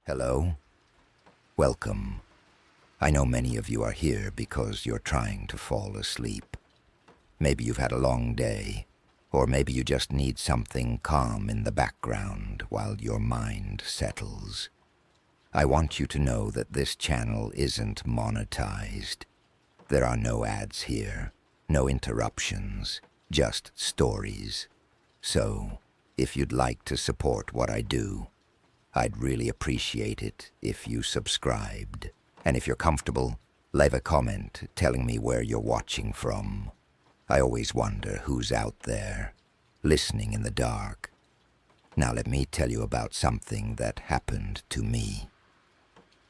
Hello? Welcome. I know many of you are here because you're trying to fall asleep. Maybe you've had a long day, or maybe you just need something calm in the background while your mind settles. I want you to know that this channel isn't monetized. There are no ads here, no interruptions, just stories. So, if you'd like to support what I do, I'd really appreciate it if you subscribed. And if you're comfortable, leave a comment telling me where you're watching from. I always wonder who's out there, listening in the dark. Now let me tell you about something that happened to me.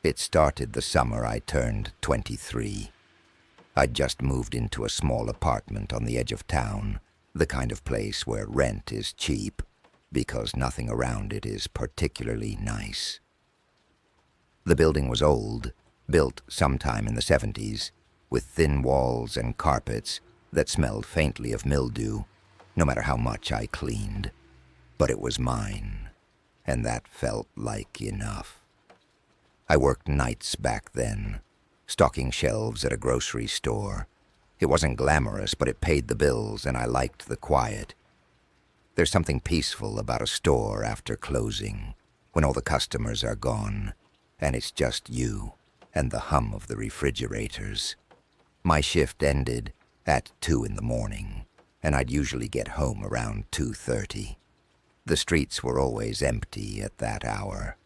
It started the summer I turned 23. I'd just moved into a small apartment on the edge of town, the kind of place where rent is cheap, because nothing around it is particularly nice. The building was old, built sometime in the 70s, with thin walls and carpets that smelled faintly of mildew, no matter how much I cleaned. But it was mine, and that felt like enough. I worked nights back then, stocking shelves at a grocery store. It wasn't glamorous, but it paid the bills, and I liked the quiet. There's something peaceful about a store after closing, when all the customers are gone, and it's just you and the hum of the refrigerators. My shift ended at 2 in the morning, and I'd usually get home around 2:30. The streets were always empty at that hour.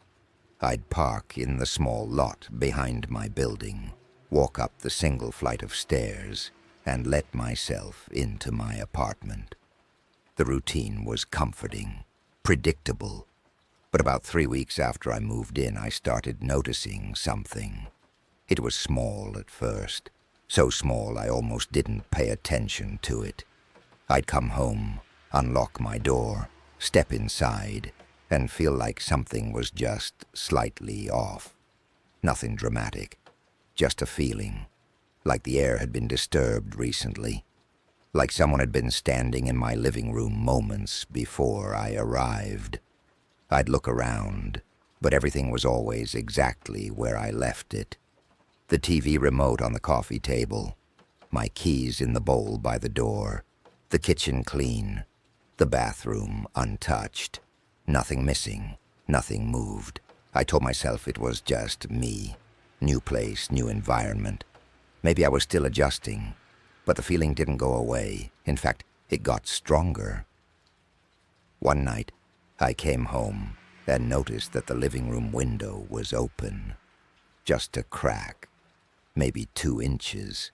I'd park in the small lot behind my building, walk up the single flight of stairs, and let myself into my apartment. The routine was comforting, predictable, but about 3 weeks after I moved in, I started noticing something. It was small at first, so small I almost didn't pay attention to it. I'd come home, unlock my door, step inside, and feel like something was just slightly off. Nothing dramatic, just a feeling, like the air had been disturbed recently. Like someone had been standing in my living room moments before I arrived. I'd look around, but everything was always exactly where I left it. The TV remote on the coffee table, my keys in the bowl by the door, the kitchen clean, the bathroom untouched. Nothing missing, nothing moved. I told myself it was just me. New place, new environment. Maybe I was still adjusting. But the feeling didn't go away. In fact, it got stronger. One night, I came home and noticed that the living room window was open. Just a crack, maybe 2 inches.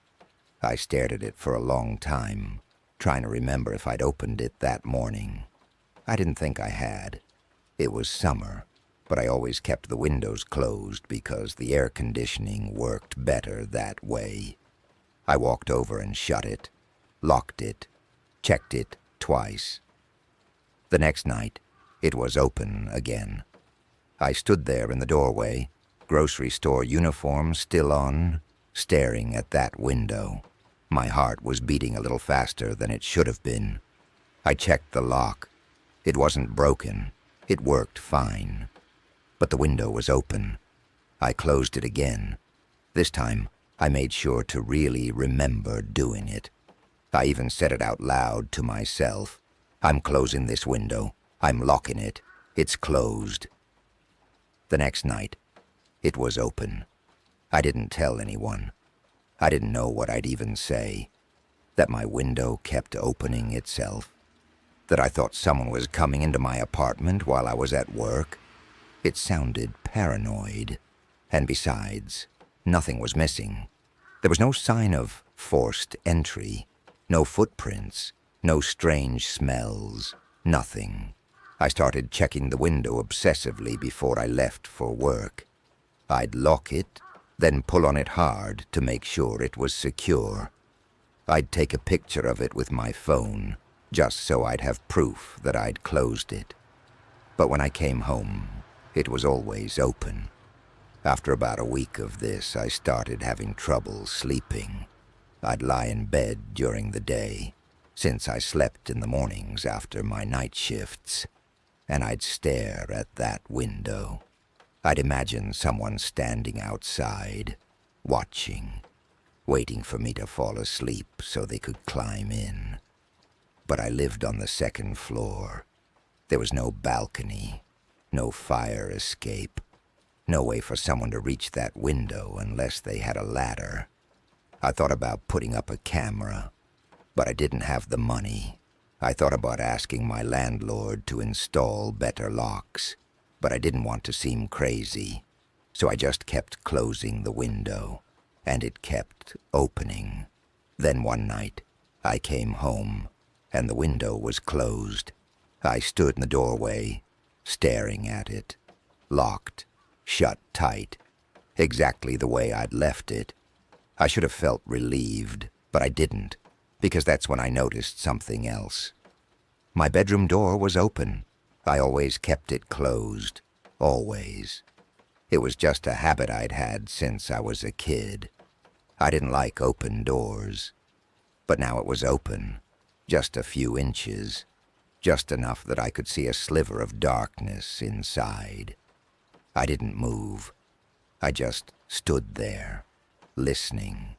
I stared at it for a long time, trying to remember if I'd opened it that morning. I didn't think I had. It was summer, but I always kept the windows closed because the air conditioning worked better that way. I walked over and shut it, locked it, checked it twice. The next night, it was open again. I stood there in the doorway, grocery store uniform still on, staring at that window. My heart was beating a little faster than it should have been. I checked the lock. It wasn't broken. It worked fine. But the window was open. I closed it again. This time, I made sure to really remember doing it. I even said it out loud to myself. I'm closing this window. I'm locking it. It's closed. The next night, it was open. I didn't tell anyone. I didn't know what I'd even say. That my window kept opening itself. That I thought someone was coming into my apartment while I was at work. It sounded paranoid. And besides, nothing was missing. There was no sign of forced entry, no footprints, no strange smells, nothing. I started checking the window obsessively before I left for work. I'd lock it, then pull on it hard to make sure it was secure. I'd take a picture of it with my phone, just so I'd have proof that I'd closed it. But when I came home, it was always open. After about a week of this, I started having trouble sleeping. I'd lie in bed during the day, since I slept in the mornings after my night shifts, and I'd stare at that window. I'd imagine someone standing outside, watching, waiting for me to fall asleep so they could climb in. But I lived on the second floor. There was no balcony, no fire escape, no way for someone to reach that window unless they had a ladder. I thought about putting up a camera, but I didn't have the money. I thought about asking my landlord to install better locks, but I didn't want to seem crazy, so I just kept closing the window, and it kept opening. Then one night, I came home, and the window was closed. I stood in the doorway, staring at it, locked, shut tight, exactly the way I'd left it. I should have felt relieved, but I didn't, because that's when I noticed something else. My bedroom door was open. I always kept it closed, always. It was just a habit I'd had since I was a kid. I didn't like open doors, but now it was open, just a few inches, just enough that I could see a sliver of darkness inside. I didn't move. I just stood there, listening.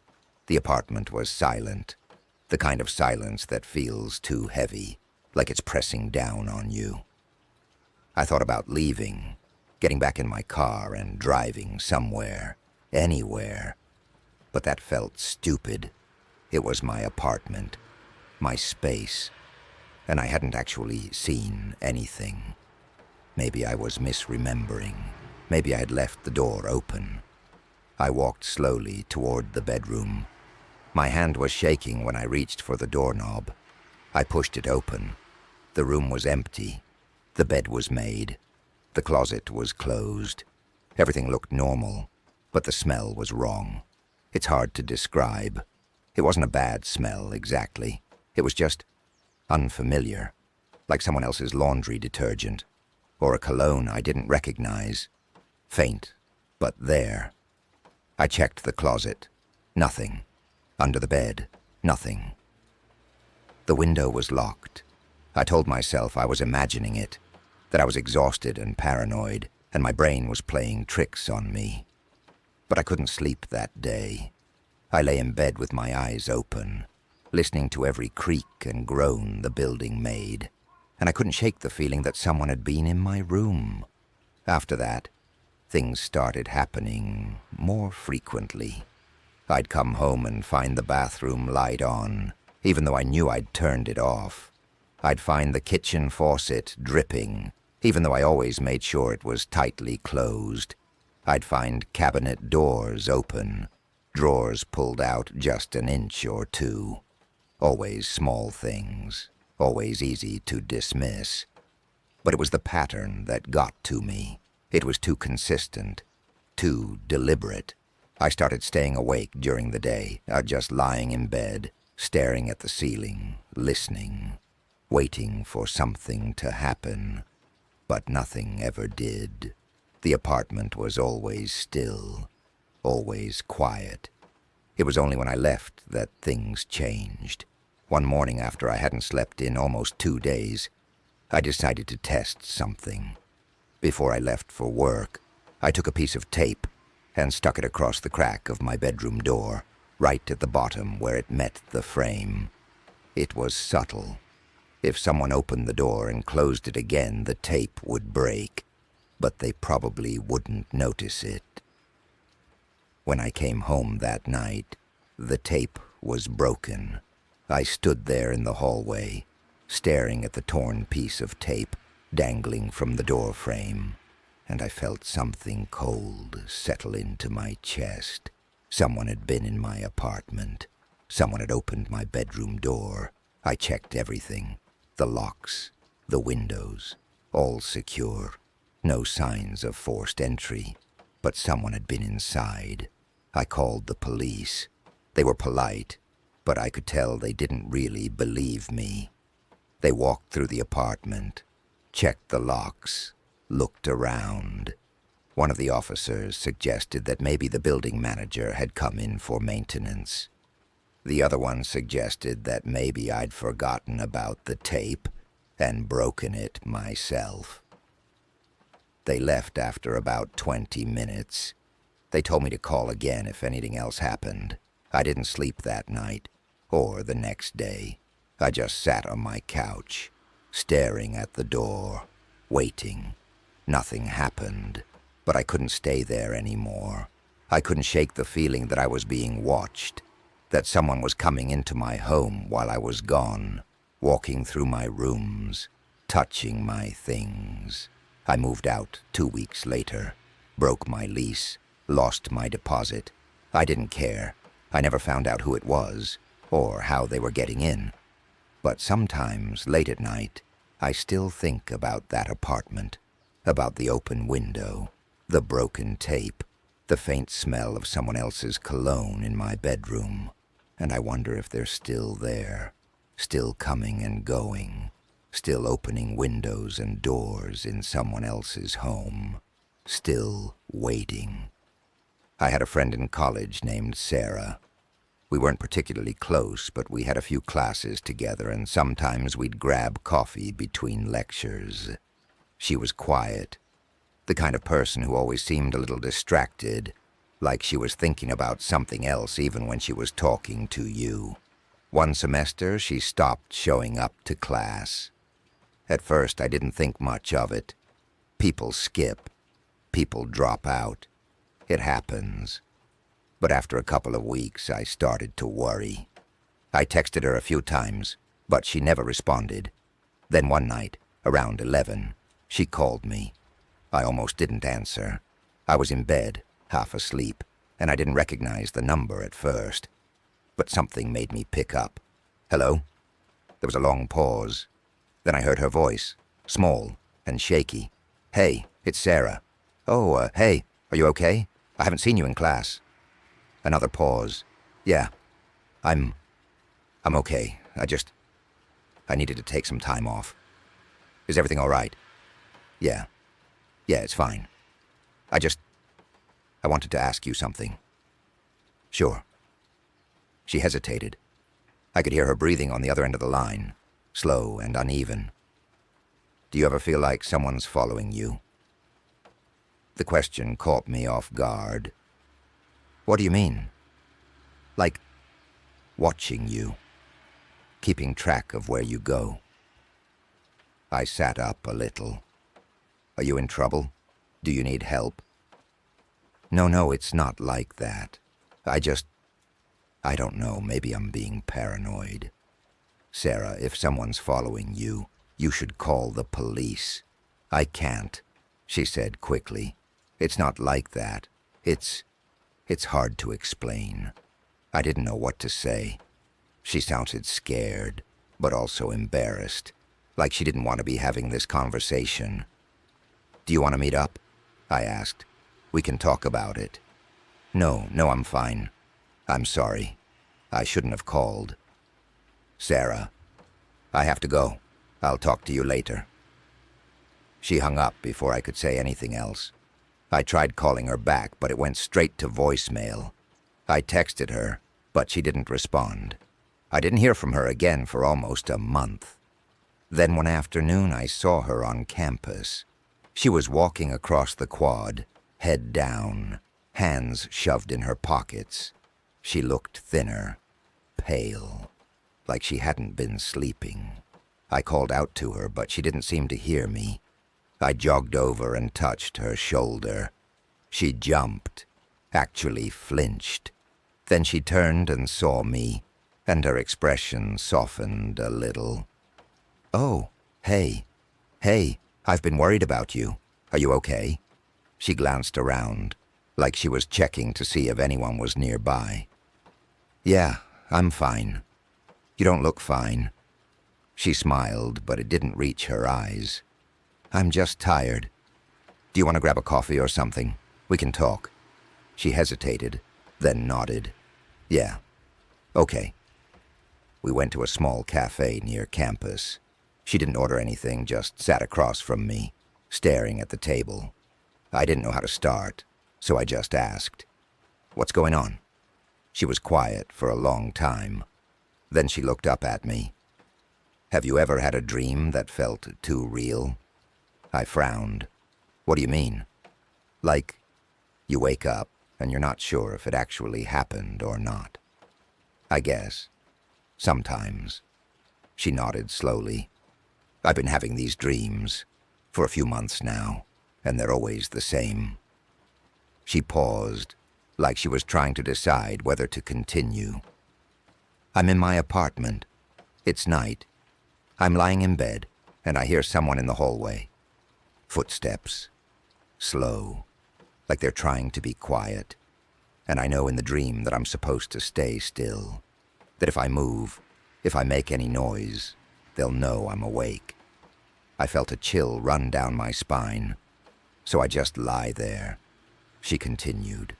The apartment was silent, the kind of silence that feels too heavy, like it's pressing down on you. I thought about leaving, getting back in my car and driving somewhere, anywhere. But that felt stupid. It was my apartment, my space, and I hadn't actually seen anything. Maybe I was misremembering. Maybe I had left the door open. I walked slowly toward the bedroom. My hand was shaking when I reached for the doorknob. I pushed it open. The room was empty. The bed was made. The closet was closed. Everything looked normal, but the smell was wrong. It's hard to describe. It wasn't a bad smell, exactly. It was just unfamiliar, like someone else's laundry detergent, or a cologne I didn't recognize. Faint, but there. I checked the closet. Nothing. Under the bed. Nothing. The window was locked. I told myself I was imagining it, that I was exhausted and paranoid, and my brain was playing tricks on me. But I couldn't sleep that day. I lay in bed with my eyes open, listening to every creak and groan the building made, and I couldn't shake the feeling that someone had been in my room. After that, things started happening more frequently. I'd come home and find the bathroom light on, even though I knew I'd turned it off. I'd find the kitchen faucet dripping, even though I always made sure it was tightly closed. I'd find cabinet doors open, drawers pulled out just an inch or two. Always small things, always easy to dismiss. But it was the pattern that got to me. It was too consistent, too deliberate. I started staying awake during the day, just lying in bed, staring at the ceiling, listening, waiting for something to happen. But nothing ever did. The apartment was always still, always quiet. It was only when I left that things changed. One morning after I hadn't slept in almost 2 days, I decided to test something. Before I left for work, I took a piece of tape and stuck it across the crack of my bedroom door, right at the bottom where it met the frame. It was subtle. If someone opened the door and closed it again, the tape would break, but they probably wouldn't notice it. When I came home that night, the tape was broken. I stood there in the hallway, staring at the torn piece of tape dangling from the door frame, and I felt something cold settle into my chest. Someone had been in my apartment. Someone had opened my bedroom door. I checked everything. The locks, the windows, all secure. No signs of forced entry, but someone had been inside. I called the police. They were polite, but I could tell they didn't really believe me. They walked through the apartment, checked the locks, looked around. One of the officers suggested that maybe the building manager had come in for maintenance. The other one suggested that maybe I'd forgotten about the tape and broken it myself. They left after about 20 minutes. They told me to call again if anything else happened. I didn't sleep that night, or the next day. I just sat on my couch, staring at the door, waiting. Nothing happened, but I couldn't stay there anymore. I couldn't shake the feeling that I was being watched, that someone was coming into my home while I was gone, walking through my rooms, touching my things. I moved out 2 weeks later, broke my lease, lost my deposit. I didn't care. I never found out who it was, or how they were getting in. But sometimes, late at night, I still think about that apartment, about the open window, the broken tape, the faint smell of someone else's cologne in my bedroom, and I wonder if they're still there, still coming and going, still opening windows and doors in someone else's home, still waiting. I had a friend in college named Sarah. We weren't particularly close, but we had a few classes together, and sometimes we'd grab coffee between lectures. She was quiet, the kind of person who always seemed a little distracted, like she was thinking about something else even when she was talking to you. One semester, she stopped showing up to class. At first, I didn't think much of it. People skip. People drop out. It happens. But after a couple of weeks, I started to worry. I texted her a few times, but she never responded. Then one night, around 11, she called me. I almost didn't answer. I was in bed, half asleep, and I didn't recognize the number at first. But something made me pick up. Hello? There was a long pause. Then I heard her voice, small and shaky. Hey, it's Sarah. Oh, hey, are you okay? I haven't seen you in class. Another pause. Yeah, I'm okay. I needed to take some time off. Is everything all right? Yeah, it's fine. I wanted to ask you something. Sure. She hesitated. I could hear her breathing on the other end of the line, slow and uneven. Do you ever feel like someone's following you? The question caught me off guard. What do you mean? Like, watching you, keeping track of where you go. I sat up a little. Are you in trouble? Do you need help? No, it's not like that. I don't know, maybe I'm being paranoid. Sarah, if someone's following you, you should call the police. I can't, she said quickly. It's not like that. It's hard to explain. I didn't know what to say. She sounded scared, but also embarrassed, like she didn't want to be having this conversation. Do you want to meet up? I asked. We can talk about it. No, I'm fine. I'm sorry. I shouldn't have called. Sarah, I have to go. I'll talk to you later. She hung up before I could say anything else. I tried calling her back, but it went straight to voicemail. I texted her, but she didn't respond. I didn't hear from her again for almost a month. Then one afternoon, I saw her on campus. She was walking across the quad, head down, hands shoved in her pockets. She looked thinner, pale, like she hadn't been sleeping. I called out to her, but she didn't seem to hear me. I jogged over and touched her shoulder. She jumped, actually flinched. Then she turned and saw me, and her expression softened a little. Oh, hey, I've been worried about you. Are you okay? She glanced around, like she was checking to see if anyone was nearby. Yeah, I'm fine. You don't look fine. She smiled, but it didn't reach her eyes. I'm just tired. Do you want to grab a coffee or something? We can talk. She hesitated, then nodded. Yeah, okay. We went to a small cafe near campus. She didn't order anything, just sat across from me, staring at the table. I didn't know how to start, so I just asked, "What's going on?" She was quiet for a long time. Then she looked up at me. Have you ever had a dream that felt too real? I frowned. What do you mean? Like, you wake up and you're not sure if it actually happened or not. I guess. Sometimes. She nodded slowly. I've been having these dreams for a few months now, and they're always the same. She paused, like she was trying to decide whether to continue. I'm in my apartment. It's night. I'm lying in bed, and I hear someone in the hallway. Footsteps. Slow, like they're trying to be quiet. And I know in the dream that I'm supposed to stay still. That if I move, if I make any noise, they'll know I'm awake. I felt a chill run down my spine, so I just lie there. She continued,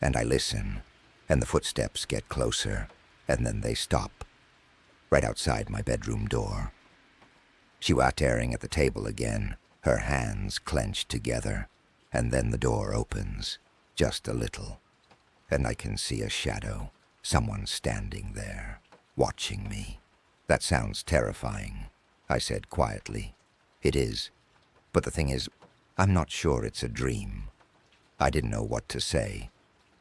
and I listen, and the footsteps get closer, and then they stop, right outside my bedroom door. She was staring at the table again, her hands clenched together, and then the door opens, just a little, and I can see a shadow, someone standing there, watching me. That sounds terrifying, I said quietly. It is, but the thing is, I'm not sure it's a dream. I didn't know what to say.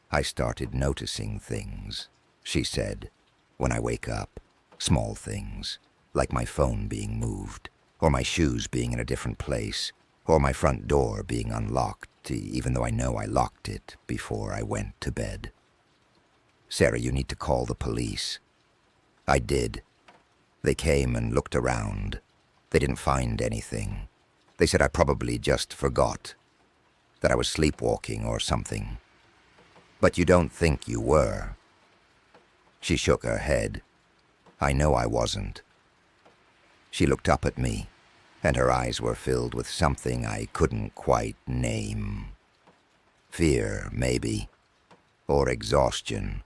I started noticing things, she said. When I wake up, small things, like my phone being moved, or my shoes being in a different place, or my front door being unlocked, even though I know I locked it before I went to bed. Sarah, you need to call the police. I did. They came and looked around. They didn't find anything. They said I probably just forgot, that I was sleepwalking or something. But you don't think you were? She shook her head. I know I wasn't. She looked up at me, and her eyes were filled with something I couldn't quite name. Fear, maybe, or exhaustion.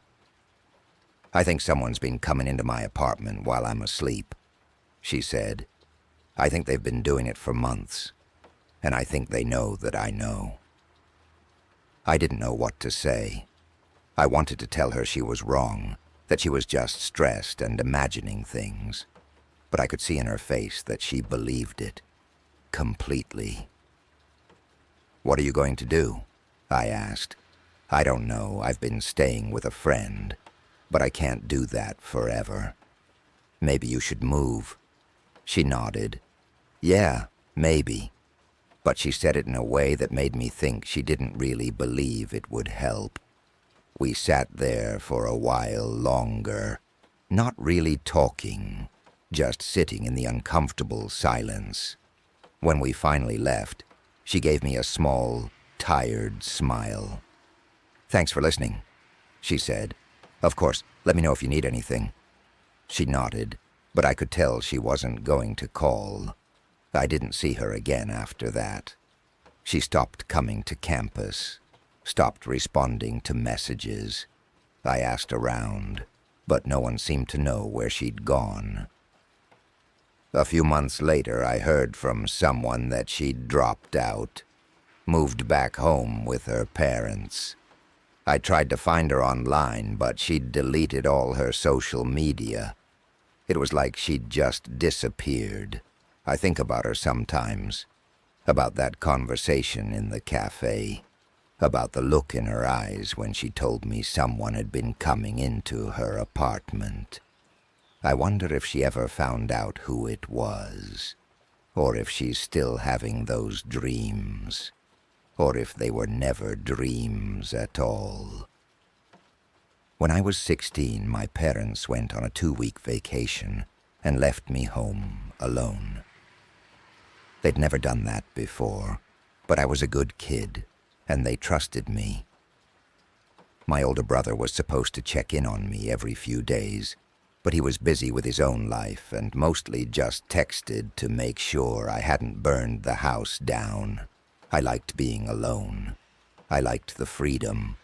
I think someone's been coming into my apartment while I'm asleep, she said. I think they've been doing it for months, and I think they know that I know. I didn't know what to say. I wanted to tell her she was wrong, that she was just stressed and imagining things, but I could see in her face that she believed it, completely. What are you going to do? I asked. I don't know, I've been staying with a friend, but I can't do that forever. Maybe you should move. She nodded. Yeah, maybe. But she said it in a way that made me think she didn't really believe it would help. We sat there for a while longer, not really talking, just sitting in the uncomfortable silence. When we finally left, she gave me a small, tired smile. Thanks for listening, she said. Of course, let me know if you need anything. She nodded, but I could tell she wasn't going to call. I didn't see her again after that. She stopped coming to campus, stopped responding to messages. I asked around, but no one seemed to know where she'd gone. A few months later, I heard from someone that she'd dropped out, moved back home with her parents. I tried to find her online, but she'd deleted all her social media. It was like she'd just disappeared. I think about her sometimes, about that conversation in the cafe, about the look in her eyes when she told me someone had been coming into her apartment. I wonder if she ever found out who it was, or if she's still having those dreams, or if they were never dreams at all. When I was 16, my parents went on a 2-week vacation and left me home alone. They'd never done that before, but I was a good kid, and they trusted me. My older brother was supposed to check in on me every few days, but he was busy with his own life and mostly just texted to make sure I hadn't burned the house down. I liked being alone. I liked the freedom.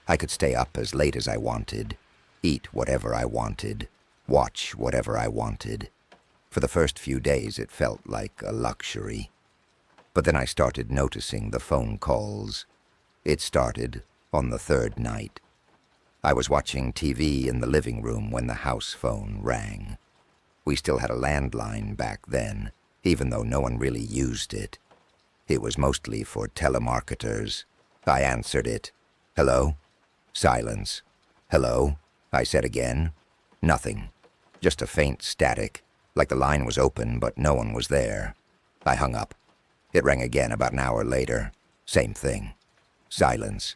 I could stay up as late as I wanted, eat whatever I wanted, watch whatever I wanted. For the first few days, it felt like a luxury. But then I started noticing the phone calls. It started on the 3rd night. I was watching TV in the living room when the house phone rang. We still had a landline back then, even though no one really used it. It was mostly for telemarketers. I answered it. Hello? Silence. Hello? I said again. Nothing. Just a faint static, like the line was open but no one was there. I hung up. It rang again about an hour later. Same thing. Silence.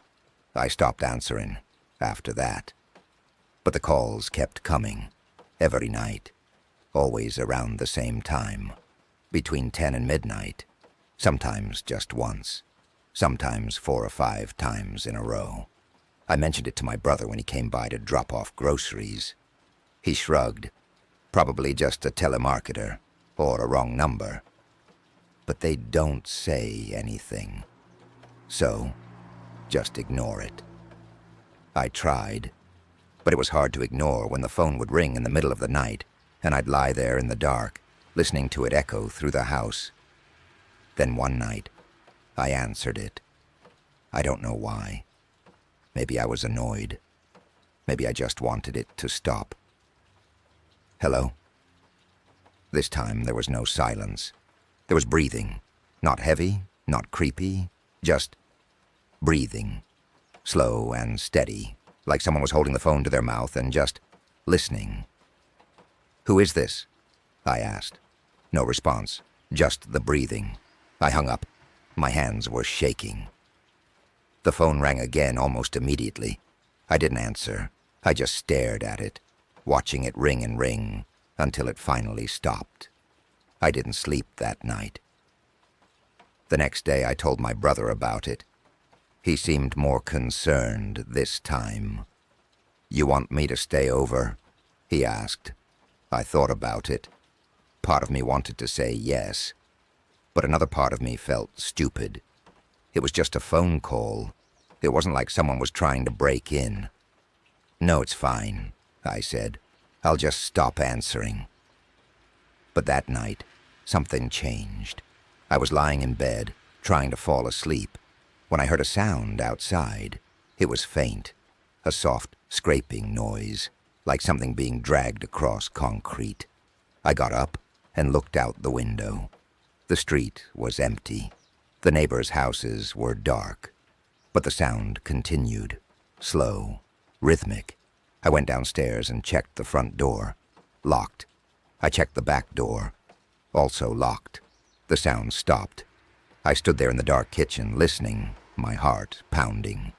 I stopped answering after that. But the calls kept coming. Every night. Always around the same time. Between 10 and midnight. Sometimes just once. Sometimes 4 or 5 times in a row. I mentioned it to my brother when he came by to drop off groceries. He shrugged. Probably just a telemarketer, or a wrong number. But they don't say anything. So, just ignore it. I tried, but it was hard to ignore when the phone would ring in the middle of the night, and I'd lie there in the dark, listening to it echo through the house. Then one night, I answered it. I don't know why. Maybe I was annoyed. Maybe I just wanted it to stop. Hello? This time there was no silence. There was breathing. Not heavy, not creepy, just breathing. Slow and steady, like someone was holding the phone to their mouth and just listening. Who is this? I asked. No response, just the breathing. I hung up. My hands were shaking. The phone rang again almost immediately. I didn't answer. I just stared at it, watching it ring and ring until it finally stopped. I didn't sleep that night. The next day I told my brother about it. He seemed more concerned this time. You want me to stay over? He asked. I thought about it. Part of me wanted to say yes, but another part of me felt stupid. It was just a phone call. It wasn't like someone was trying to break in. No, it's fine, I said. I'll just stop answering. But that night, something changed. I was lying in bed, trying to fall asleep, when I heard a sound outside. It was faint, a soft scraping noise, like something being dragged across concrete. I got up and looked out the window. The street was empty. The neighbors' houses were dark. But the sound continued, slow, rhythmic. I went downstairs and checked the front door. Locked. I checked the back door. Also locked. The sound stopped. I stood there in the dark kitchen, listening, my heart pounding.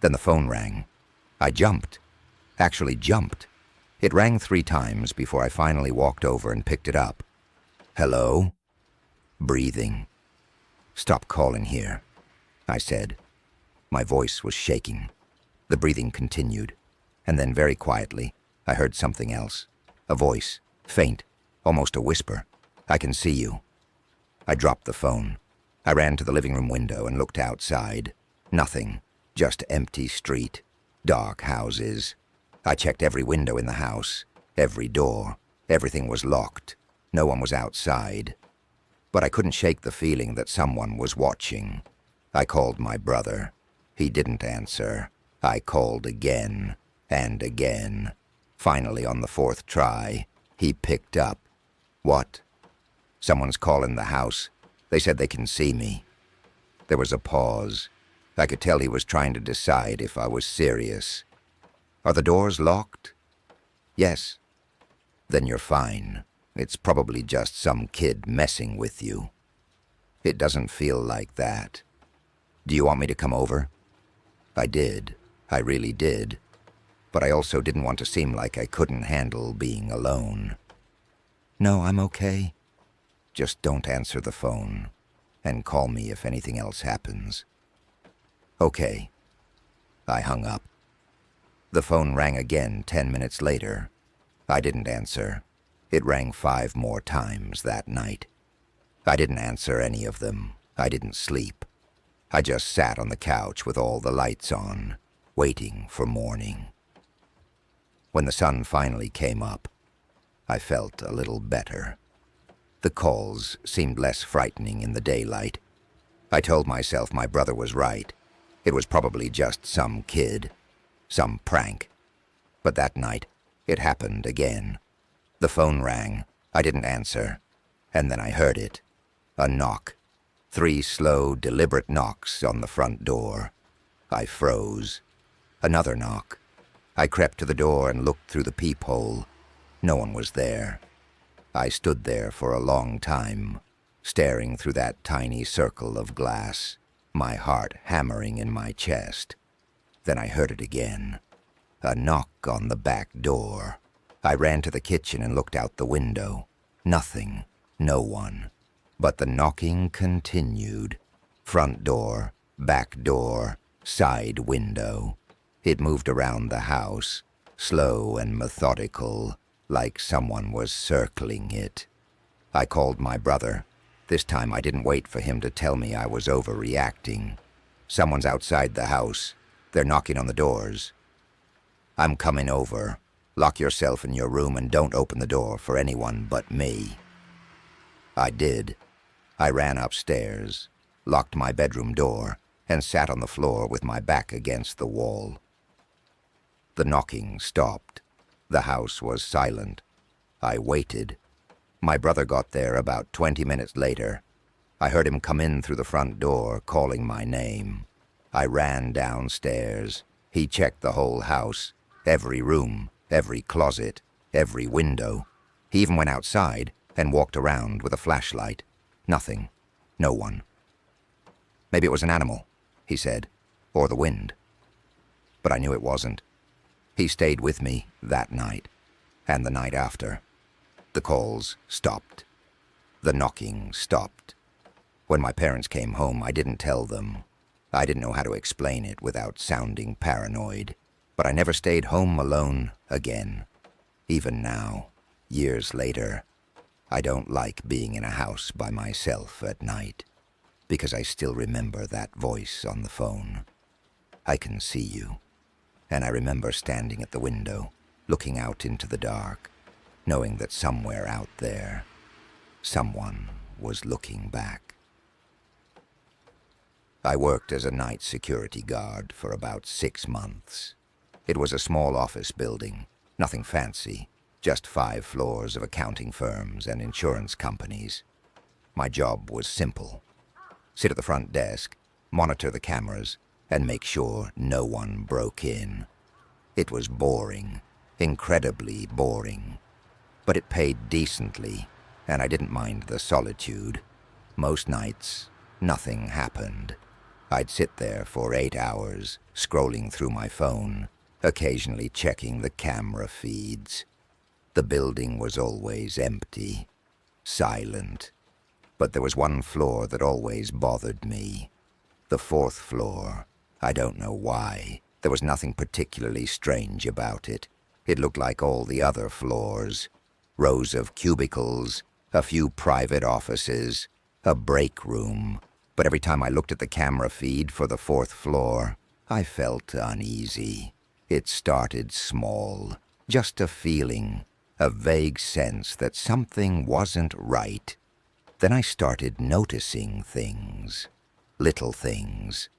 Then the phone rang. I jumped. Actually jumped. It rang 3 times before I finally walked over and picked it up. Hello? Breathing. Stop calling here, I said. My voice was shaking. The breathing continued, and then very quietly, I heard something else. A voice, faint, almost a whisper. I can see you. I dropped the phone. I ran to the living room window and looked outside. Nothing, just empty street, dark houses. I checked every window in the house, every door. Everything was locked. No one was outside. But I couldn't shake the feeling that someone was watching. I called my brother. He didn't answer. I called again and again. Finally, on the 4th try, he picked up. What? Someone's calling the house. They said they can see me. There was a pause. I could tell he was trying to decide if I was serious. Are the doors locked? Yes. Then you're fine. It's probably just some kid messing with you. It doesn't feel like that. Do you want me to come over? I did. I really did. But I also didn't want to seem like I couldn't handle being alone. No, I'm okay. Just don't answer the phone, and call me if anything else happens. Okay. I hung up. The phone rang again 10 minutes later. I didn't answer. It rang 5 more times that night. I didn't answer any of them. I didn't sleep. I just sat on the couch with all the lights on, waiting for morning. When the sun finally came up, I felt a little better. The calls seemed less frightening in the daylight. I told myself my brother was right. It was probably just some kid, some prank. But that night, it happened again. The phone rang. I didn't answer. And then I heard it. A knock. 3 slow, deliberate knocks on the front door. I froze. Another knock. I crept to the door and looked through the peephole. No one was there. I stood there for a long time, staring through that tiny circle of glass, my heart hammering in my chest. Then I heard it again. A knock on the back door. I ran to the kitchen and looked out the window. Nothing. No one. But the knocking continued. Front door, back door, side window. It moved around the house, slow and methodical, like someone was circling it. I called my brother. This time I didn't wait for him to tell me I was overreacting. Someone's outside the house. They're knocking on the doors. I'm coming over. Lock yourself in your room and don't open the door for anyone but me. I did. I ran upstairs, locked my bedroom door, and sat on the floor with my back against the wall. The knocking stopped. The house was silent. I waited. My brother got there about 20 minutes later. I heard him come in through the front door, calling my name. I ran downstairs. He checked the whole house, every room, every closet, every window. He even went outside and walked around with a flashlight. Nothing. No one. Maybe it was an animal, he said, or the wind. But I knew it wasn't. He stayed with me that night, and the night after. The calls stopped. The knocking stopped. When my parents came home, I didn't tell them. I didn't know how to explain it without sounding paranoid. But I never stayed home alone again. Even now, years later, I don't like being in a house by myself at night, because I still remember that voice on the phone. I can see you, and I remember standing at the window, looking out into the dark, knowing that somewhere out there, someone was looking back. I worked as a night security guard for about 6 months. It was a small office building, nothing fancy, just 5 floors of accounting firms and insurance companies. My job was simple. Sit at the front desk, monitor the cameras, and make sure no one broke in. It was boring, incredibly boring. But it paid decently, and I didn't mind the solitude. Most nights, nothing happened. I'd sit there for 8 hours, scrolling through my phone, occasionally checking the camera feeds. The building was always empty, silent. But there was one floor that always bothered me. The 4th floor. I don't know why. There was nothing particularly strange about it. It looked like all the other floors. Rows of cubicles, a few private offices, a break room. But every time I looked at the camera feed for the 4th floor, I felt uneasy. It started small, just a feeling, a vague sense that something wasn't right. Then I started noticing things, little things,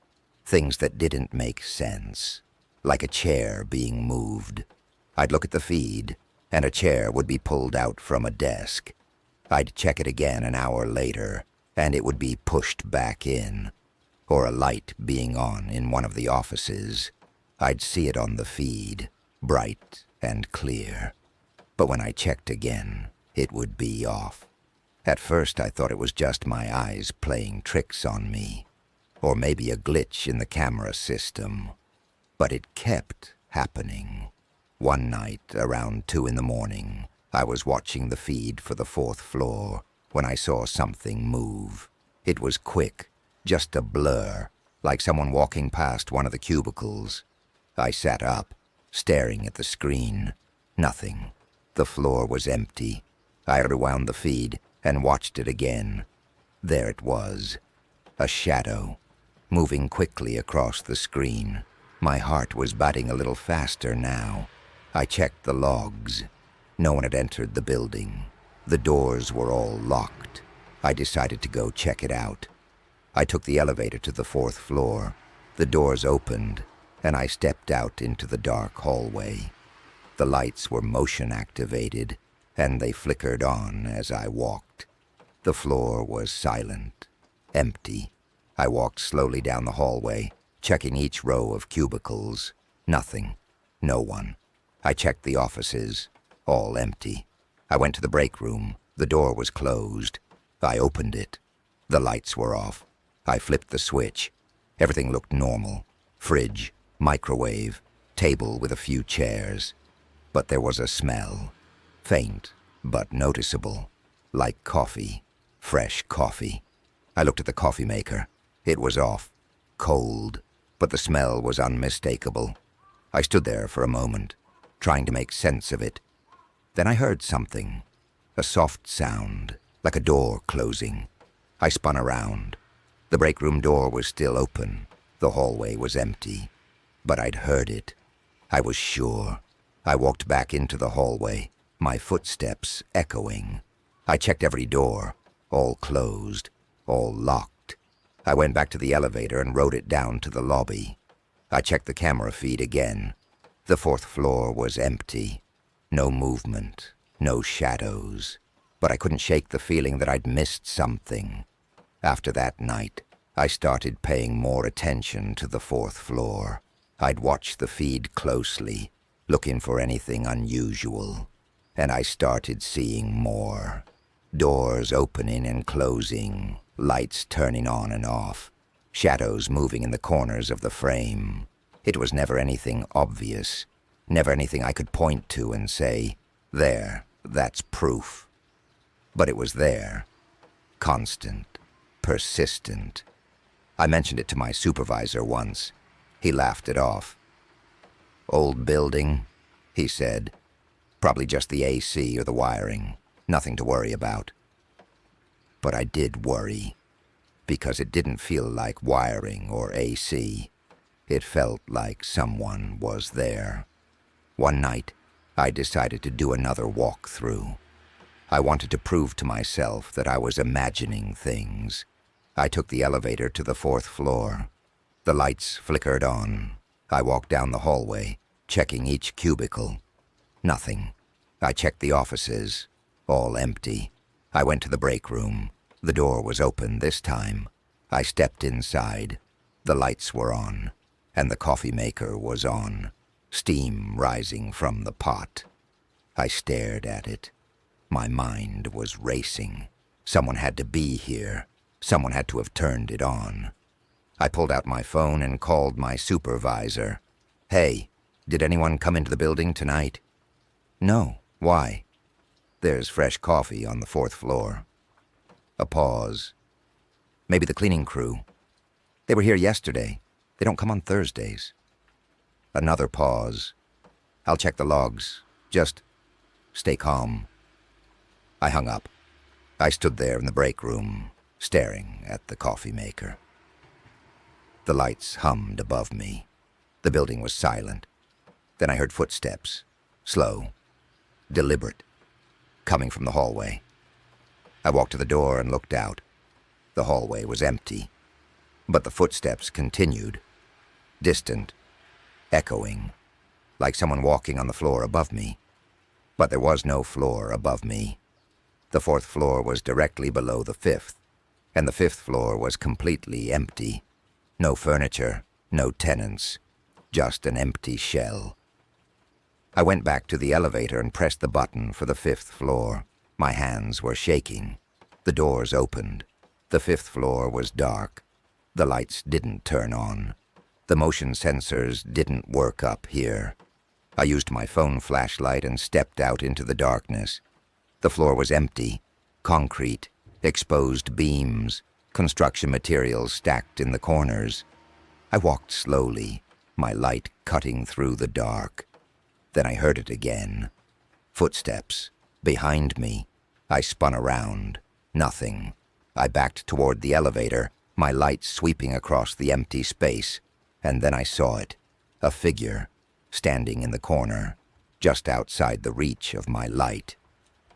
things that didn't make sense, like a chair being moved. I'd look at the feed, and a chair would be pulled out from a desk. I'd check it again an hour later, and it would be pushed back in, or a light being on in one of the offices. I'd see it on the feed, bright and clear. But when I checked again, it would be off. At first I thought it was just my eyes playing tricks on me, or maybe a glitch in the camera system. But it kept happening. One night, around 2 in the morning, I was watching the feed for the 4th floor when I saw something move. It was quick, just a blur, like someone walking past one of the cubicles. I sat up, staring at the screen. Nothing. The floor was empty. I rewound the feed and watched it again. There it was, a shadow, moving quickly across the screen. My heart was batting a little faster now. I checked the logs. No one had entered the building. The doors were all locked. I decided to go check it out. I took the elevator to the 4th floor. The doors opened, and I stepped out into the dark hallway. The lights were motion-activated, and they flickered on as I walked. The floor was silent. Empty. I walked slowly down the hallway, checking each row of cubicles. Nothing. No one. I checked the offices. All empty. I went to the break room. The door was closed. I opened it. The lights were off. I flipped the switch. Everything looked normal. Fridge, microwave, table with a few chairs. But there was a smell. Faint, but noticeable. Like coffee. Fresh coffee. I looked at the coffee maker. It was off. Cold. But the smell was unmistakable. I stood there for a moment, trying to make sense of it. Then I heard something. A soft sound, like a door closing. I spun around. The break room door was still open. The hallway was empty. But I'd heard it. I was sure. I walked back into the hallway, my footsteps echoing. I checked every door. All closed. All locked. I went back to the elevator and rode it down to the lobby. I checked the camera feed again. The 4th floor was empty. No movement. No shadows. But I couldn't shake the feeling that I'd missed something. After that night, I started paying more attention to the 4th floor. I'd watch the feed closely, looking for anything unusual. And I started seeing more. Doors opening and closing, lights turning on and off, shadows moving in the corners of the frame. It was never anything obvious, never anything I could point to and say, "There, that's proof." But it was there. Constant. Persistent. I mentioned it to my supervisor once. He laughed it off. "Old building," he said. "Probably just the AC or the wiring. Nothing to worry about." But I did worry, because it didn't feel like wiring or AC. It felt like someone was there. One night, I decided to do another walkthrough. I wanted to prove to myself that I was imagining things. I took the elevator to the 4th floor. The lights flickered on. I walked down the hallway, checking each cubicle. Nothing. I checked the offices. All empty. I went to the break room. The door was open this time. I stepped inside. The lights were on, and the coffee maker was on, steam rising from the pot. I stared at it. My mind was racing. Someone had to be here. Someone had to have turned it on. I pulled out my phone and called my supervisor. "Hey, did anyone come into the building tonight?" "No. Why?" "There's fresh coffee on the 4th floor." A pause. "Maybe the cleaning crew. They were here yesterday. They don't come on Thursdays." Another pause. "I'll check the logs. Just stay calm." I hung up. I stood there in the break room, staring at the coffee maker. The lights hummed above me. The building was silent. Then I heard footsteps, slow, deliberate, coming from the hallway. I walked to the door and looked out. The hallway was empty, but the footsteps continued, distant, echoing, like someone walking on the floor above me. But there was no floor above me. The 4th floor was directly below the 5th, and the 5th floor was completely empty. No furniture, no tenants, just an empty shell. I went back to the elevator and pressed the button for the 5th floor. My hands were shaking. The doors opened. The 5th floor was dark. The lights didn't turn on. The motion sensors didn't work up here. I used my phone flashlight and stepped out into the darkness. The floor was empty. Concrete, exposed beams, construction materials stacked in the corners. I walked slowly, my light cutting through the dark. Then I heard it again. Footsteps. Behind me. I spun around. Nothing. I backed toward the elevator, my light sweeping across the empty space. And then I saw it. A figure, standing in the corner, just outside the reach of my light.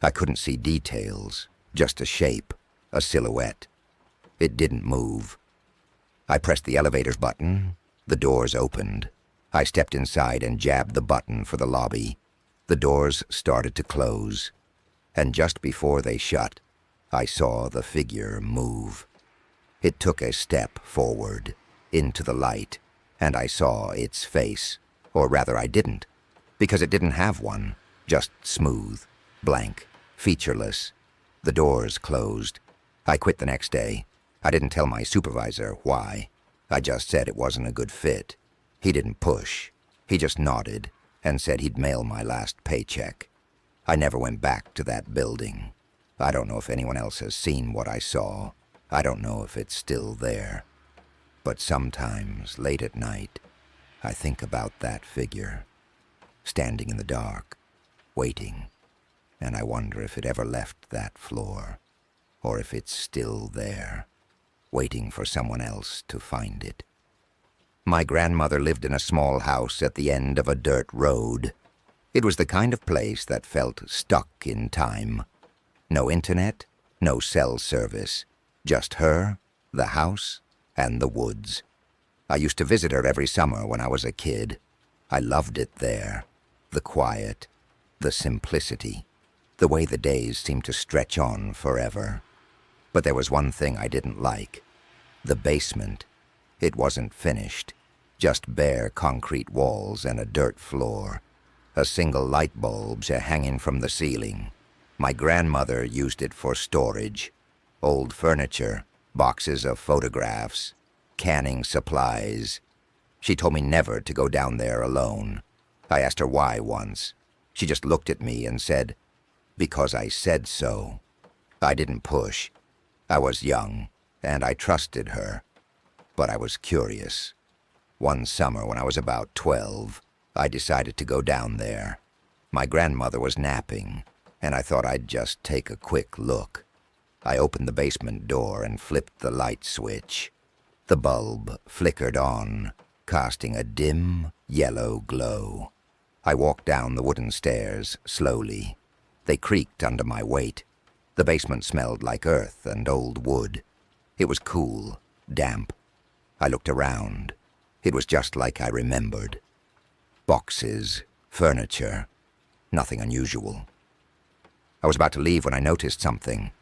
I couldn't see details, just a shape, a silhouette. It didn't move. I pressed the elevator's button. The doors opened. I stepped inside and jabbed the button for the lobby. The doors started to close. And just before they shut, I saw the figure move. It took a step forward, into the light, and I saw its face. Or rather, I didn't, because it didn't have one, just smooth, blank, featureless. The doors closed. I quit the next day. I didn't tell my supervisor why. I just said it wasn't a good fit. He didn't push. He just nodded and said he'd mail my last paycheck. I never went back to that building. I don't know if anyone else has seen what I saw. I don't know if it's still there. But sometimes, late at night, I think about that figure, standing in the dark, waiting, and I wonder if it ever left that floor, or if it's still there, waiting for someone else to find it. My grandmother lived in a small house at the end of a dirt road. It was the kind of place that felt stuck in time. No internet, no cell service, just her, the house, and the woods. I used to visit her every summer when I was a kid. I loved it there. The quiet, the simplicity, the way the days seemed to stretch on forever. But there was one thing I didn't like. The basement. It wasn't finished. Just bare concrete walls and a dirt floor. A single light bulb hanging from the ceiling. My grandmother used it for storage. Old furniture, boxes of photographs, canning supplies. She told me never to go down there alone. I asked her why once. She just looked at me and said, "Because I said so." I didn't push. I was young, and I trusted her. But I was curious. One summer when I was about 12, I decided to go down there. My grandmother was napping, and I thought I'd just take a quick look. I opened the basement door and flipped the light switch. The bulb flickered on, casting a dim, yellow glow. I walked down the wooden stairs slowly. They creaked under my weight. The basement smelled like earth and old wood. It was cool, damp. I looked around. It was just like I remembered. Boxes, furniture, nothing unusual. I was about to leave when I noticed something.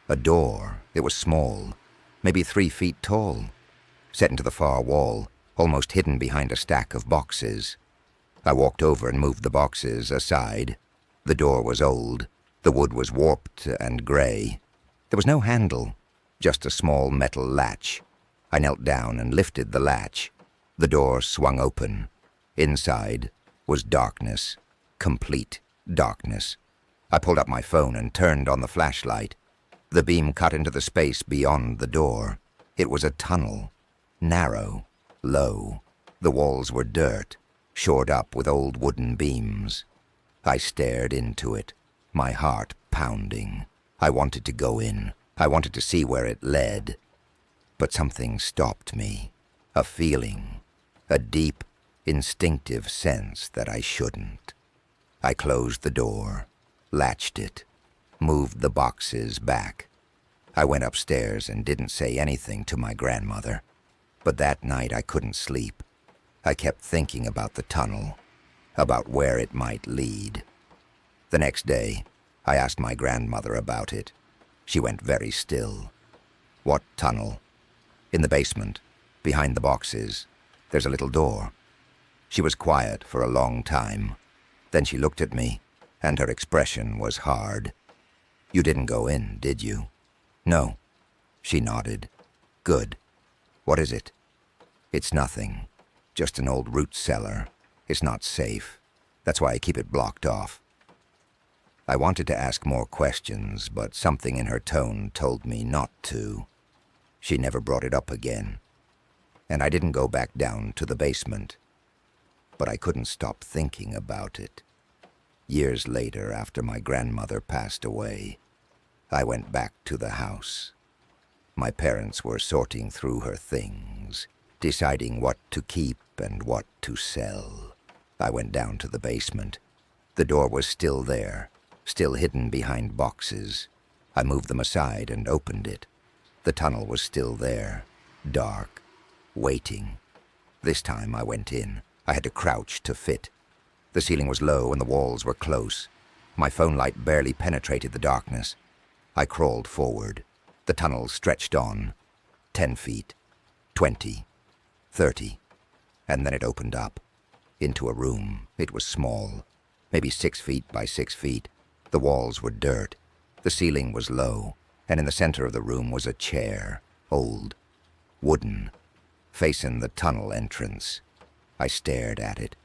A door. It was small, maybe 3 feet tall, set into the far wall, almost hidden behind a stack of boxes. I walked over and moved the boxes aside. The door was old. The wood was warped and gray. There was no handle, just a small metal latch. I knelt down and lifted the latch. The door swung open. Inside was darkness, complete darkness. I pulled up my phone and turned on the flashlight. The beam cut into the space beyond the door. It was a tunnel, narrow, low. The walls were dirt, shored up with old wooden beams. I stared into it, my heart pounding. I wanted to go in. I wanted to see where it led. But something stopped me. A feeling, a deep, instinctive sense that I shouldn't. I closed the door, latched it, moved the boxes back. I went upstairs and didn't say anything to my grandmother. But that night I couldn't sleep. I kept thinking about the tunnel, about where it might lead. The next day, I asked my grandmother about it. She went very still. "What tunnel?" "In the basement, behind the boxes. There's a little door." She was quiet for a long time. Then she looked at me, and her expression was hard. "You didn't go in, did you?" "No." She nodded. "Good. What is it?" "It's nothing. Just an old root cellar. It's not safe. That's why I keep it blocked off." I wanted to ask more questions, but something in her tone told me not to. She never brought it up again. And I didn't go back down to the basement. But I couldn't stop thinking about it. Years later, after my grandmother passed away, I went back to the house. My parents were sorting through her things, deciding what to keep and what to sell. I went down to the basement. The door was still there, still hidden behind boxes. I moved them aside and opened it. The tunnel was still there, dark, waiting. This time I went in. I had to crouch to fit. The ceiling was low and the walls were close. My phone light barely penetrated the darkness. I crawled forward. The tunnel stretched on. 10 feet, 20, 30, and then it opened up into a room. It was small, maybe 6 feet by 6 feet. The walls were dirt. The ceiling was low, and in the center of the room was a chair, old, wooden, facing the tunnel entrance. I stared at it.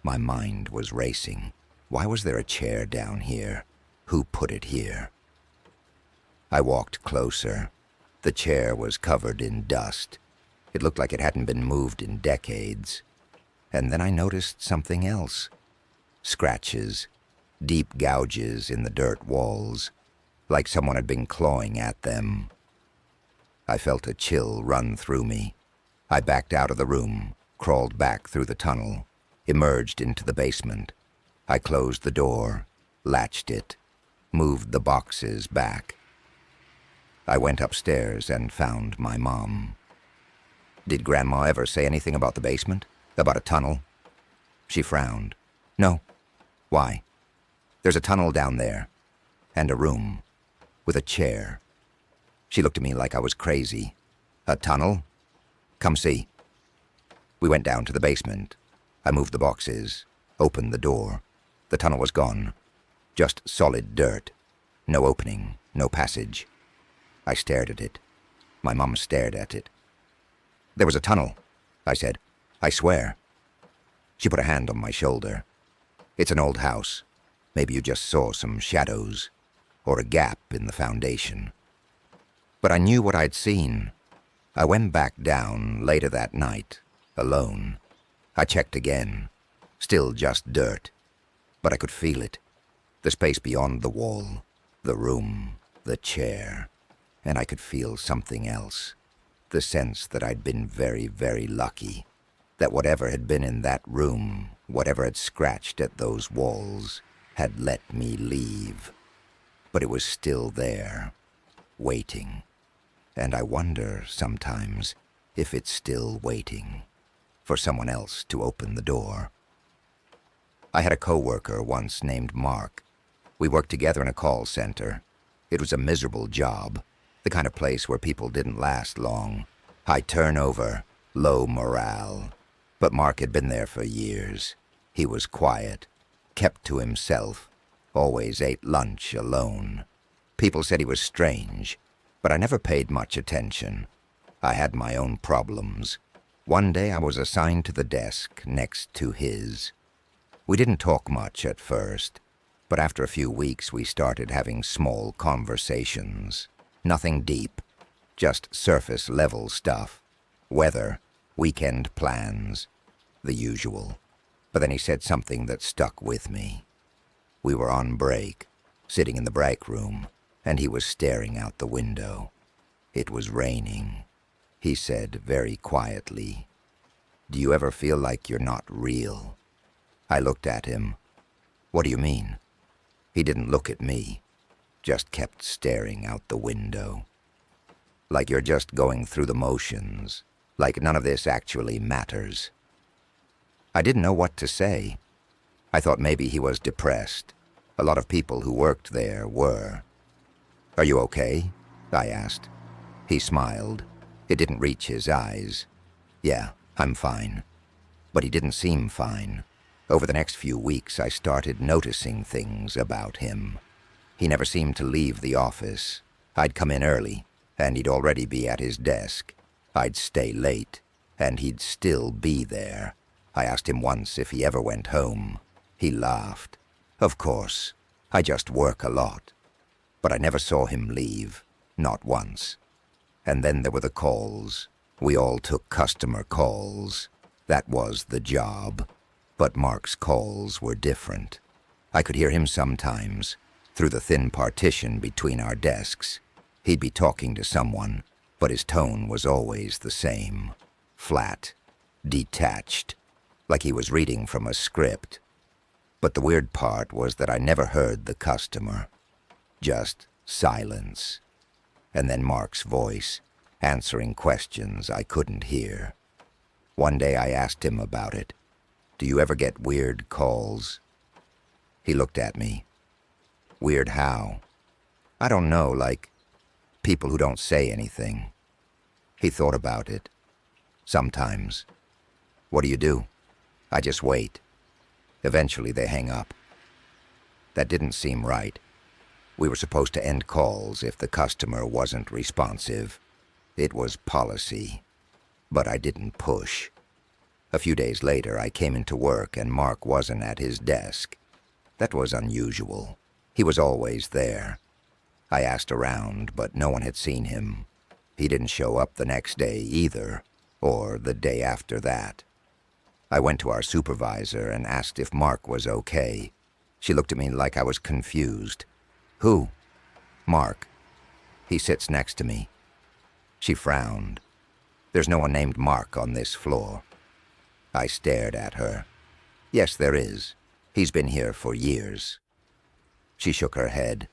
My mind was racing. Why was there a chair down here? Who put it here? I walked closer. The chair was covered in dust. It looked like it hadn't been moved in decades. And then I noticed something else. Scratches, deep gouges in the dirt walls, like someone had been clawing at them. I felt a chill run through me. I backed out of the room, crawled back through the tunnel, emerged into the basement. I closed the door, latched it, moved the boxes back. I went upstairs and found my mom. Did Grandma ever say anything about the basement? About a tunnel? She frowned. No. Why? There's a tunnel down there, and a room, with a chair. She looked at me like I was crazy. A tunnel? Come see. We went down to the basement. I moved the boxes, opened the door. The tunnel was gone. Just solid dirt. No opening, no passage. I stared at it. My mom stared at it. There was a tunnel, I said. I swear. She put a hand on my shoulder. It's an old house. Maybe you just saw some shadows, or a gap in the foundation. But I knew what I'd seen. I went back down later that night, alone. I checked again. Still just dirt. But I could feel it. The space beyond the wall, the room, the chair. And I could feel something else. The sense that I'd been very, very lucky. That whatever had been in that room, whatever had scratched at those walls, had let me leave. But it was still there, waiting. And I wonder, sometimes, if it's still waiting for someone else to open the door. I had a coworker once named Mark. We worked together in a call center. It was a miserable job, the kind of place where people didn't last long. High turnover, low morale. But Mark had been there for years. He was quiet, kept to himself, always ate lunch alone. People said he was strange, but I never paid much attention. I had my own problems. One day I was assigned to the desk next to his. We didn't talk much at first, but after a few weeks we started having small conversations. Nothing deep, just surface-level stuff. Weather, weekend plans, the usual. But then he said something that stuck with me. We were on break, sitting in the break room, and he was staring out the window. It was raining. He said very quietly, "Do you ever feel like you're not real?" I looked at him. "What do you mean?" He didn't look at me, just kept staring out the window. "Like you're just going through the motions, like none of this actually matters." I didn't know what to say. I thought maybe he was depressed. A lot of people who worked there were. "Are you okay?" I asked. He smiled. It didn't reach his eyes. "Yeah, I'm fine." But he didn't seem fine. Over the next few weeks, I started noticing things about him. He never seemed to leave the office. I'd come in early, and he'd already be at his desk. I'd stay late, and he'd still be there. I asked him once if he ever went home. He laughed. "Of course, I just work a lot." But I never saw him leave, not once. And then there were the calls. We all took customer calls. That was the job. But Mark's calls were different. I could hear him sometimes, through the thin partition between our desks. He'd be talking to someone, but his tone was always the same. Flat, detached, like he was reading from a script. But the weird part was that I never heard the customer. Just silence. And then Mark's voice, answering questions I couldn't hear. One day I asked him about it. "Do you ever get weird calls?" He looked at me. "Weird how?" "I don't know, like people who don't say anything." He thought about it. Sometimes. What do you do? I just wait. Eventually they hang up. That didn't seem right. We were supposed to end calls if the customer wasn't responsive. It was policy. But I didn't push. A few days later, I came into work and Mark wasn't at his desk. That was unusual. He was always there. I asked around, but no one had seen him. He didn't show up the next day either, or the day after that. I went to our supervisor and asked if Mark was okay. She looked at me like I was confused. Who? Mark. He sits next to me. She frowned. There's no one named Mark on this floor. I stared at her. Yes, there is. He's been here for years. She shook her head.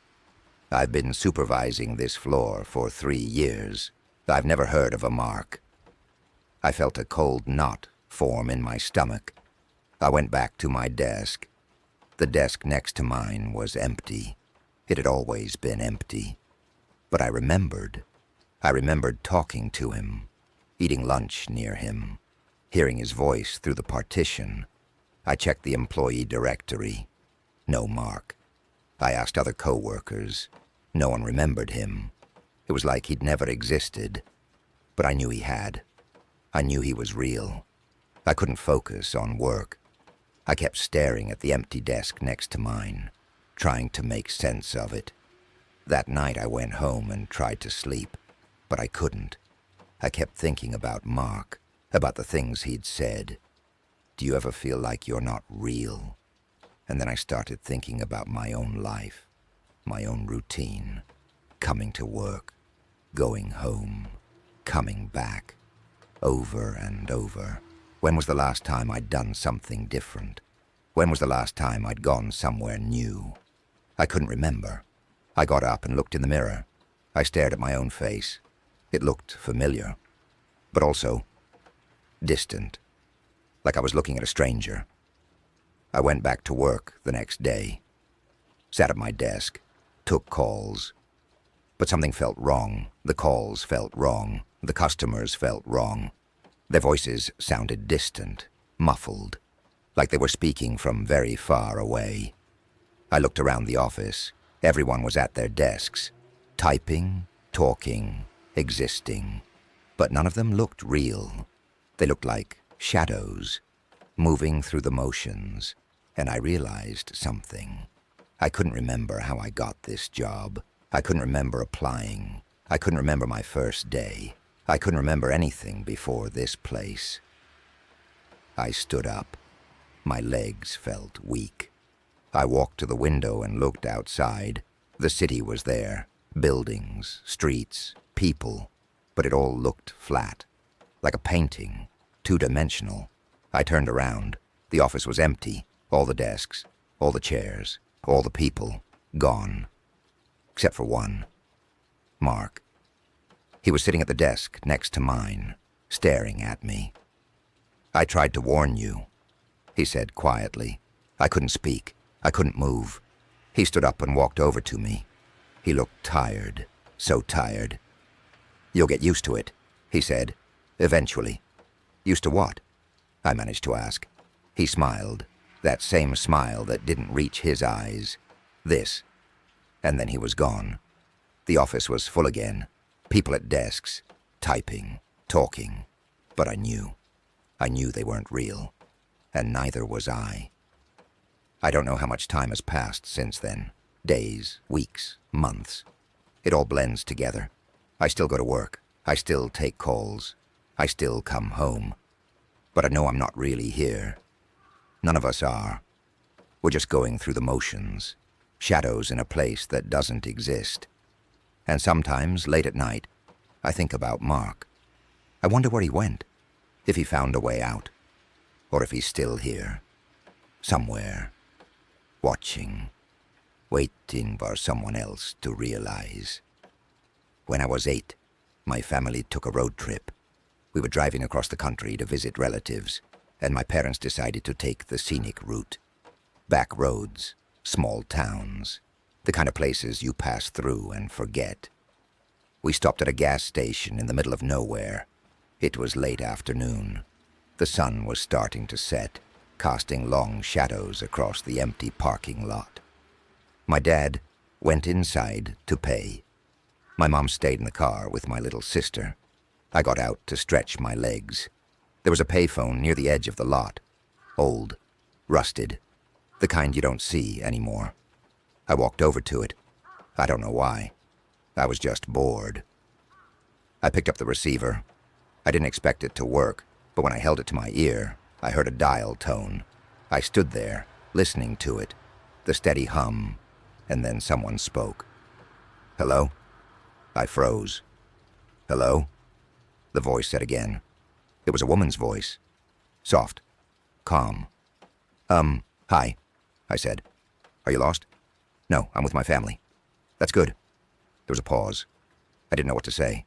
I've been supervising this floor for 3 years. I've never heard of a Mark. I felt a cold knot form in my stomach. I went back to my desk. The desk next to mine was empty. It had always been empty. But I remembered. I remembered talking to him, eating lunch near him, hearing his voice through the partition. I checked the employee directory. No Mark. I asked other co-workers. No one remembered him. It was like he'd never existed. But I knew he had. I knew he was real. I couldn't focus on work. I kept staring at the empty desk next to mine, trying to make sense of it. That night I went home and tried to sleep, but I couldn't. I kept thinking about Mark, about the things he'd said. Do you ever feel like you're not real? And then I started thinking about my own life, my own routine, coming to work, going home, coming back, over and over. When was the last time I'd done something different? When was the last time I'd gone somewhere new? I couldn't remember. I got up and looked in the mirror. I stared at my own face. It looked familiar, but also distant, like I was looking at a stranger. I went back to work the next day, sat at my desk, took calls. But something felt wrong. The calls felt wrong. The customers felt wrong. Their voices sounded distant, muffled, like they were speaking from very far away. I looked around the office. Everyone was at their desks, typing, talking, existing. But none of them looked real. They looked like shadows, moving through the motions. And I realized something. I couldn't remember how I got this job. I couldn't remember applying. I couldn't remember my first day. I couldn't remember anything before this place. I stood up. My legs felt weak. I walked to the window and looked outside. The city was there. Buildings, streets, people. But it all looked flat. Like a painting. Two-dimensional. I turned around. The office was empty. All the desks, all the chairs, all the people, gone. Except for one. Mark. He was sitting at the desk next to mine, staring at me. I tried to warn you, he said quietly. I couldn't speak. I couldn't move. He stood up and walked over to me. He looked tired, so tired. You'll get used to it, he said, eventually. Used to what? I managed to ask. He smiled, that same smile that didn't reach his eyes. This. And then he was gone. The office was full again. People at desks, typing, talking. But I knew. I knew they weren't real. And neither was I. I don't know how much time has passed since then. Days, weeks, months. It all blends together. I still go to work. I still take calls. I still come home. But I know I'm not really here. None of us are. We're just going through the motions. Shadows in a place that doesn't exist. And sometimes, late at night, I think about Mark. I wonder where he went. If he found a way out. Or if he's still here. Somewhere. Watching. Waiting for someone else to realize. When I was 8, my family took a road trip. We were driving across the country to visit relatives, and my parents decided to take the scenic route. Back roads, small towns, the kind of places you pass through and forget. We stopped at a gas station in the middle of nowhere. It was late afternoon. The sun was starting to set, casting long shadows across the empty parking lot. My dad went inside to pay. My mom stayed in the car with my little sister. I got out to stretch my legs. There was a payphone near the edge of the lot. Old, rusted, the kind you don't see anymore. I walked over to it. I don't know why. I was just bored. I picked up the receiver. I didn't expect it to work, but when I held it to my ear, I heard a dial tone. I stood there, listening to it, the steady hum, and then someone spoke. "Hello?" I froze. "Hello?" The voice said again. It was a woman's voice. Soft. Calm. Hi," I said. "Are you lost?" "No, I'm with my family." "That's good." There was a pause. I didn't know what to say.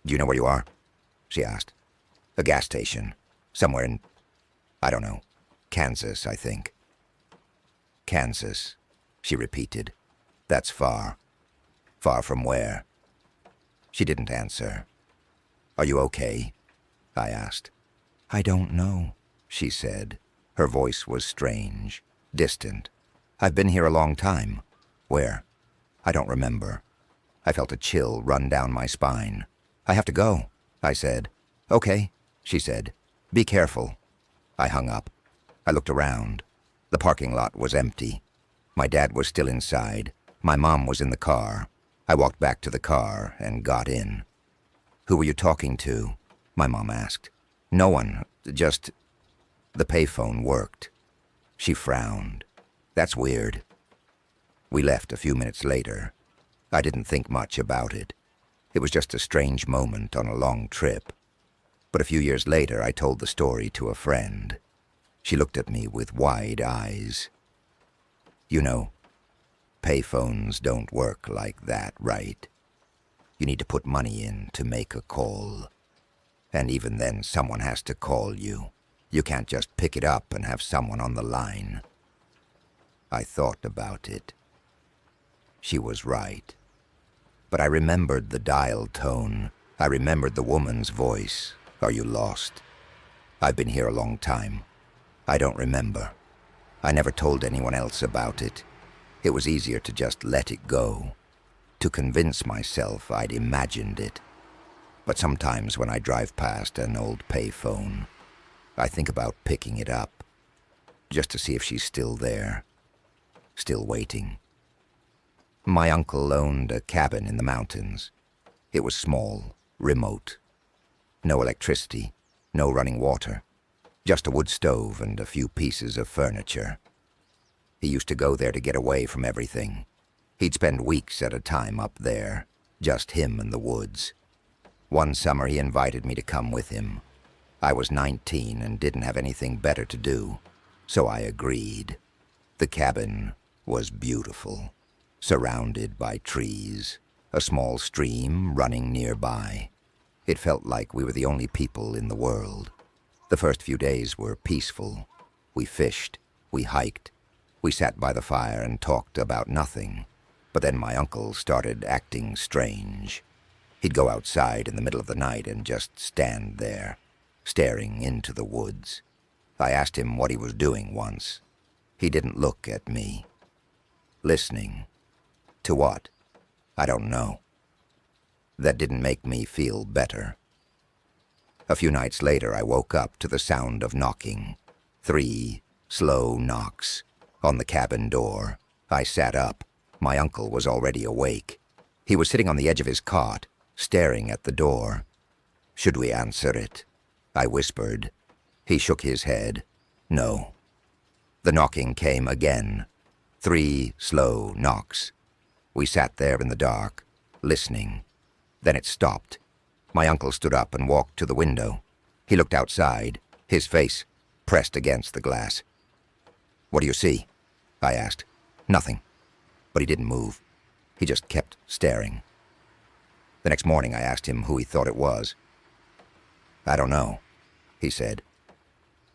"Do you know where you are?" she asked. "A gas station. Somewhere in, I don't know, Kansas, I think." "Kansas," she repeated. "That's far." "Far from where?" She didn't answer. "Are you okay?" I asked. "I don't know," she said. Her voice was strange, distant. "I've been here a long time." "Where?" "I don't remember." I felt a chill run down my spine. "I have to go," I said. "Okay," she said. "Be careful." I hung up. I looked around. The parking lot was empty. My dad was still inside. My mom was in the car. I walked back to the car and got in. "Who were you talking to?" my mom asked. "No one, just..." The payphone worked. She frowned. "That's weird." We left a few minutes later. I didn't think much about it. It was just a strange moment on a long trip. But a few years later, I told the story to a friend. She looked at me with wide eyes. "You know, payphones don't work like that, right? You need to put money in to make a call. And even then, someone has to call you. You can't just pick it up and have someone on the line." I thought about it. She was right. But I remembered the dial tone. I remembered the woman's voice. "Are you lost?" "I've been here a long time. I don't remember." I never told anyone else about it. It was easier to just let it go. To convince myself I'd imagined it. But sometimes when I drive past an old payphone, I think about picking it up, just to see if she's still there, still waiting. My uncle owned a cabin in the mountains. It was small, remote. No electricity, no running water, just a wood stove and a few pieces of furniture. He used to go there to get away from everything. He'd spend weeks at a time up there, just him and the woods. One summer he invited me to come with him. I was 19 and didn't have anything better to do, so I agreed. The cabin was beautiful, surrounded by trees, a small stream running nearby. It felt like we were the only people in the world. The first few days were peaceful. We fished, we hiked, we sat by the fire and talked about nothing. But then my uncle started acting strange. He'd go outside in the middle of the night and just stand there, staring into the woods. I asked him what he was doing once. He didn't look at me. Listening. To what? I don't know. That didn't make me feel better. A few nights later, I woke up to the sound of knocking. 3 slow knocks on the cabin door. I sat up. My uncle was already awake. He was sitting on the edge of his cot, staring at the door. "Should we answer it?" I whispered. He shook his head. "No." The knocking came again. 3 slow knocks. We sat there in the dark, listening. Then it stopped. My uncle stood up and walked to the window. He looked outside, his face pressed against the glass. "What do you see?" I asked. "Nothing." But he didn't move. He just kept staring. The next morning I asked him who he thought it was. "I don't know," he said.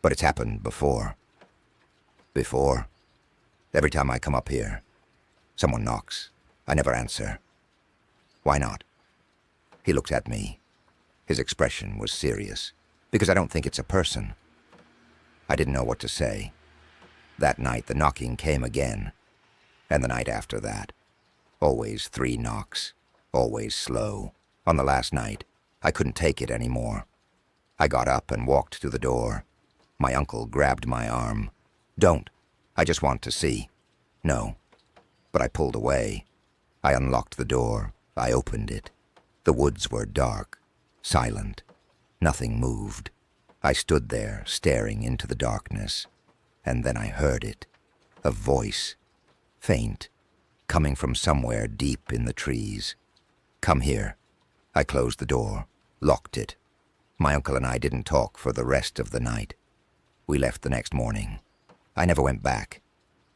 "But it's happened before." "Before?" "Every time I come up here, someone knocks. I never answer." "Why not?" He looked at me. His expression was serious, because I don't think it's a person. I didn't know what to say. That night the knocking came again, and the night after that. Always 3 knocks, always slow. On the last night, I couldn't take it anymore. I got up and walked to the door. My uncle grabbed my arm. "Don't. I just want to see." "No." But I pulled away. I unlocked the door. I opened it. The woods were dark, silent. Nothing moved. I stood there, staring into the darkness. And then I heard it. A voice. Faint. Coming from somewhere deep in the trees. "Come here." I closed the door, locked it. My uncle and I didn't talk for the rest of the night. We left the next morning. I never went back,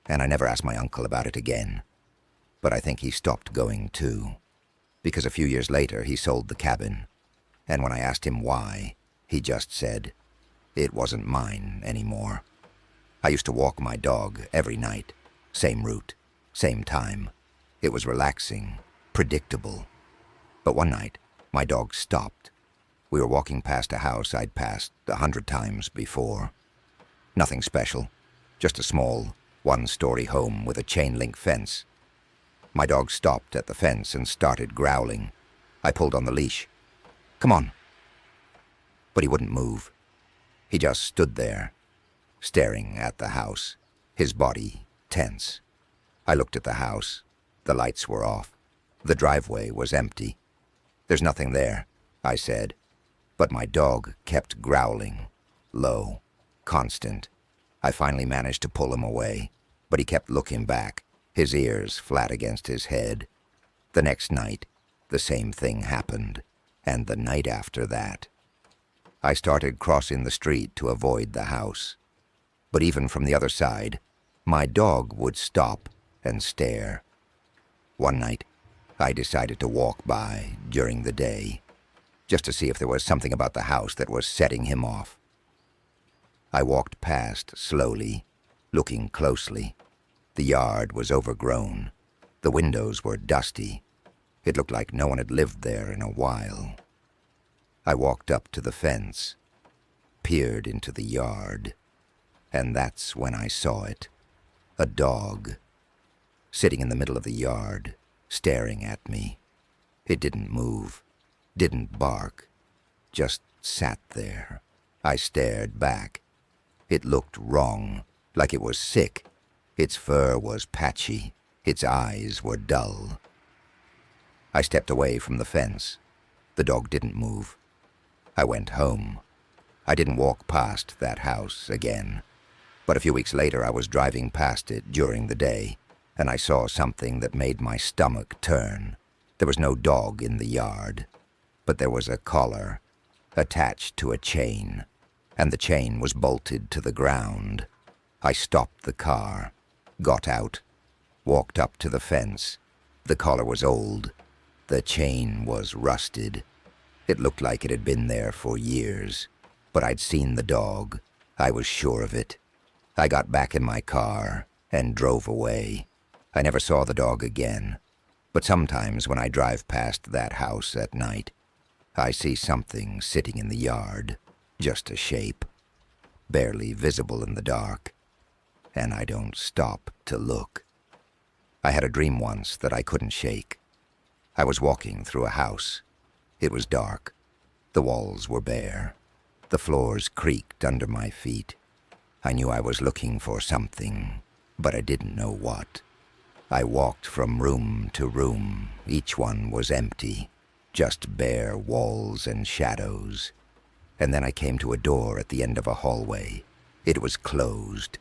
and I never asked my uncle about it again. But I think he stopped going too, because a few years later he sold the cabin, and when I asked him why, he just said, it wasn't mine anymore. I used to walk my dog every night, same route, same time. It was relaxing, predictable. But one night, my dog stopped. We were walking past a house I'd passed 100 times before. Nothing special, just a small, 1-story home with a chain-link fence. My dog stopped at the fence and started growling. I pulled on the leash. "Come on." But he wouldn't move. He just stood there, staring at the house, his body tense. I looked at the house. The lights were off. The driveway was empty. "There's nothing there," I said. But my dog kept growling, low, constant. I finally managed to pull him away, but he kept looking back, his ears flat against his head. The next night, the same thing happened, and the night after that. I started crossing the street to avoid the house. But even from the other side, my dog would stop and stare. One night, I decided to walk by during the day, just to see if there was something about the house that was setting him off. I walked past slowly, looking closely. The yard was overgrown. The windows were dusty. It looked like no one had lived there in a while. I walked up to the fence, peered into the yard, and that's when I saw it. A dog, sitting in the middle of the yard, staring at me. It didn't move, didn't bark, just sat there. I stared back. It looked wrong, like it was sick. Its fur was patchy. Its eyes were dull. I stepped away from the fence. The dog didn't move. I went home. I didn't walk past that house again. But a few weeks later, I was driving past it during the day, and I saw something that made my stomach turn. There was no dog in the yard, but there was a collar attached to a chain, and the chain was bolted to the ground. I stopped the car, got out, walked up to the fence. The collar was old. The chain was rusted. It looked like it had been there for years, but I'd seen the dog. I was sure of it. I got back in my car and drove away. I never saw the dog again, but sometimes when I drive past that house at night, I see something sitting in the yard, just a shape, barely visible in the dark, and I don't stop to look. I had a dream once that I couldn't shake. I was walking through a house. It was dark. The walls were bare. The floors creaked under my feet. I knew I was looking for something, but I didn't know what. I walked from room to room. Each one was empty, just bare walls and shadows. And then I came to a door at the end of a hallway. It was closed.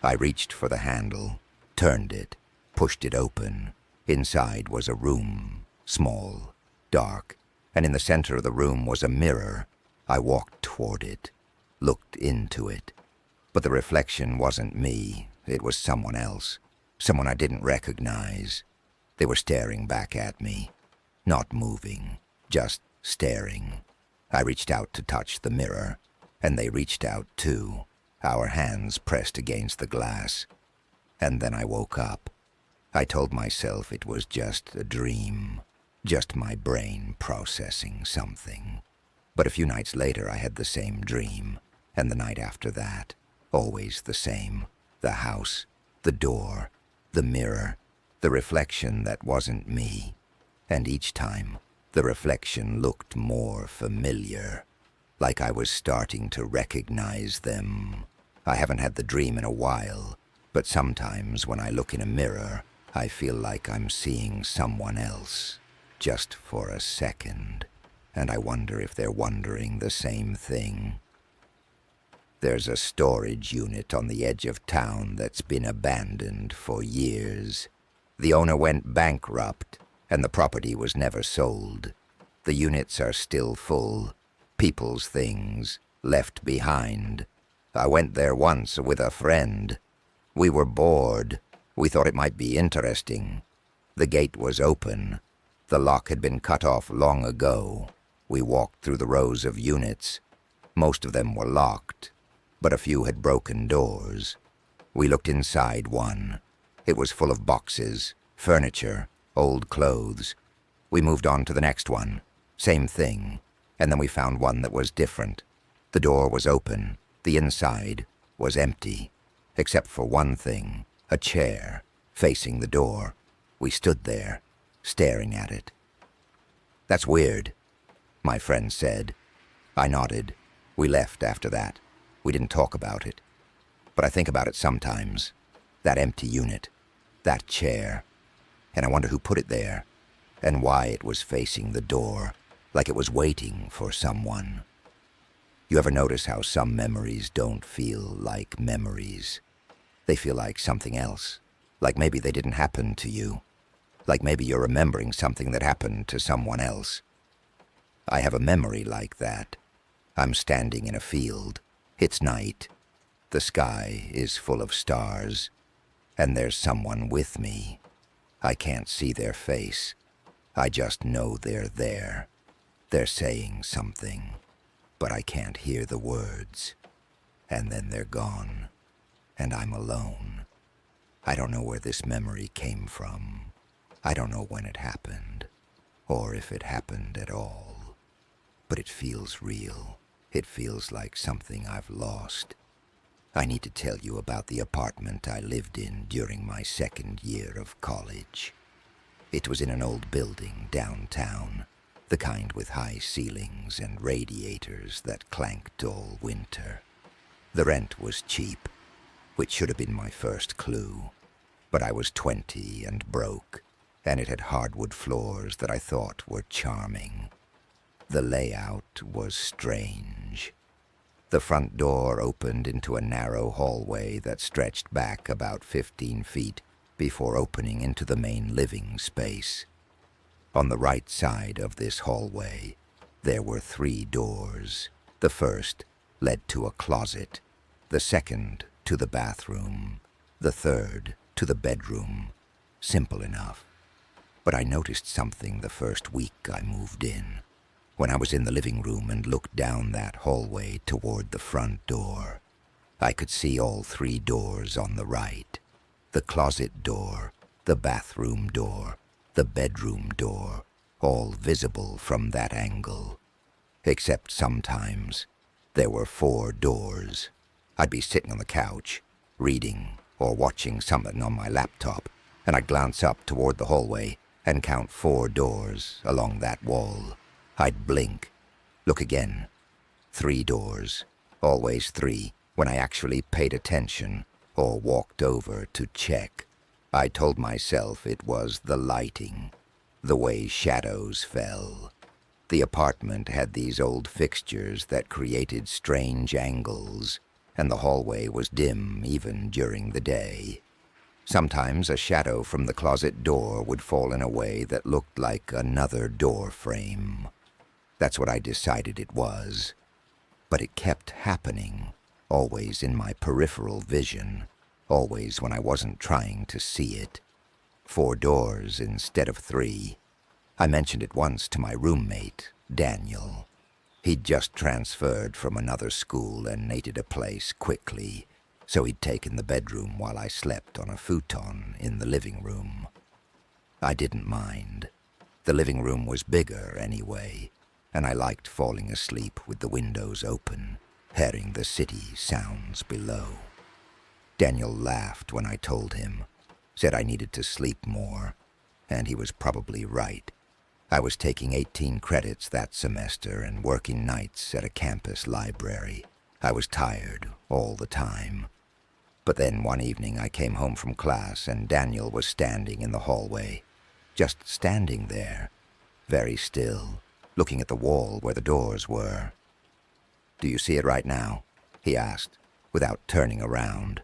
I reached for the handle, turned it, pushed it open. Inside was a room, small, dark, and in the center of the room was a mirror. I walked toward it, looked into it. But the reflection wasn't me. It was someone else, someone I didn't recognize. They were staring back at me, not moving, just staring. I reached out to touch the mirror, and they reached out too, our hands pressed against the glass. And then I woke up. I told myself it was just a dream, just my brain processing something. But a few nights later I had the same dream, and the night after that, always the same. The house, the door, the mirror, the reflection that wasn't me. And each time, the reflection looked more familiar, like I was starting to recognize them. I haven't had the dream in a while, but sometimes when I look in a mirror, I feel like I'm seeing someone else, just for a second, and I wonder if they're wondering the same thing. There's a storage unit on the edge of town that's been abandoned for years. The owner went bankrupt, and the property was never sold. The units are still full, people's things left behind. I went there once with a friend. We were bored. We thought it might be interesting. The gate was open. The lock had been cut off long ago. We walked through the rows of units. Most of them were locked, but a few had broken doors. We looked inside one. It was full of boxes, furniture, old clothes. We moved on to the next one. Same thing. And then we found one that was different. The door was open. The inside was empty, except for one thing, a chair facing the door. We stood there, staring at it. "That's weird," my friend said. I nodded. We left after that. We didn't talk about it. But I think about it sometimes. That empty unit, that chair. And I wonder who put it there, and why it was facing the door, like it was waiting for someone. You ever notice how some memories don't feel like memories? They feel like something else, like maybe they didn't happen to you, like maybe you're remembering something that happened to someone else. I have a memory like that. I'm standing in a field. It's night. The sky is full of stars, and there's someone with me. I can't see their face. I just know they're there. They're saying something, but I can't hear the words. And then they're gone, and I'm alone. I don't know where this memory came from. I don't know when it happened, or if it happened at all. But it feels real. It feels like something I've lost. I need to tell you about the apartment I lived in during my second year of college. It was in an old building downtown, the kind with high ceilings and radiators that clanked all winter. The rent was cheap, which should have been my first clue. But I was 20 and broke, and it had hardwood floors that I thought were charming. The layout was strange. The front door opened into a narrow hallway that stretched back about 15 feet before opening into the main living space. On the right side of this hallway, there were 3 doors. The first led to a closet, the second to the bathroom, the third to the bedroom. Simple enough. But I noticed something the first week I moved in. When I was in the living room and looked down that hallway toward the front door, I could see all 3 doors on the right. The closet door, the bathroom door, the bedroom door, all visible from that angle. Except sometimes there were 4 doors. I'd be sitting on the couch, reading or watching something on my laptop, and I'd glance up toward the hallway and count 4 doors along that wall. I'd blink, look again. 3 doors, always 3, when I actually paid attention or walked over to check. I told myself it was the lighting, the way shadows fell. The apartment had these old fixtures that created strange angles, and the hallway was dim even during the day. Sometimes a shadow from the closet door would fall in a way that looked like another door frame. That's what I decided it was. But it kept happening, always in my peripheral vision, always when I wasn't trying to see it. 4 doors instead of 3. I mentioned it once to my roommate, Daniel. He'd just transferred from another school and needed a place quickly, so he'd taken the bedroom while I slept on a futon in the living room. I didn't mind. The living room was bigger anyway, and I liked falling asleep with the windows open, hearing the city sounds below. Daniel laughed when I told him, said I needed to sleep more, and he was probably right. I was taking 18 credits that semester and working nights at a campus library. I was tired all the time. But then one evening I came home from class and Daniel was standing in the hallway, just standing there, very still, looking at the wall where the doors were. "Do you see it right now?" he asked, without turning around.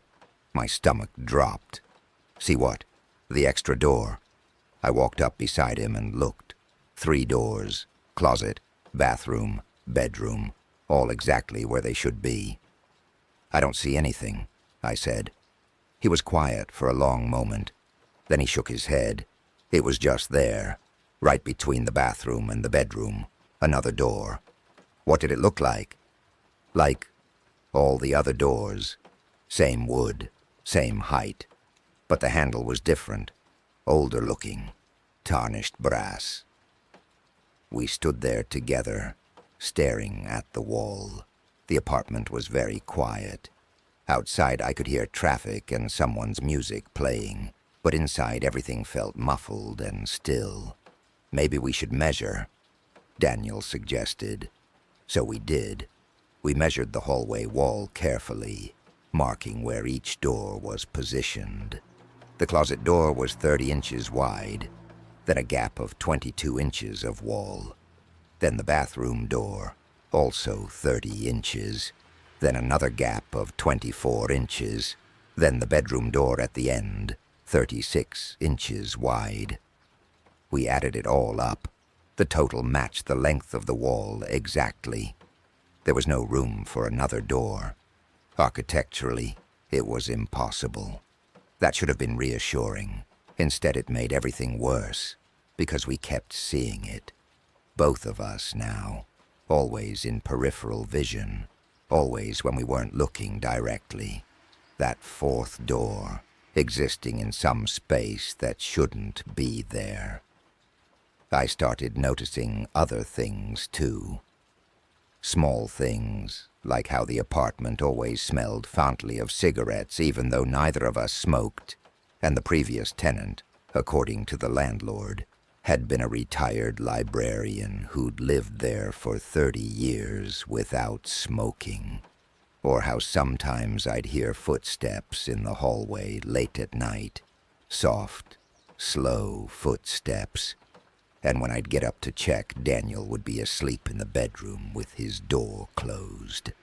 My stomach dropped. "See what?" "The extra door." I walked up beside him and looked. 3 doors, closet, bathroom, bedroom, all exactly where they should be. "I don't see anything," I said. He was quiet for a long moment. Then he shook his head. It was just there, right between the bathroom and the bedroom, another door. "What did it look like?" "Like all the other doors. Same wood, same height. But the handle was different, older looking, tarnished brass." We stood there together, staring at the wall. The apartment was very quiet. Outside I could hear traffic and someone's music playing, but inside everything felt muffled and still. "Maybe we should measure," Daniel suggested. So we did. We measured the hallway wall carefully, marking where each door was positioned. The closet door was 30 inches wide, then a gap of 22 inches of wall. Then the bathroom door, also 30 inches. Then another gap of 24 inches. Then the bedroom door at the end, 36 inches wide. We added it all up. The total matched the length of the wall exactly. There was no room for another door. Architecturally, it was impossible. That should have been reassuring. Instead, it made everything worse, because we kept seeing it. Both of us now, always in peripheral vision, always when we weren't looking directly. That 4th door, existing in some space that shouldn't be there. I started noticing other things, too. Small things, like how the apartment always smelled faintly of cigarettes even though neither of us smoked, and the previous tenant, according to the landlord, had been a retired librarian who'd lived there for 30 years without smoking. Or how sometimes I'd hear footsteps in the hallway late at night, soft, slow footsteps. And when I'd get up to check, Daniel would be asleep in the bedroom with his door closed.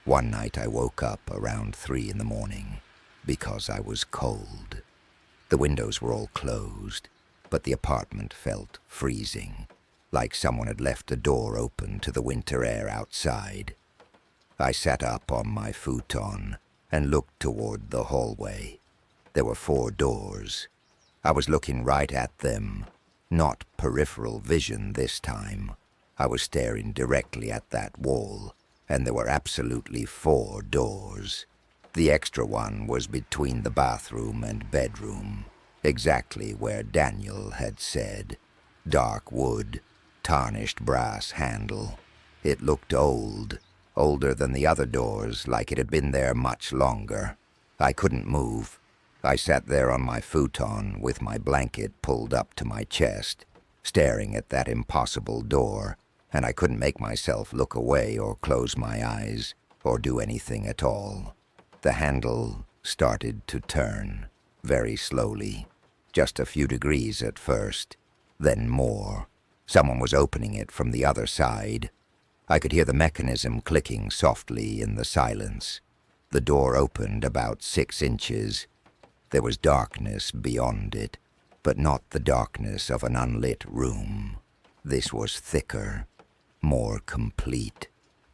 One night I woke up around 3 in the morning because I was cold. The windows were all closed, but the apartment felt freezing, like someone had left the door open to the winter air outside. I sat up on my futon and looked toward the hallway. There were 4 doors. I was looking right at them. Not peripheral vision this time. I was staring directly at that wall, and there were absolutely 4 doors. The extra one was between the bathroom and bedroom, exactly where Daniel had said. Dark wood, tarnished brass handle. It looked old, older than the other doors, like it had been there much longer. I couldn't move. I sat there on my futon with my blanket pulled up to my chest, staring at that impossible door, and I couldn't make myself look away or close my eyes or do anything at all. The handle started to turn, very slowly, just a few degrees at first, then more. Someone was opening it from the other side. I could hear the mechanism clicking softly in the silence. The door opened about 6 inches. There was darkness beyond it, but not the darkness of an unlit room. This was thicker, more complete,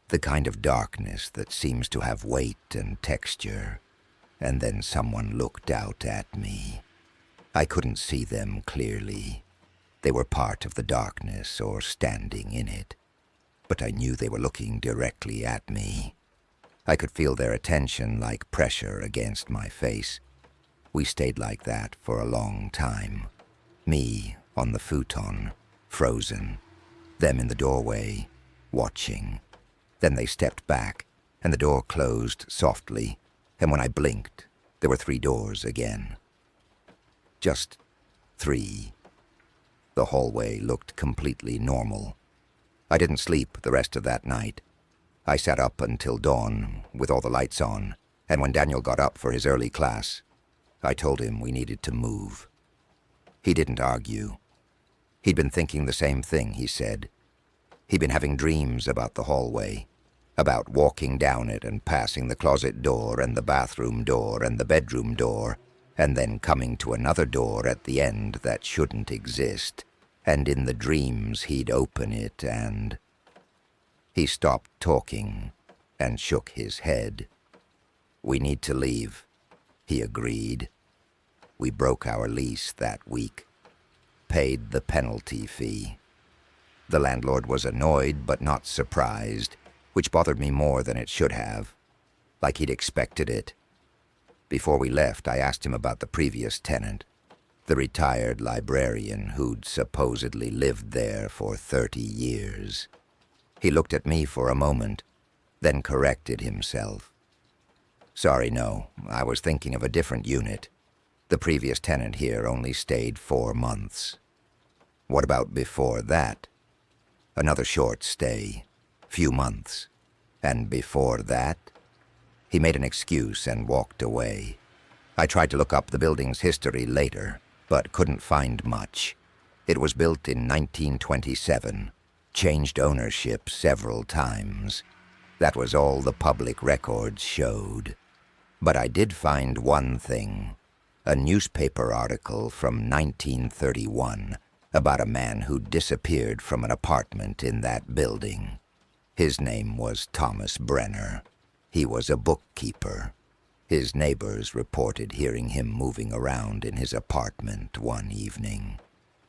the kind of darkness that seems to have weight and texture. And then someone looked out at me. I couldn't see them clearly. They were part of the darkness or standing in it, but I knew they were looking directly at me. I could feel their attention like pressure against my face. We stayed like that for a long time. Me on the futon, frozen. Them in the doorway, watching. Then they stepped back, and the door closed softly, and when I blinked, there were 3 doors again. Just 3. The hallway looked completely normal. I didn't sleep the rest of that night. I sat up until dawn, with all the lights on, and when Daniel got up for his early class, I told him we needed to move. He didn't argue. He'd been thinking the same thing, he said. He'd been having dreams about the hallway, about walking down it and passing the closet door and the bathroom door and the bedroom door, and then coming to another door at the end that shouldn't exist, and in the dreams he'd open it and... He stopped talking and shook his head. "We need to leave," he agreed. We broke our lease that week, paid the penalty fee. The landlord was annoyed but not surprised, which bothered me more than it should have, like he'd expected it. Before we left, I asked him about the previous tenant, the retired librarian who'd supposedly lived there for 30 years. He looked at me for a moment, then corrected himself. "Sorry, no, I was thinking of a different unit. The previous tenant here only stayed 4 months. What about before that? Another short stay, few months. And before that?" He made an excuse and walked away. I tried to look up the building's history later, but couldn't find much. It was built in 1927, changed ownership several times. That was all the public records showed. But I did find one thing, a newspaper article from 1931 about a man who disappeared from an apartment in that building. His name was Thomas Brenner. He was a bookkeeper. His neighbors reported hearing him moving around in his apartment one evening.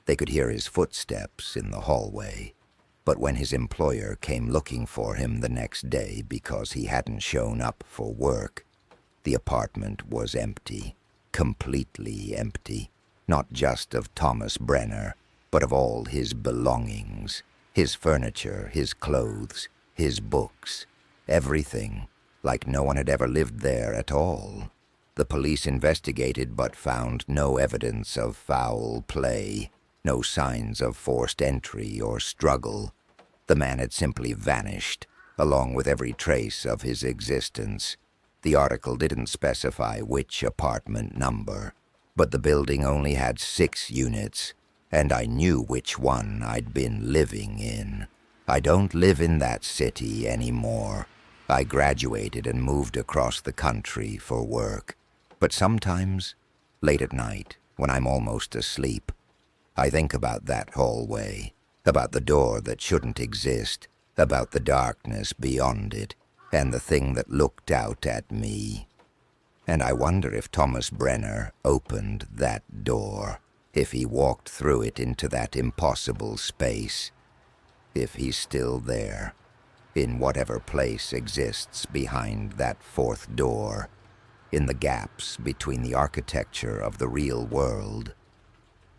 They could hear his footsteps in the hallway, but when his employer came looking for him the next day because he hadn't shown up for work, the apartment was empty, completely empty, not just of Thomas Brenner, but of all his belongings, his furniture, his clothes, his books, everything, like no one had ever lived there at all. The police investigated but found no evidence of foul play, no signs of forced entry or struggle. The man had simply vanished, along with every trace of his existence. The article didn't specify which apartment number, but the building only had 6 units, and I knew which one I'd been living in. I don't live in that city anymore. I graduated and moved across the country for work. But sometimes, late at night, when I'm almost asleep, I think about that hallway, about the door that shouldn't exist, about the darkness beyond it, and the thing that looked out at me. And I wonder if Thomas Brenner opened that door, if he walked through it into that impossible space, if he's still there, in whatever place exists behind that 4th door, in the gaps between the architecture of the real world.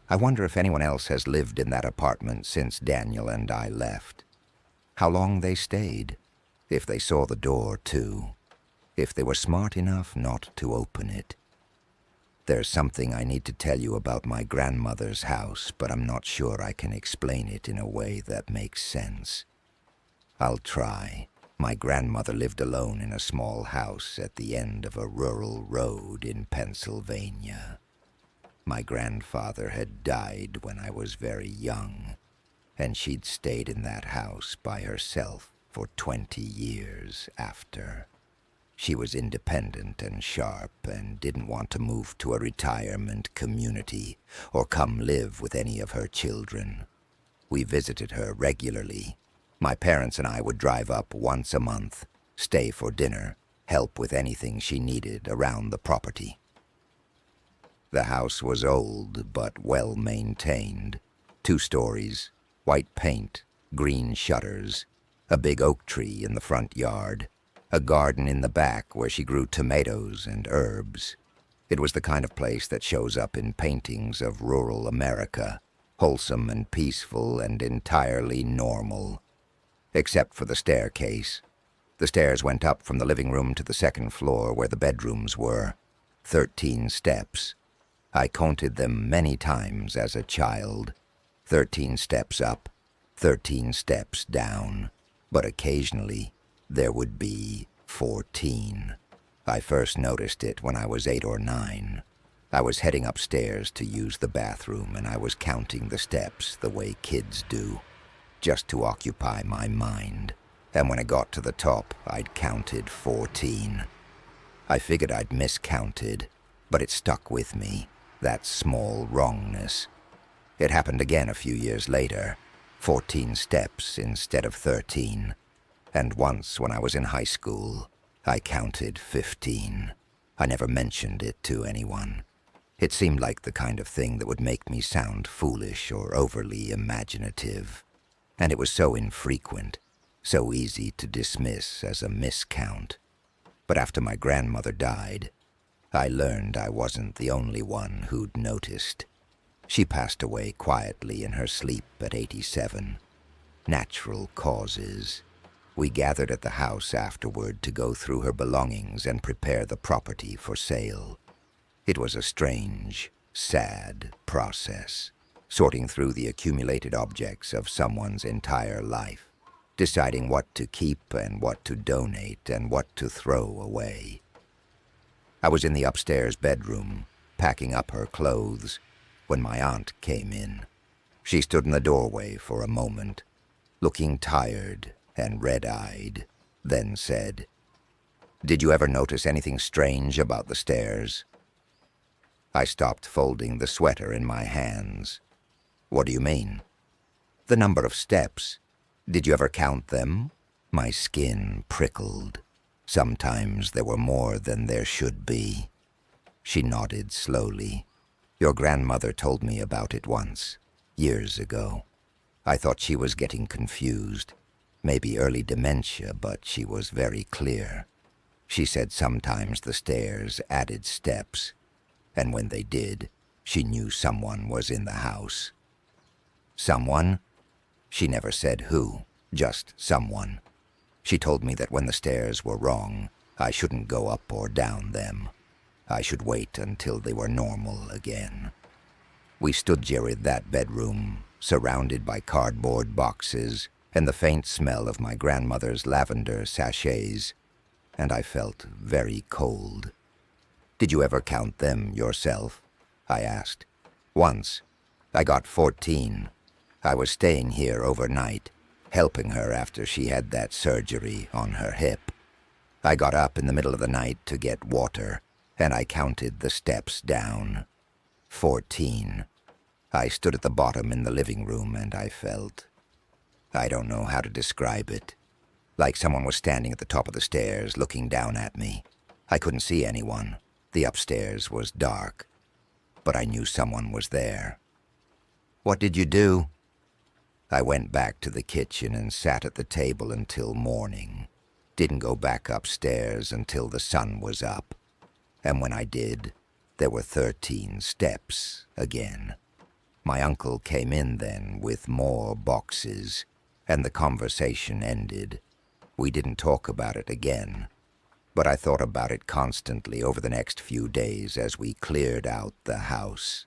I wonder if anyone else has lived in that apartment since Daniel and I left. How long they stayed, if they saw the door too, if they were smart enough not to open it. There's something I need to tell you about my grandmother's house, but I'm not sure I can explain it in a way that makes sense. I'll try. My grandmother lived alone in a small house at the end of a rural road in Pennsylvania. My grandfather had died when I was very young, and she'd stayed in that house by herself for 20 years after. She was independent and sharp and didn't want to move to a retirement community or come live with any of her children. We visited her regularly. My parents and I would drive up once a month, stay for dinner, help with anything she needed around the property. The house was old but well maintained. 2 stories, white paint, green shutters, a big oak tree in the front yard, a garden in the back where she grew tomatoes and herbs. It was the kind of place that shows up in paintings of rural America, wholesome and peaceful and entirely normal. Except for the staircase. The stairs went up from the living room to the second floor where the bedrooms were. 13 steps. I counted them many times as a child. 13 steps up, 13 steps down. But occasionally, there would be 14. I first noticed it when I was 8 or 9. I was heading upstairs to use the bathroom, and I was counting the steps the way kids do, just to occupy my mind. And when I got to the top, I'd counted 14. I figured I'd miscounted, but it stuck with me, that small wrongness. It happened again a few years later, 14 steps instead of 13. And once when I was in high school, I counted 15. I never mentioned it to anyone. It seemed like the kind of thing that would make me sound foolish or overly imaginative. And it was so infrequent, so easy to dismiss as a miscount. But after my grandmother died, I learned I wasn't the only one who'd noticed. She passed away quietly in her sleep at 87. Natural causes. We gathered at the house afterward to go through her belongings and prepare the property for sale. It was a strange, sad process, sorting through the accumulated objects of someone's entire life, deciding what to keep and what to donate and what to throw away. I was in the upstairs bedroom, packing up her clothes, when my aunt came in. She stood in the doorway for a moment, looking tired and red-eyed, then said, "Did you ever notice anything strange about the stairs?" I stopped folding the sweater in my hands. "What do you mean?" "The number of steps. Did you ever count them?" My skin prickled. Sometimes there were more than there should be. She nodded slowly. "Your grandmother told me about it once, years ago. I thought she was getting confused, maybe early dementia, but she was very clear. She said sometimes the stairs added steps, and when they did, she knew someone was in the house." "Someone?" "She never said who, just someone. She told me that when the stairs were wrong, I shouldn't go up or down them. I should wait until they were normal again." We stood there in that bedroom, surrounded by cardboard boxes and the faint smell of my grandmother's lavender sachets, and I felt very cold. "Did you ever count them yourself?" I asked. "Once. I got 14. I was staying here overnight, helping her after she had that surgery on her hip. I got up in the middle of the night to get water, and I counted the steps down. 14. I stood at the bottom in the living room, and I felt, I don't know how to describe it, like someone was standing at the top of the stairs looking down at me. I couldn't see anyone. The upstairs was dark, but I knew someone was there." "What did you do?" "I went back to the kitchen and sat at the table until morning. Didn't go back upstairs until the sun was up. And when I did, there were 13 steps again. My uncle came in then with more boxes, and the conversation ended. We didn't talk about it again, but I thought about it constantly over the next few days as we cleared out the house.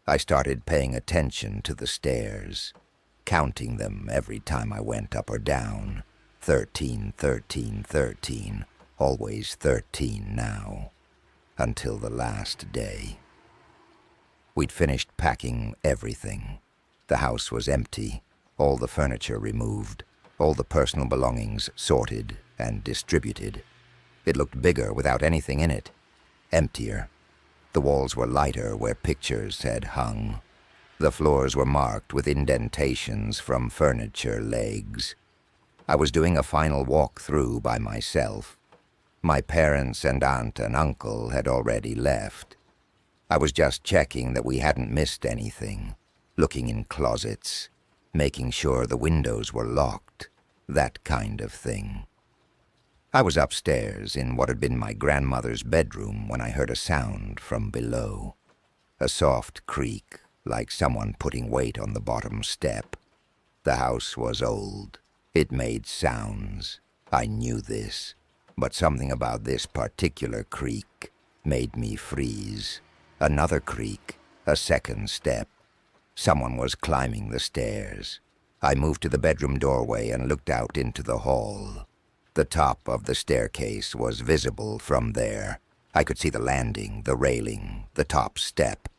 I started paying attention to the stairs, counting them every time I went up or down. 13, 13, 13, always 13 now, until the last day. We'd finished packing everything. The house was empty, all the furniture removed, all the personal belongings sorted and distributed. It looked bigger without anything in it, emptier. The walls were lighter where pictures had hung. The floors were marked with indentations from furniture legs. I was doing a final walk through by myself. My parents and aunt and uncle had already left. I was just checking that we hadn't missed anything, looking in closets, making sure the windows were locked, that kind of thing. I was upstairs in what had been my grandmother's bedroom when I heard a sound from below. A soft creak, like someone putting weight on the bottom step. The house was old. It made sounds. I knew this. But something about this particular creak made me freeze. Another creak, a second step. Someone was climbing the stairs. I moved to the bedroom doorway and looked out into the hall. The top of the staircase was visible from there. I could see the landing, the railing, the top step.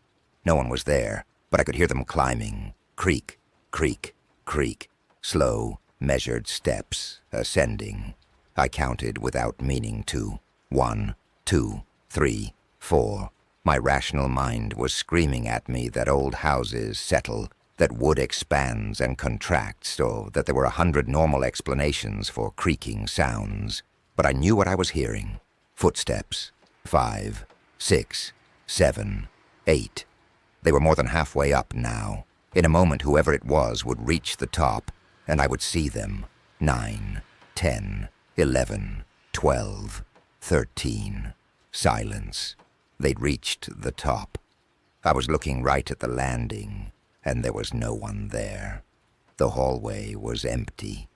No one was there, but I could hear them climbing. Creak, creak, creak. Slow, measured steps, ascending. I counted without meaning to. 1, 2, 3, 4. My rational mind was screaming at me that old houses settle, that wood expands and contracts, so that there were 100 normal explanations for creaking sounds. But I knew what I was hearing. Footsteps. 5, 6, 7, 8. They were more than halfway up now. In a moment, whoever it was would reach the top, and I would see them. 9, 10, 11, 12, 13. Silence. They'd reached the top. I was looking right at the landing, and there was no one there. The hallway was empty.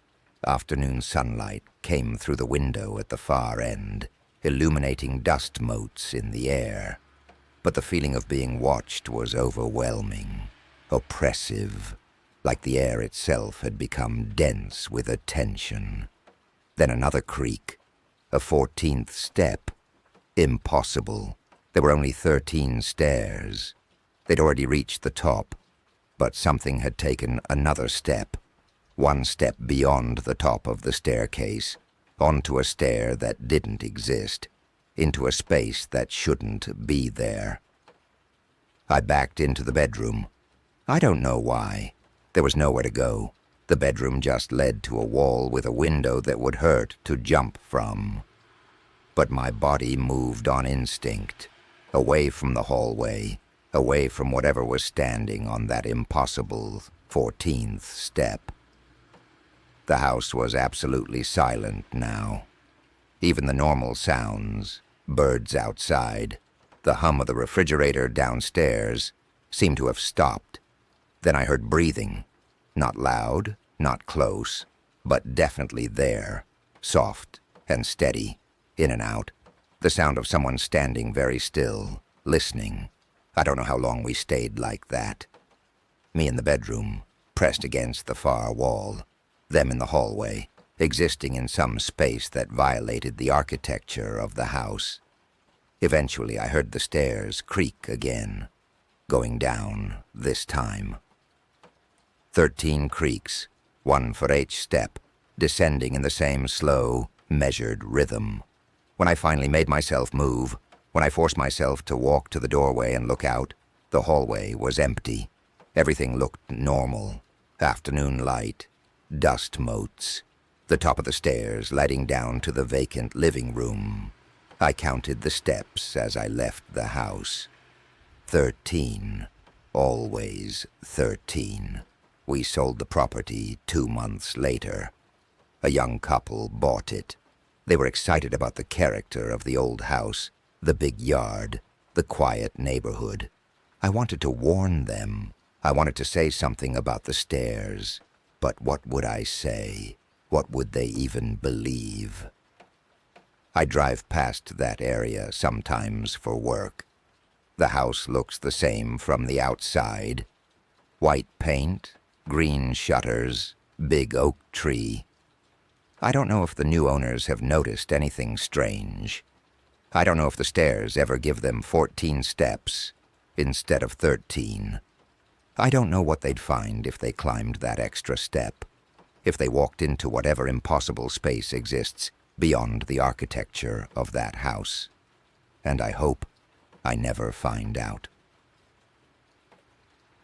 Afternoon sunlight came through the window at the far end, illuminating dust motes in the air. But the feeling of being watched was overwhelming, oppressive, like the air itself had become dense with attention. Then another creak, a 14th step. Impossible. There were only 13 stairs. They'd already reached the top, but something had taken another step, one step beyond the top of the staircase, onto a stair that didn't exist, into a space that shouldn't be there. I backed into the bedroom. I don't know why. There was nowhere to go. The bedroom just led to a wall with a window that would hurt to jump from. But my body moved on instinct, away from the hallway, away from whatever was standing on that impossible 14th step. The house was absolutely silent now. Even the normal sounds, birds outside, the hum of the refrigerator downstairs, seemed to have stopped. Then I heard breathing. Not loud, not close, but definitely there, soft and steady, in and out. The sound of someone standing very still, listening. I don't know how long we stayed like that. Me in the bedroom, pressed against the far wall. Them in the hallway, existing in some space that violated the architecture of the house. Eventually I heard the stairs creak again, going down this time. 13 creaks, one for each step, descending in the same slow, measured rhythm. When I finally made myself move, when I forced myself to walk to the doorway and look out, the hallway was empty. Everything looked normal. Afternoon light, dust motes, the top of the stairs leading down to the vacant living room. I counted the steps as I left the house. 13. Always 13. We sold the property 2 months later. A young couple bought it. They were excited about the character of the old house, the big yard, the quiet neighborhood. I wanted to warn them. I wanted to say something about the stairs. But what would I say? What would they even believe? I drive past that area sometimes for work. The house looks the same from the outside. White paint, green shutters, big oak tree. I don't know if the new owners have noticed anything strange. I don't know if the stairs ever give them 14 steps instead of 13. I don't know what they'd find if they climbed that extra step, if they walked into whatever impossible space exists beyond the architecture of that house. And I hope I never find out.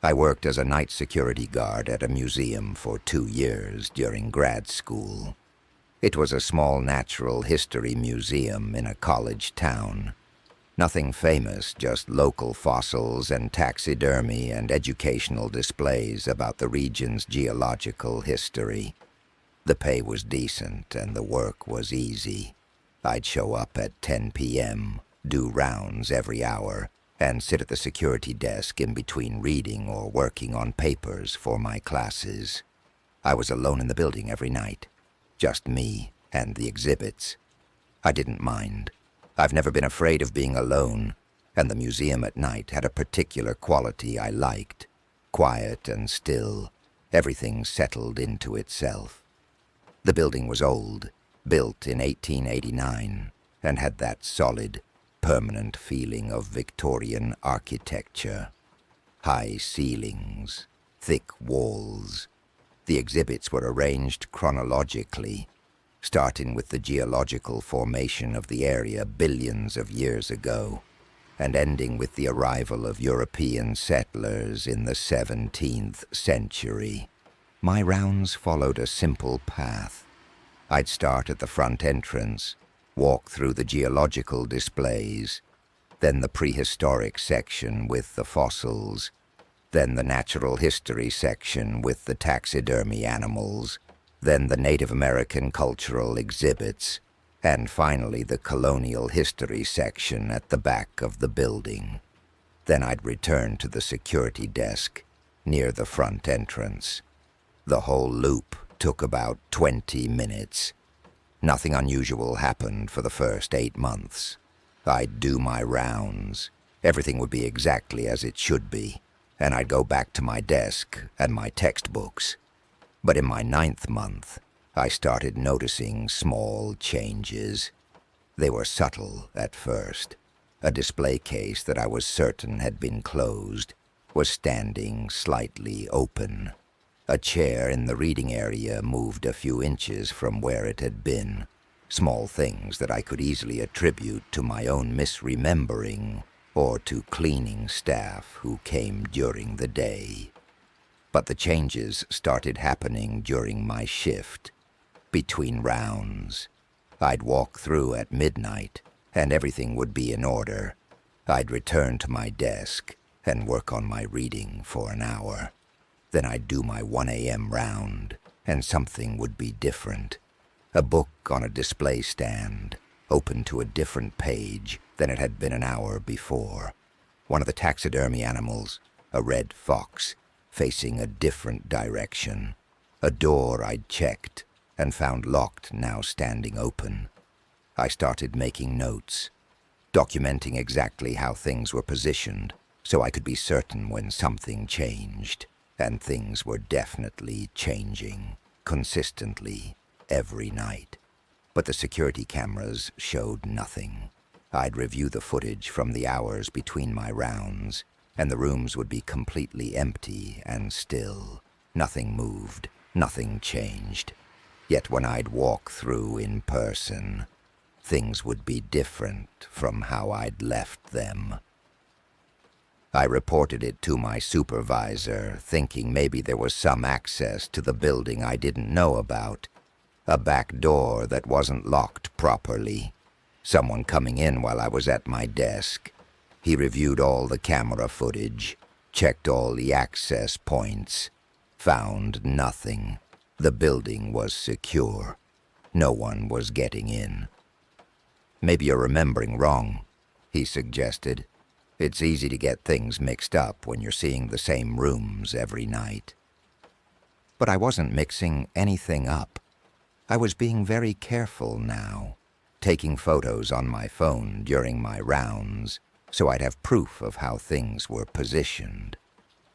I worked as a night security guard at a museum for 2 years during grad school. It was a small natural history museum in a college town. Nothing famous, just local fossils and taxidermy and educational displays about the region's geological history. The pay was decent and the work was easy. I'd show up at 10 p.m., do rounds every hour, and sit at the security desk in between reading or working on papers for my classes. I was alone in the building every night, just me and the exhibits. I didn't mind. I've never been afraid of being alone, and the museum at night had a particular quality I liked. Quiet and still, everything settled into itself. The building was old, built in 1889, and had that solid, permanent feeling of Victorian architecture. High ceilings, thick walls. The exhibits were arranged chronologically, starting with the geological formation of the area billions of years ago, and ending with the arrival of European settlers in the 17th century. My rounds followed a simple path. I'd start at the front entrance, walk through the geological displays, then the prehistoric section with the fossils, then the natural history section with the taxidermy animals, then the Native American cultural exhibits, and finally the colonial history section at the back of the building. Then I'd return to the security desk near the front entrance. The whole loop took about 20 minutes. Nothing unusual happened for the first 8 months. I'd do my rounds. Everything would be exactly as it should be, and I'd go back to my desk and my textbooks. But in my 9th month, I started noticing small changes. They were subtle at first. A display case that I was certain had been closed was standing slightly open. A chair in the reading area moved a few inches from where it had been. Small things that I could easily attribute to my own misremembering or to cleaning staff who came during the day. But the changes started happening during my shift. Between rounds, I'd walk through at midnight, and everything would be in order. I'd return to my desk and work on my reading for an hour. Then I'd do my 1 a.m. round, and something would be different. A book on a display stand, open to a different page than it had been an hour before. One of the taxidermy animals, a red fox, facing a different direction. A door I'd checked and found locked, now standing open. I started making notes, documenting exactly how things were positioned so I could be certain when something changed. And things were definitely changing, consistently, every night. But the security cameras showed nothing. I'd review the footage from the hours between my rounds, and the rooms would be completely empty and still. Nothing moved, nothing changed. Yet when I'd walk through in person, things would be different from how I'd left them. I reported it to my supervisor, thinking maybe there was some access to the building I didn't know about. A back door that wasn't locked properly. Someone coming in while I was at my desk. He reviewed all the camera footage, checked all the access points, found nothing. The building was secure. No one was getting in. "Maybe you're remembering wrong," he suggested. "It's easy to get things mixed up when you're seeing the same rooms every night." But I wasn't mixing anything up. I was being very careful now, taking photos on my phone during my rounds so I'd have proof of how things were positioned.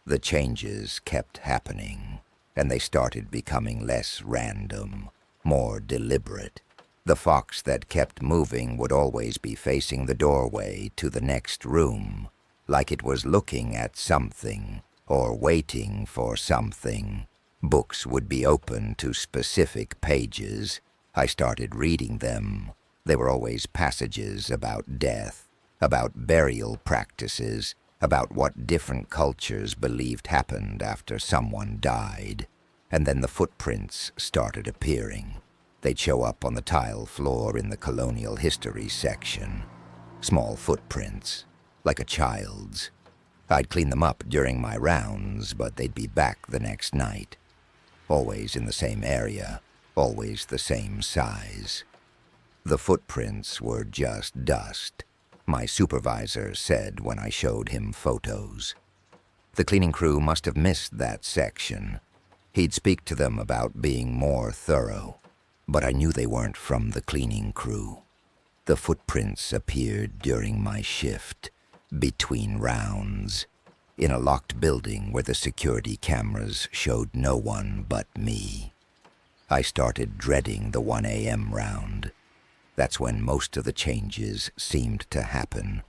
The changes kept happening, and they started becoming less random, more deliberate. The fox that kept moving would always be facing the doorway to the next room, like it was looking at something or waiting for something. Books would be open to specific pages. I started reading them. They were always passages about death, about burial practices, about what different cultures believed happened after someone died. And then the footprints started appearing. They'd show up on the tile floor in the colonial history section. Small footprints, like a child's. I'd clean them up during my rounds, but they'd be back the next night. Always in the same area, always the same size. The footprints were just dust, my supervisor said when I showed him photos. The cleaning crew must have missed that section. He'd speak to them about being more thorough, but I knew they weren't from the cleaning crew. The footprints appeared during my shift, between rounds, in a locked building where the security cameras showed no one but me. I started dreading the 1 a.m. round. That's when most of the changes seemed to happen.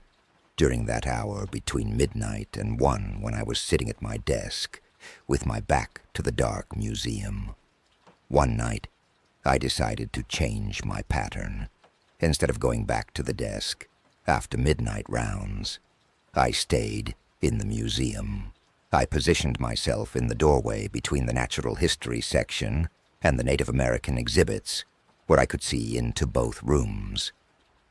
During that hour between midnight and 1, when I was sitting at my desk, with my back to the dark museum. One night, I decided to change my pattern. Instead of going back to the desk, after midnight rounds, I stayed in the museum. I positioned myself in the doorway between the natural history section and the Native American exhibits, where I could see into both rooms.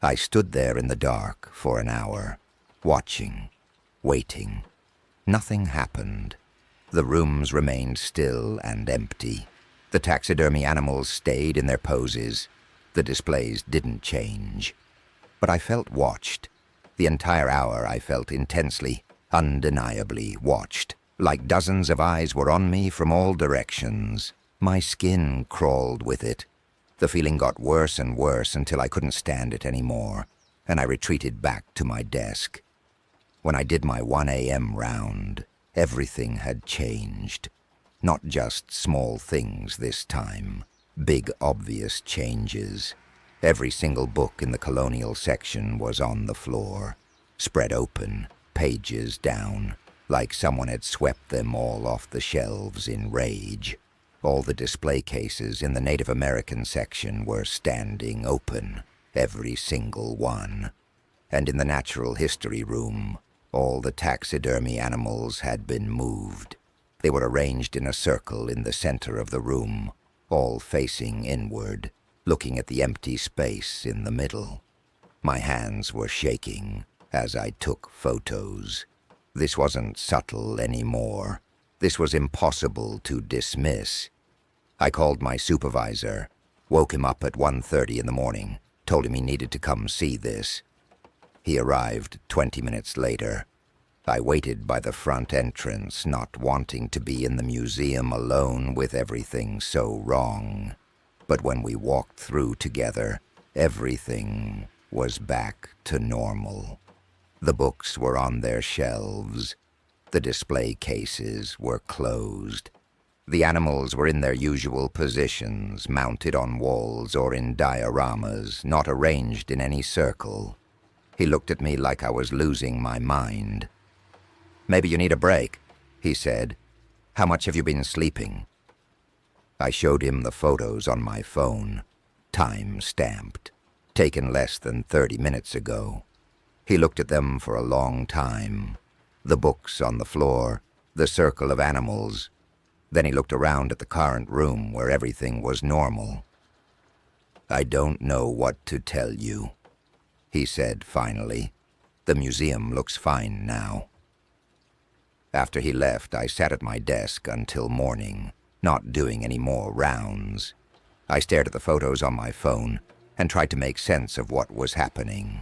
I stood there in the dark for an hour, watching, waiting. Nothing happened. The rooms remained still and empty. The taxidermy animals stayed in their poses. The displays didn't change. But I felt watched. The entire hour I felt intensely, undeniably watched, like dozens of eyes were on me from all directions. My skin crawled with it. The feeling got worse and worse until I couldn't stand it anymore, and I retreated back to my desk. When I did my 1 a.m. round, everything had changed. Not just small things this time. Big, obvious changes. Every single book in the colonial section was on the floor, spread open, pages down, like someone had swept them all off the shelves in rage. All the display cases in the Native American section were standing open, every single one. And in the natural history room, all the taxidermy animals had been moved. They were arranged in a circle in the center of the room, all facing inward, looking at the empty space in the middle. My hands were shaking as I took photos. This wasn't subtle anymore. This was impossible to dismiss. I called my supervisor, woke him up at 1:30 in the morning, told him he needed to come see this. He arrived 20 minutes later. I waited by the front entrance, not wanting to be in the museum alone with everything so wrong. But when we walked through together, everything was back to normal. The books were on their shelves. The display cases were closed. The animals were in their usual positions, mounted on walls or in dioramas, not arranged in any circle. He looked at me like I was losing my mind. "Maybe you need a break," he said. "How much have you been sleeping?" I showed him the photos on my phone, time-stamped, taken less than 30 minutes ago. He looked at them for a long time. The books on the floor, the circle of animals. Then he looked around at the current room where everything was normal. "I don't know what to tell you," he said finally. "The museum looks fine now." After he left, I sat at my desk until morning, not doing any more rounds. I stared at the photos on my phone and tried to make sense of what was happening.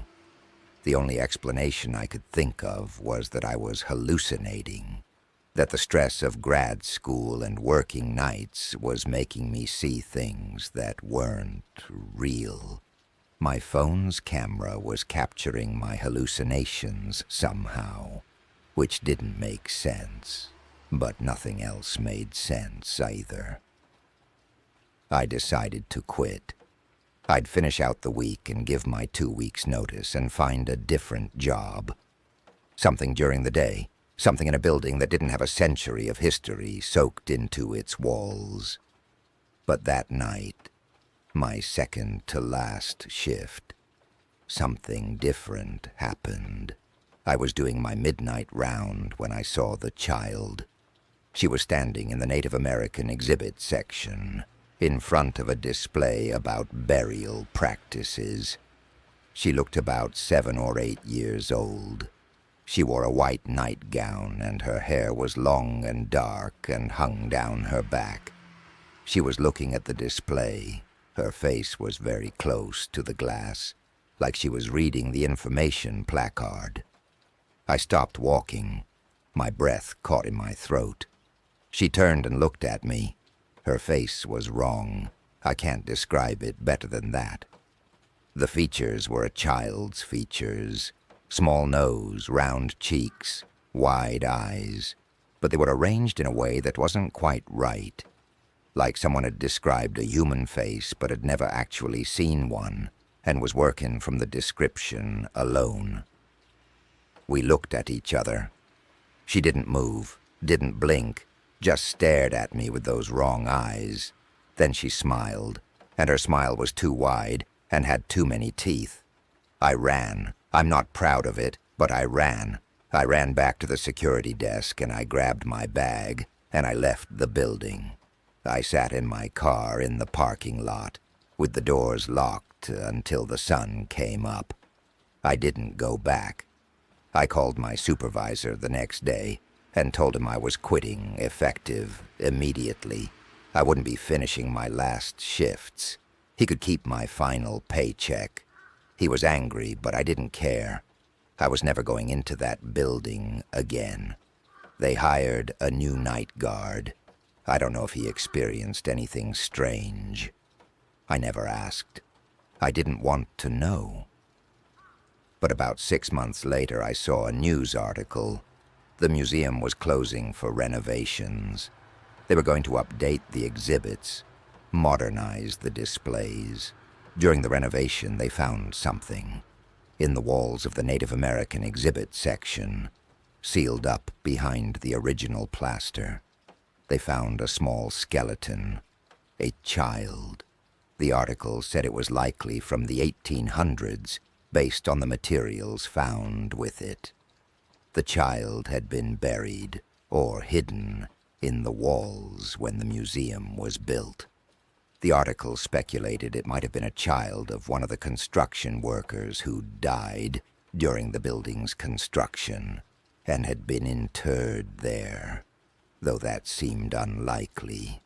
The only explanation I could think of was that I was hallucinating, that the stress of grad school and working nights was making me see things that weren't real. My phone's camera was capturing my hallucinations somehow, which didn't make sense, but nothing else made sense either. I decided to quit. I'd finish out the week and give my 2 weeks' notice and find a different job. Something during the day, something in a building that didn't have a century of history soaked into its walls. But that night, my second to last shift, something different happened. I was doing my midnight round when I saw the child. She was standing in the Native American exhibit section, in front of a display about burial practices. She looked about 7 or 8 years old. She wore a white nightgown, and her hair was long and dark and hung down her back. She was looking at the display. Her face was very close to the glass. like she was reading the information placard. I stopped walking. My breath caught in my throat. She turned and looked at me. Her face was wrong. I can't describe it better than that. The features were a child's features. Small nose, round cheeks, wide eyes. But they were arranged in a way that wasn't quite right. Like someone had described a human face but had never actually seen one and was working from the description alone. We looked at each other. She didn't move, didn't blink, just stared at me with those wrong eyes. Then she smiled, and her smile was too wide and had too many teeth. I ran. I'm not proud of it, but I ran. I ran back to the security desk and I grabbed my bag and I left the building. I sat in my car in the parking lot, with the doors locked until the sun came up. I didn't go back. I called my supervisor the next day and told him I was quitting, effective immediately. I wouldn't be finishing my last shifts. He could keep my final paycheck. He was angry, but I didn't care. I was never going into that building again. They hired a new night guard. I don't know if he experienced anything strange. I never asked. I didn't want to know. But about 6 months later, I saw a news article. The museum was closing for renovations. They were going to update the exhibits, modernize the displays. During the renovation, they found something. In the walls of the Native American exhibit section, sealed up behind the original plaster, they found a small skeleton, a child. The article said it was likely from the 1800s, based on the materials found with it. The child had been buried or hidden in the walls when the museum was built. The article speculated it might have been a child of one of the construction workers who died during the building's construction and had been interred there, though that seemed unlikely.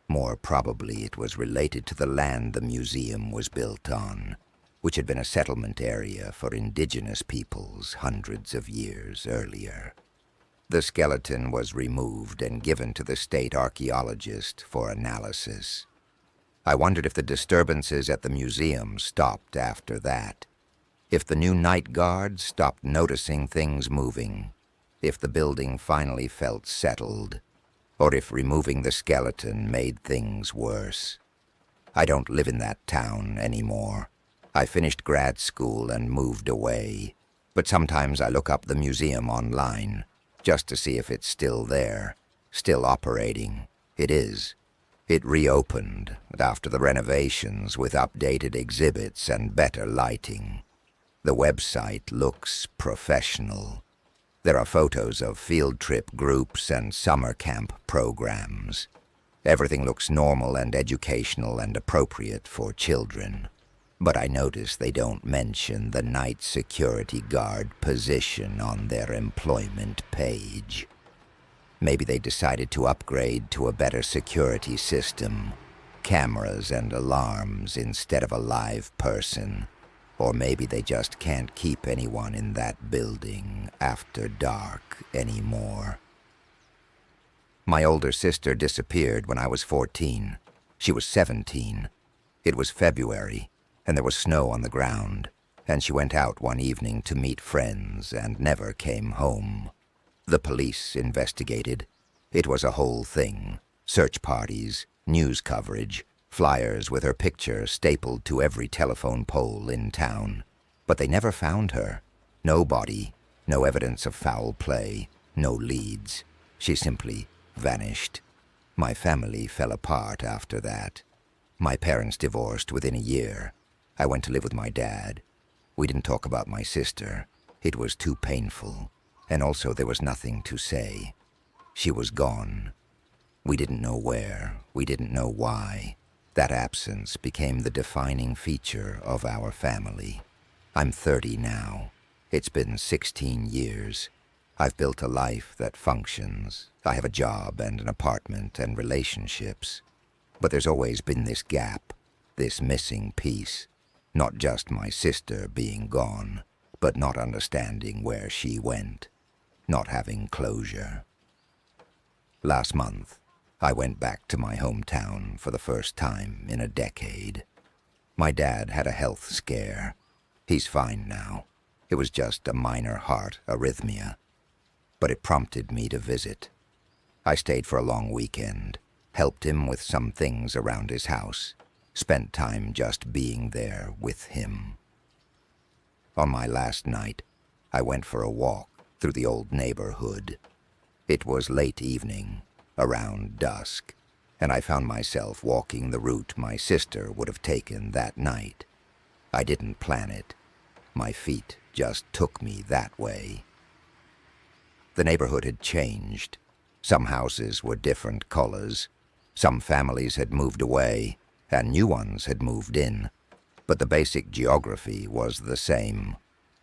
More probably it was related to the land the museum was built on, which had been a settlement area for indigenous peoples hundreds of years earlier. The skeleton was removed and given to the state archaeologist for analysis. I wondered if the disturbances at the museum stopped after that, if the new night guard stopped noticing things moving, if the building finally felt settled, or if removing the skeleton made things worse. I don't live in that town anymore. I finished grad school and moved away, but sometimes I look up the museum online just to see if it's still there, still operating. It is. It reopened after the renovations with updated exhibits and better lighting. The website looks professional. There are photos of field trip groups and summer camp programs. Everything looks normal and educational and appropriate for children. But I notice they don't mention the night security guard position on their employment page. Maybe they decided to upgrade to a better security system, cameras and alarms instead of a live person. Or maybe they just can't keep anyone in that building after dark anymore. My older sister disappeared when I was 14. She was 17. It was February, and there was snow on the ground, and she went out one evening to meet friends and never came home. The police investigated. It was a whole thing. Search parties, news coverage, flyers with her picture stapled to every telephone pole in town. But they never found her. No body, no evidence of foul play, no leads. She simply vanished. My family fell apart after that. My parents divorced within a year. I went to live with my dad. We didn't talk about my sister. It was too painful. And also there was nothing to say. She was gone. We didn't know where. We didn't know why. That absence became the defining feature of our family. I'm 30 now. It's been 16 years. I've built a life that functions. I have a job and an apartment and relationships. But there's always been this gap, this missing piece. Not just my sister being gone, but not understanding where she went, not having closure. Last month, I went back to my hometown for the first time in a decade. My dad had a health scare. He's fine now. It was just a minor heart arrhythmia. But it prompted me to visit. I stayed for a long weekend, helped him with some things around his house, spent time just being there with him. On my last night, I went for a walk through the old neighborhood. It was late evening, around dusk, and I found myself walking the route my sister would have taken that night. I didn't plan it. My feet just took me that way. The neighborhood had changed. Some houses were different colors. Some families had moved away, and new ones had moved in. But the basic geography was the same.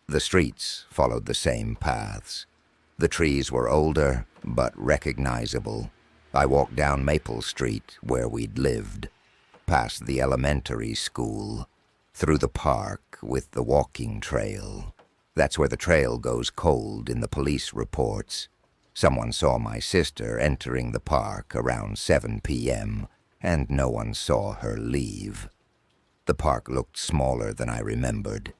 The streets followed the same paths. The trees were older, but recognizable. I walked down Maple Street, where we'd lived, past the elementary school, through the park with the walking trail. That's where the trail goes cold in the police reports. Someone saw my sister entering the park around 7 p.m., and no one saw her leave. The park looked smaller than I remembered.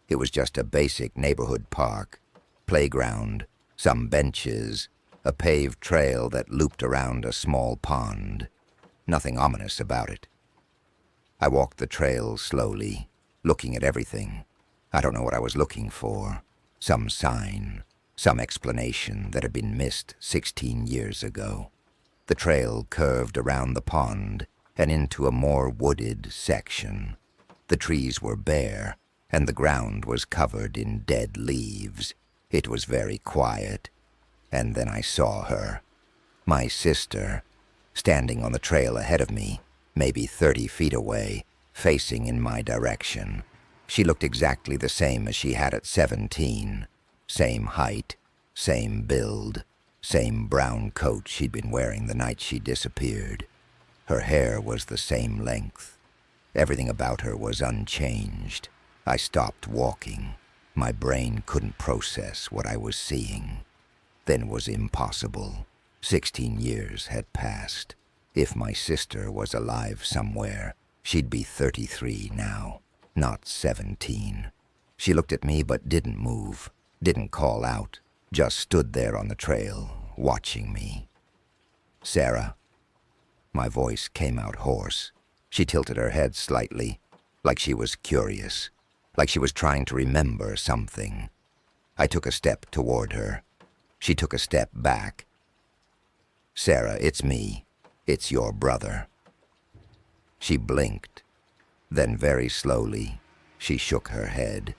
It was just a basic neighborhood park, playground, some benches, a paved trail that looped around a small pond. Nothing ominous about it. I walked the trail slowly, looking at everything. I don't know what I was looking for. Some sign, some explanation that had been missed 16 years ago. The trail curved around the pond and into a more wooded section. The trees were bare, and the ground was covered in dead leaves. It was very quiet. And then I saw her, my sister, standing on the trail ahead of me, maybe 30 feet away, facing in my direction. She looked exactly the same as she had at 17. Same height, same build, same brown coat she'd been wearing the night she disappeared. Her hair was the same length. Everything about her was unchanged. I stopped walking. My brain couldn't process what I was seeing. Then was impossible. 16 years had passed. If my sister was alive somewhere, she'd be 33 now, not 17. She looked at me but didn't move, didn't call out, just stood there on the trail, watching me. "Sarah." My voice came out hoarse. She tilted her head slightly, like she was curious, like she was trying to remember something. I took a step toward her. She took a step back. "Sarah, it's me. It's your brother." She blinked. Then very slowly, she shook her head,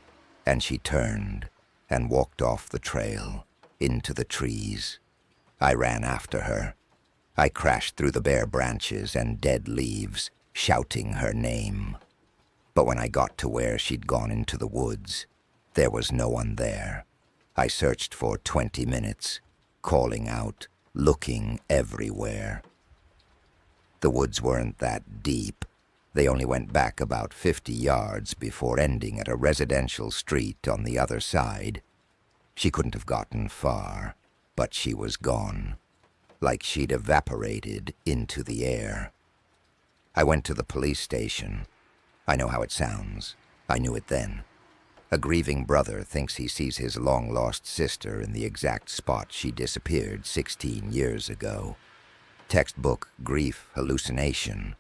and she turned and walked off the trail into the trees. I ran after her. I crashed through the bare branches and dead leaves, shouting her name. But when I got to where she'd gone into the woods, there was no one there. I searched for 20 minutes, calling out, looking everywhere. The woods weren't that deep. They only went back about 50 yards before ending at a residential street on the other side. She couldn't have gotten far, but she was gone, like she'd evaporated into the air. I went to the police station. I know how it sounds. I knew it then. A grieving brother thinks he sees his long-lost sister in the exact spot she disappeared 16 years ago. Textbook grief hallucination.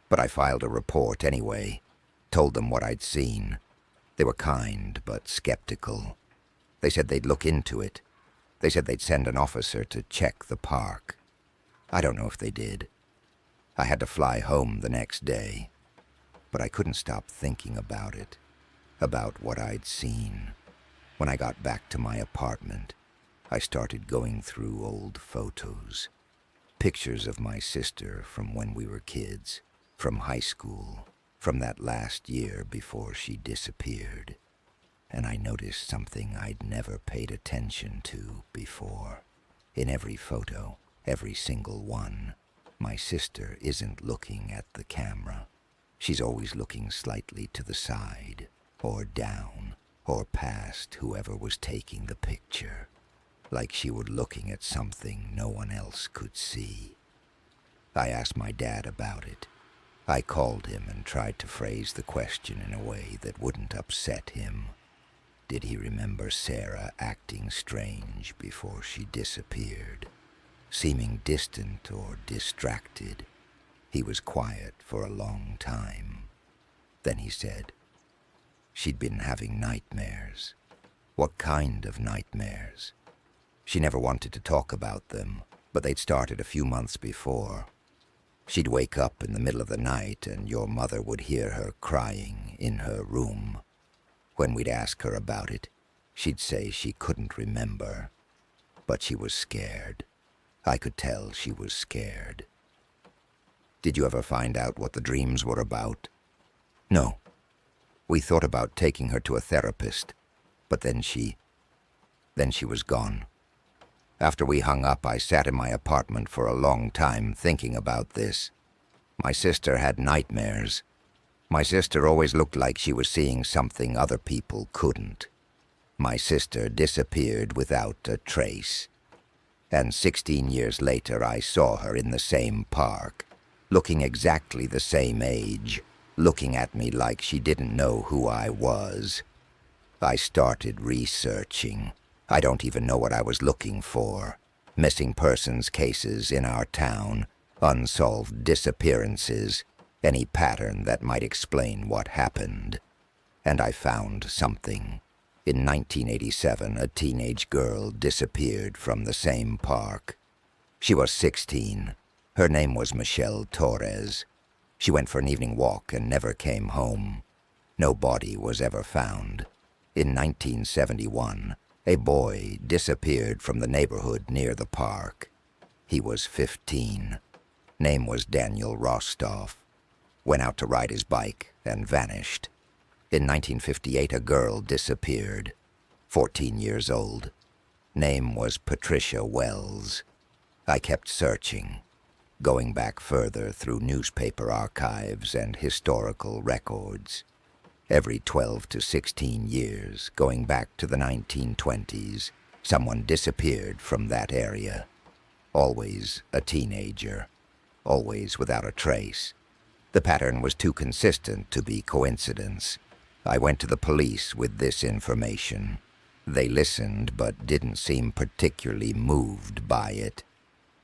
But I filed a report anyway, told them what I'd seen. They were kind but skeptical. They said they'd look into it. They said they'd send an officer to check the park. I don't know if they did. I had to fly home the next day, but I couldn't stop thinking about it, about what I'd seen. When I got back to my apartment, I started going through old photos, pictures of my sister from when we were kids, from high school, from that last year before she disappeared. And I noticed something I'd never paid attention to before. In every photo, every single one, my sister isn't looking at the camera. She's always looking slightly to the side, or down, or past whoever was taking the picture, like she were looking at something no one else could see. I asked my dad about it. I called him and tried to phrase the question in a way that wouldn't upset him. Did he remember Sarah acting strange before she disappeared, seeming distant or distracted? He was quiet for a long time. Then he said, she'd been having nightmares. What kind of nightmares? She never wanted to talk about them, but they'd started a few months before. She'd wake up in the middle of the night and your mother would hear her crying in her room. When we'd ask her about it, she'd say she couldn't remember, but she was scared. I could tell she was scared. Did you ever find out what the dreams were about? No. We thought about taking her to a therapist, but then she was gone. After we hung up, I sat in my apartment for a long time thinking about this. My sister had nightmares. My sister always looked like she was seeing something other people couldn't. My sister disappeared without a trace. And 16 years later, I saw her in the same park, looking exactly the same age, looking at me like she didn't know who I was. I started researching. I don't even know what I was looking for. Missing persons cases in our town, unsolved disappearances, any pattern that might explain what happened. And I found something. In 1987, a teenage girl disappeared from the same park. She was 16. Her name was Michelle Torres. She went for an evening walk and never came home. No body was ever found. In 1971, a boy disappeared from the neighborhood near the park. He was 15. Name was Daniel Rostov. Went out to ride his bike and vanished. In 1958, a girl disappeared, 14 years old. Name was Patricia Wells. I kept searching, going back further through newspaper archives and historical records. Every 12 to 16 years, going back to the 1920s, someone disappeared from that area. Always a teenager, always without a trace. The pattern was too consistent to be coincidence. I went to the police with this information. They listened but didn't seem particularly moved by it.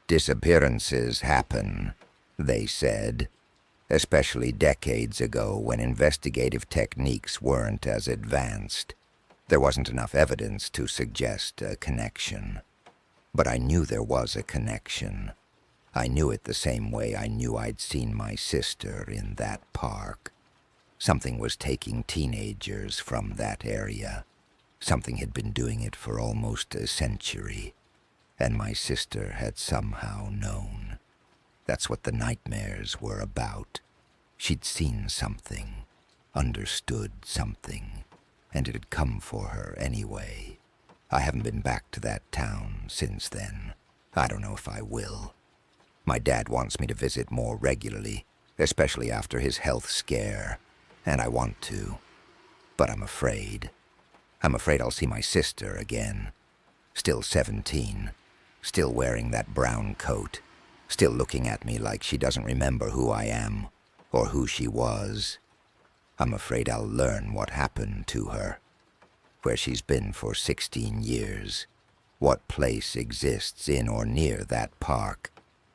Disappearances happen, they said, especially decades ago when investigative techniques weren't as advanced. There wasn't enough evidence to suggest a connection. But I knew there was a connection. I knew it the same way I knew I'd seen my sister in that park. Something was taking teenagers from that area. Something had been doing it for almost a century. And my sister had somehow known. That's what the nightmares were about. She'd seen something, understood something, and it had come for her anyway. I haven't been back to that town since then. I don't know if I will. My dad wants me to visit more regularly, especially after his health scare, and I want to. But I'm afraid. I'm afraid I'll see my sister again. Still 17, still wearing that brown coat, still looking at me like she doesn't remember who I am or who she was. I'm afraid I'll learn what happened to her, where she's been for 16 years, what place exists in or near that park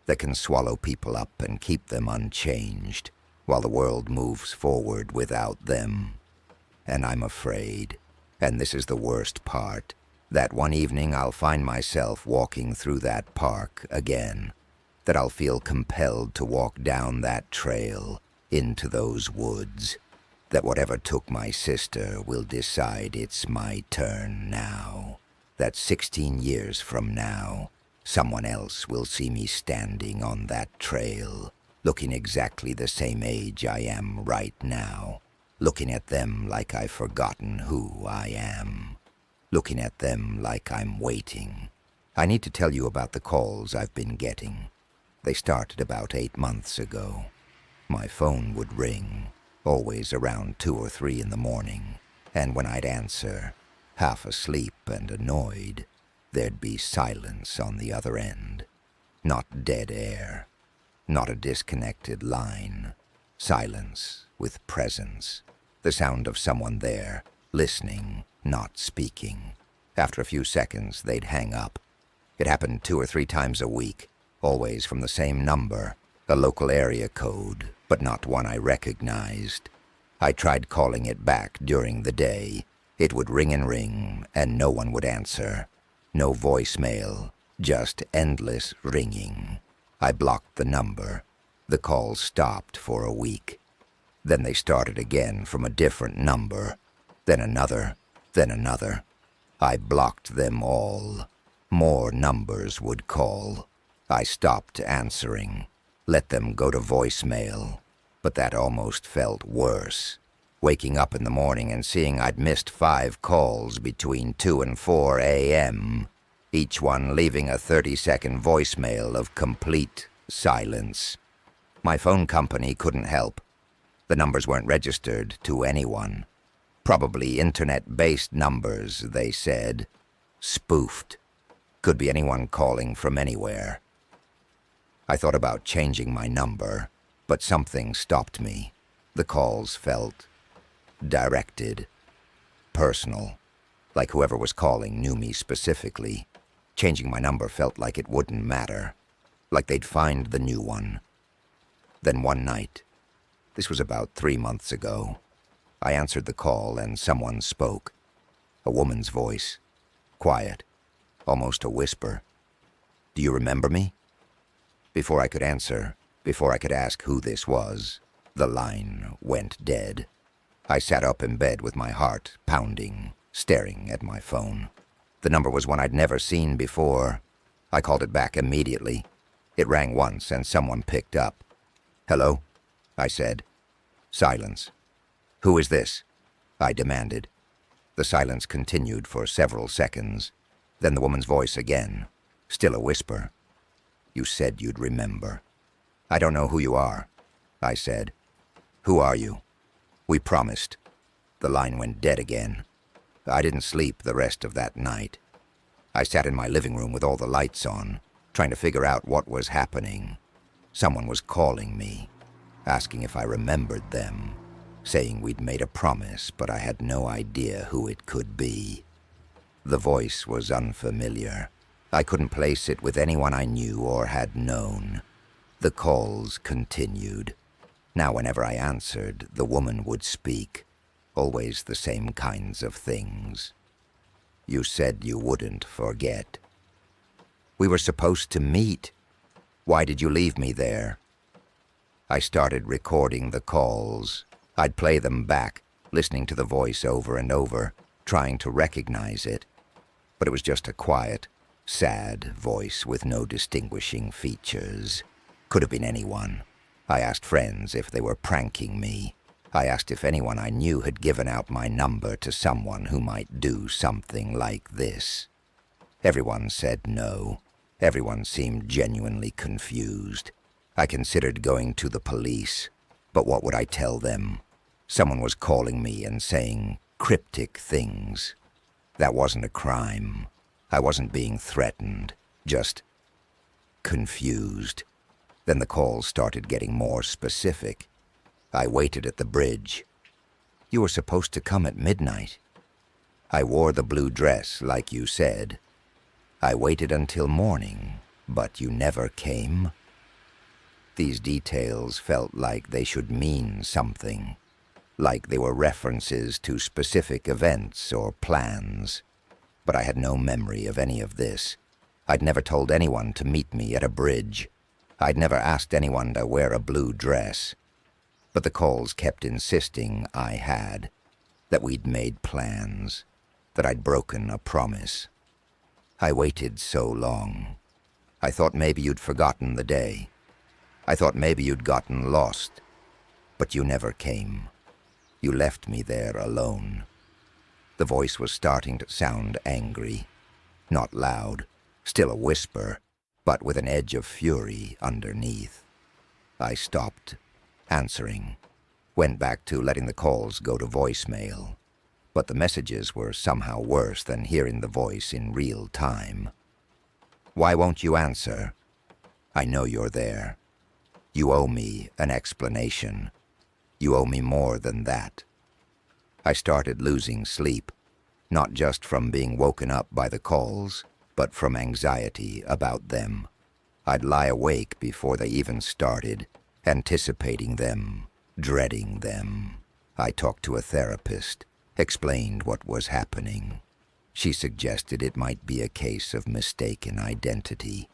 that can swallow people up and keep them unchanged while the world moves forward without them. And I'm afraid, and this is the worst part, that one evening I'll find myself walking through that park again, that I'll feel compelled to walk down that trail into those woods, that whatever took my sister will decide it's my turn now, that 16 years from now, someone else will see me standing on that trail, looking exactly the same age I am right now, looking at them like I've forgotten who I am, looking at them like I'm waiting. I need to tell you about the calls I've been getting. They started about 8 months ago. My phone would ring, always around 2 or 3 in the morning, and when I'd answer, half asleep and annoyed, there'd be silence on the other end. Not dead air, not a disconnected line. Silence with presence. The sound of someone there, listening, not speaking. After a few seconds, they'd hang up. It happened 2 or 3 times a week, always from the same number, a local area code, but not one I recognized. I tried calling it back during the day. It would ring, and no one would answer. No voicemail, just endless ringing. I blocked the number. The calls stopped for a week. Then they started again from a different number. Then another, then another. I blocked them all. More numbers would call. I stopped answering, let them go to voicemail. But that almost felt worse. Waking up in the morning and seeing I'd missed 5 calls between 2 and 4 a.m., each one leaving a 30-second voicemail of complete silence. My phone company couldn't help. The numbers weren't registered to anyone. Probably internet-based numbers, they said. Spoofed. Could be anyone calling from anywhere. I thought about changing my number, but something stopped me. The calls felt directed, personal, like whoever was calling knew me specifically. Changing my number felt like it wouldn't matter, like they'd find the new one. Then one night, this was about 3 months ago, I answered the call and someone spoke. A woman's voice, quiet, almost a whisper. "Do you remember me?" Before I could answer, before I could ask who this was, the line went dead. I sat up in bed with my heart pounding, staring at my phone. The number was one I'd never seen before. I called it back immediately. It rang once and someone picked up. "Hello?" I said. Silence. "Who is this?" I demanded. The silence continued for several seconds. Then the woman's voice again, still a whisper. "You said you'd remember." "I don't know who you are," I said. "Who are you?" "We promised." The line went dead again. I didn't sleep the rest of that night. I sat in my living room with all the lights on, trying to figure out what was happening. Someone was calling me, asking if I remembered them, saying we'd made a promise, but I had no idea who it could be. The voice was unfamiliar. I couldn't place it with anyone I knew or had known. The calls continued. Now whenever I answered, the woman would speak. Always the same kinds of things. "You said you wouldn't forget." "We were supposed to meet. Why did you leave me there?" I started recording the calls. I'd play them back, listening to the voice over and over, trying to recognize it. But it was just a quiet, sad voice with no distinguishing features. Could have been anyone. I asked friends if they were pranking me. I asked if anyone I knew had given out my number to someone who might do something like this. Everyone said no. Everyone seemed genuinely confused. I considered going to the police, but what would I tell them? Someone was calling me and saying cryptic things. That wasn't a crime. I wasn't being threatened, just confused. Then the calls started getting more specific. I waited at the bridge. "You were supposed to come at midnight." "I wore the blue dress, like you said." "I waited until morning, but you never came." These details felt like they should mean something, like they were references to specific events or plans. But I had no memory of any of this. I'd never told anyone to meet me at a bridge. I'd never asked anyone to wear a blue dress. But the calls kept insisting I had, that we'd made plans, that I'd broken a promise. I waited so long. I thought maybe you'd forgotten the day. I thought maybe you'd gotten lost. But you never came. You left me there alone. The voice was starting to sound angry. Not loud, still a whisper, but with an edge of fury underneath. I stopped answering. Went back to letting the calls go to voicemail. But the messages were somehow worse than hearing the voice in real time. Why won't you answer? I know you're there. You owe me an explanation. You owe me more than that. I started losing sleep, not just from being woken up by the calls, but from anxiety about them. I'd lie awake before they even started, anticipating them, dreading them. I talked to a therapist, explained what was happening. She suggested it might be a case of mistaken identity.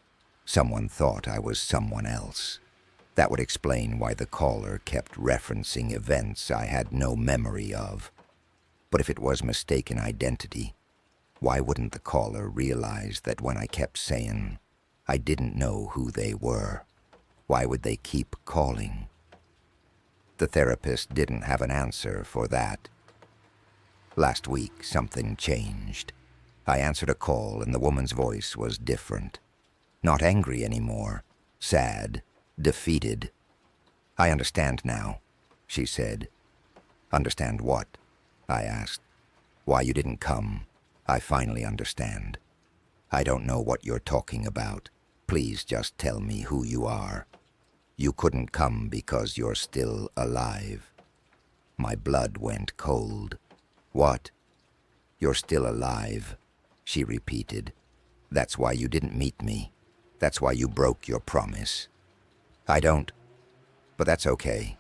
Someone thought I was someone else. That would explain why the caller kept referencing events I had no memory of. But if it was mistaken identity, why wouldn't the caller realize that when I kept saying I didn't know who they were? Why would they keep calling? The therapist didn't have an answer for that. Last week, something changed. I answered a call and the woman's voice was different. Not angry anymore. Sad. Defeated. I understand now, she said. Understand what? I asked. Why you didn't come. I finally understand. I don't know what you're talking about. Please just tell me who you are. You couldn't come because you're still alive. My blood went cold. What? You're still alive, she repeated. That's why you didn't meet me. That's why you broke your promise. I don't, but that's okay.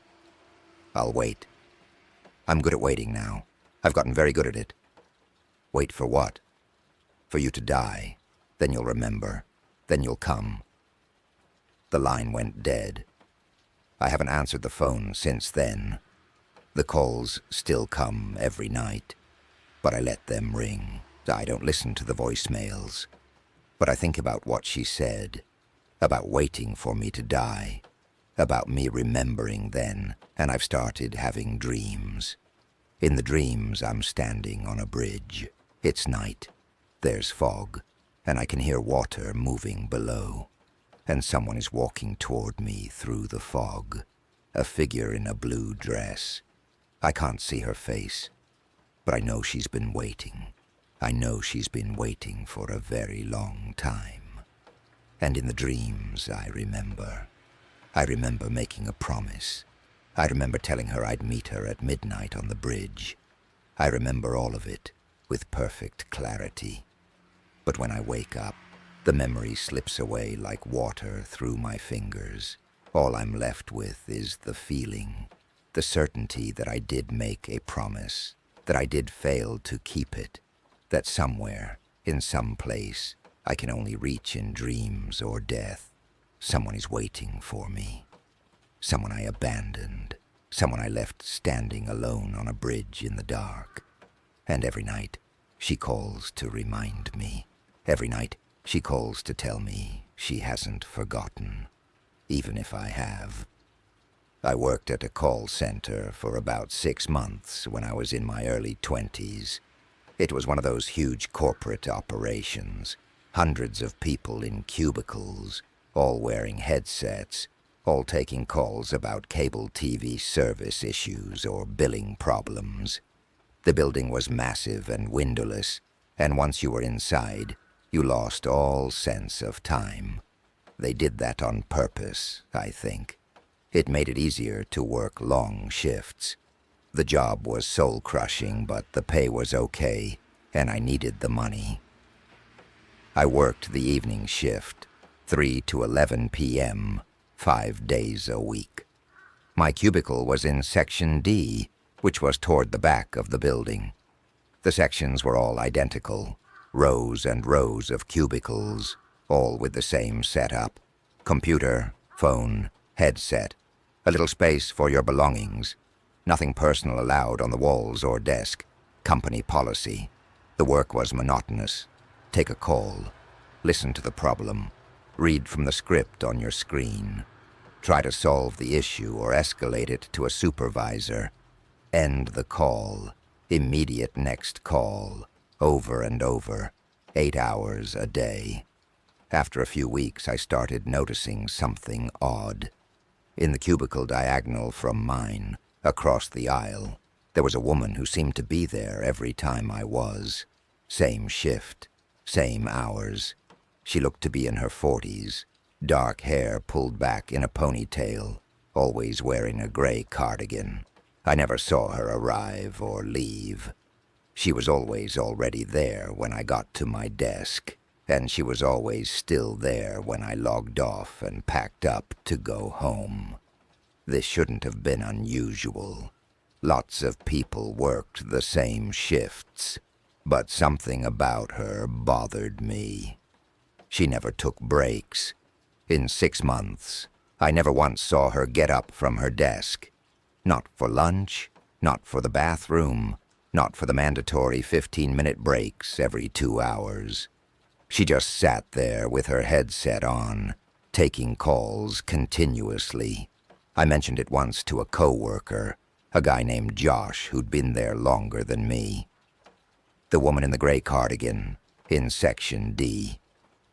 I'll wait. I'm good at waiting now. I've gotten very good at it. Wait for what? For you to die. Then you'll remember. Then you'll come. The line went dead. I haven't answered the phone since then. The calls still come every night, but I let them ring. I don't listen to the voicemails. But I think about what she said, about waiting for me to die, about me remembering then, and I've started having dreams. In the dreams, I'm standing on a bridge. It's night. There's fog, and I can hear water moving below. And someone is walking toward me through the fog, a figure in a blue dress. I can't see her face, but I know she's been waiting. I know she's been waiting for a very long time. And in the dreams, I remember making a promise. I remember telling her I'd meet her at midnight on the bridge. I remember all of it with perfect clarity. But when I wake up, the memory slips away like water through my fingers. All I'm left with is the feeling, the certainty that I did make a promise, that I did fail to keep it, that somewhere, in some place, I can only reach in dreams or death. Someone is waiting for me. Someone I abandoned. Someone I left standing alone on a bridge in the dark. And every night, she calls to remind me. Every night, she calls to tell me she hasn't forgotten, even if I have. I worked at a call center for about 6 months when I was in my early 20s. It was one of those huge corporate operations, hundreds of people in cubicles, all wearing headsets, all taking calls about cable TV service issues or billing problems. The building was massive and windowless, and once you were inside, you lost all sense of time. They did that on purpose, I think. It made it easier to work long shifts. The job was soul-crushing, but the pay was okay, and I needed the money. I worked the evening shift, 3 to 11 p.m., 5 days a week. My cubicle was in Section D, which was toward the back of the building. The sections were all identical, rows and rows of cubicles, all with the same setup. Computer, phone, headset, a little space for your belongings. Nothing personal allowed on the walls or desk. Company policy. The work was monotonous. Take a call. Listen to the problem. Read from the script on your screen. Try to solve the issue or escalate it to a supervisor. End the call. Immediate next call. Over and over. 8 hours a day. After a few weeks, I started noticing something odd. In the cubicle diagonal from mine, across the aisle, there was a woman who seemed to be there every time I was. Same shift, same hours. She looked to be in her 40s, dark hair pulled back in a ponytail, always wearing a gray cardigan. I never saw her arrive or leave. She was always already there when I got to my desk, and she was always still there when I logged off and packed up to go home. This shouldn't have been unusual. Lots of people worked the same shifts, but something about her bothered me. She never took breaks. In 6 months, I never once saw her get up from her desk. Not for lunch, not for the bathroom, not for the mandatory 15-minute breaks every 2 hours. She just sat there with her headset on, taking calls continuously. I mentioned it once to a coworker, a guy named Josh who'd been there longer than me. The woman in the gray cardigan, in Section D.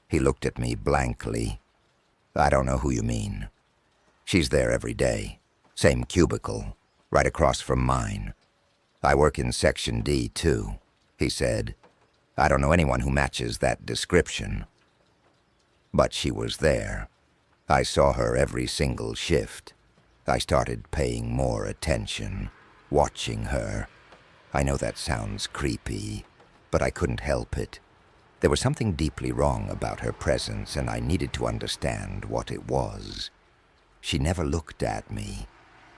He looked at me blankly. I don't know who you mean. She's there every day. Same cubicle, right across from mine. I work in Section D too, he said. I don't know anyone who matches that description. But she was there. I saw her every single shift. I started paying more attention, watching her. I know that sounds creepy, but I couldn't help it. There was something deeply wrong about her presence, and I needed to understand what it was. She never looked at me,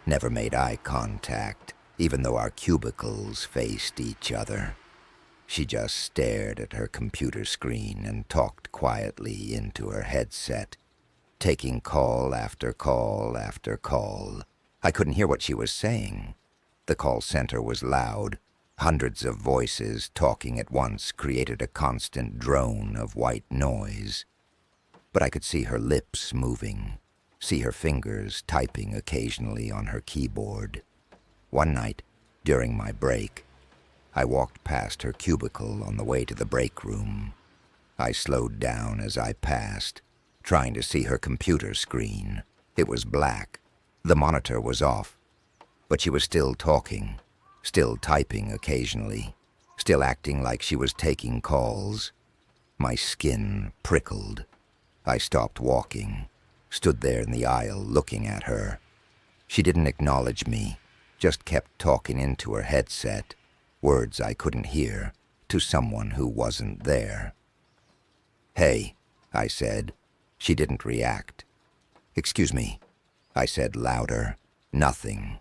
never made eye contact, even though our cubicles faced each other. She just stared at her computer screen and talked quietly into her headset, taking call after call after call. I couldn't hear what she was saying. The call center was loud. Hundreds of voices talking at once created a constant drone of white noise. But I could see her lips moving, see her fingers typing occasionally on her keyboard. One night, during my break, I walked past her cubicle on the way to the break room. I slowed down as I passed, trying to see her computer screen. It was black. The monitor was off, but she was still talking, still typing occasionally, still acting like she was taking calls. My skin prickled. I stopped walking, stood there in the aisle looking at her. She didn't acknowledge me, just kept talking into her headset, words I couldn't hear, to someone who wasn't there. "Hey," I said. She didn't react. "Excuse me," I said louder. Nothing,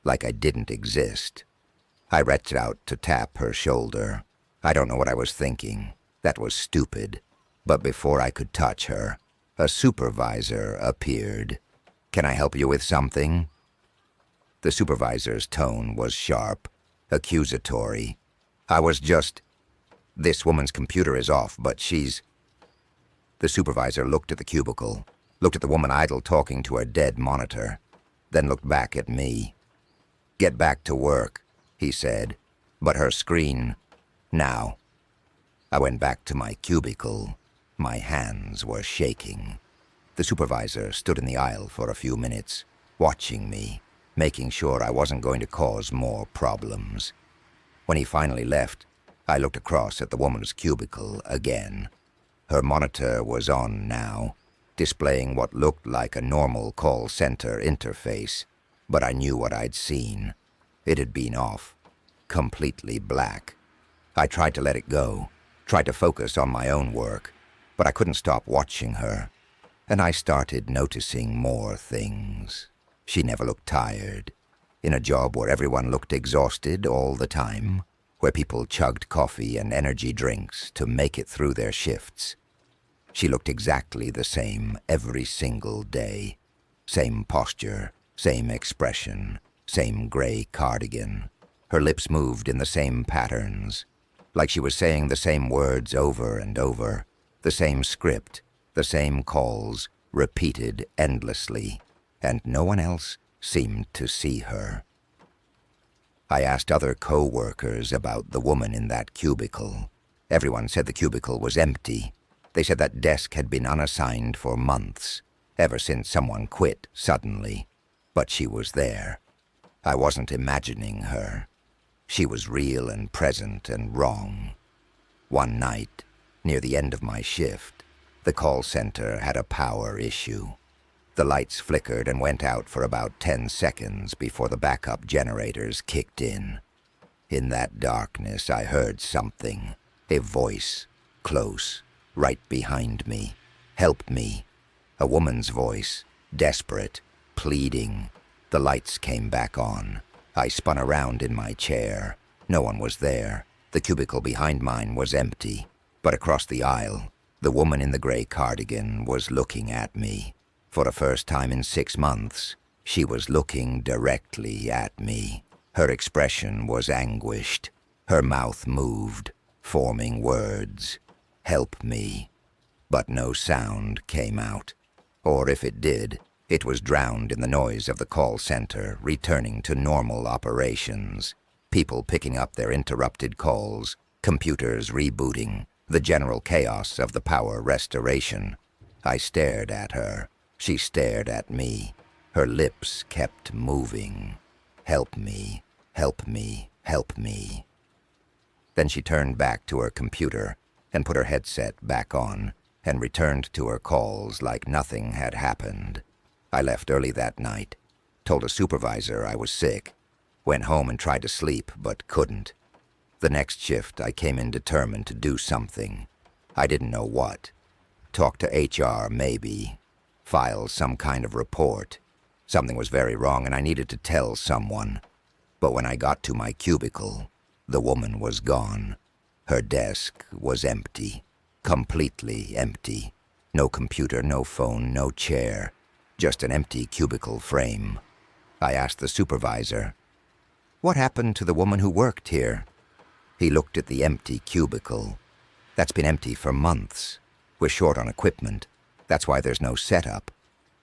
like I didn't exist. I reached out to tap her shoulder. I don't know what I was thinking. That was stupid. But before I could touch her, a supervisor appeared. "Can I help you with something?" The supervisor's tone was sharp, accusatory. This woman's computer is off, but she's..." The supervisor looked at the cubicle, looked at the woman idle talking to her dead monitor, then looked back at me. "Get back to work," he said, "but her screen, now." I went back to my cubicle. My hands were shaking. The supervisor stood in the aisle for a few minutes, watching me, making sure I wasn't going to cause more problems. When he finally left, I looked across at the woman's cubicle again. Her monitor was on now, displaying what looked like a normal call center interface, but I knew what I'd seen. It had been off, completely black. I tried to let it go, tried to focus on my own work, but I couldn't stop watching her, and I started noticing more things. She never looked tired. In a job where everyone looked exhausted all the time, where people chugged coffee and energy drinks to make it through their shifts, she looked exactly the same every single day. Same posture, same expression, same gray cardigan. Her lips moved in the same patterns, like she was saying the same words over and over, the same script, the same calls, repeated endlessly, and no one else seemed to see her. I asked other co-workers about the woman in that cubicle. Everyone said the cubicle was empty. They said that desk had been unassigned for months, ever since someone quit suddenly. But she was there. I wasn't imagining her. She was real and present and wrong. One night, near the end of my shift, the call center had a power issue. The lights flickered and went out for about 10 seconds before the backup generators kicked in. In that darkness, I heard something, a voice, close, right behind me. Help me. A woman's voice, desperate, pleading. The lights came back on. I spun around in my chair. No one was there. The cubicle behind mine was empty. But across the aisle, the woman in the gray cardigan was looking at me. For the first time in 6 months, she was looking directly at me. Her expression was anguished. Her mouth moved, forming words. Help me. But no sound came out. Or if it did, it was drowned in the noise of the call center returning to normal operations. People picking up their interrupted calls, computers rebooting, the general chaos of the power restoration. I stared at her. She stared at me. Her lips kept moving. Help me, help me, help me. Then she turned back to her computer and put her headset back on and returned to her calls like nothing had happened. I left early that night, told a supervisor I was sick, went home and tried to sleep but couldn't. The next shift I came in determined to do something. I didn't know what. Talk to HR maybe. File some kind of report. Something was very wrong and I needed to tell someone. But when I got to my cubicle, the woman was gone. Her desk was empty. Completely empty. No computer, no phone, no chair. Just an empty cubicle frame. I asked the supervisor, "What happened to the woman who worked here?" He looked at the empty cubicle. "That's been empty for months. We're short on equipment. That's why there's no setup."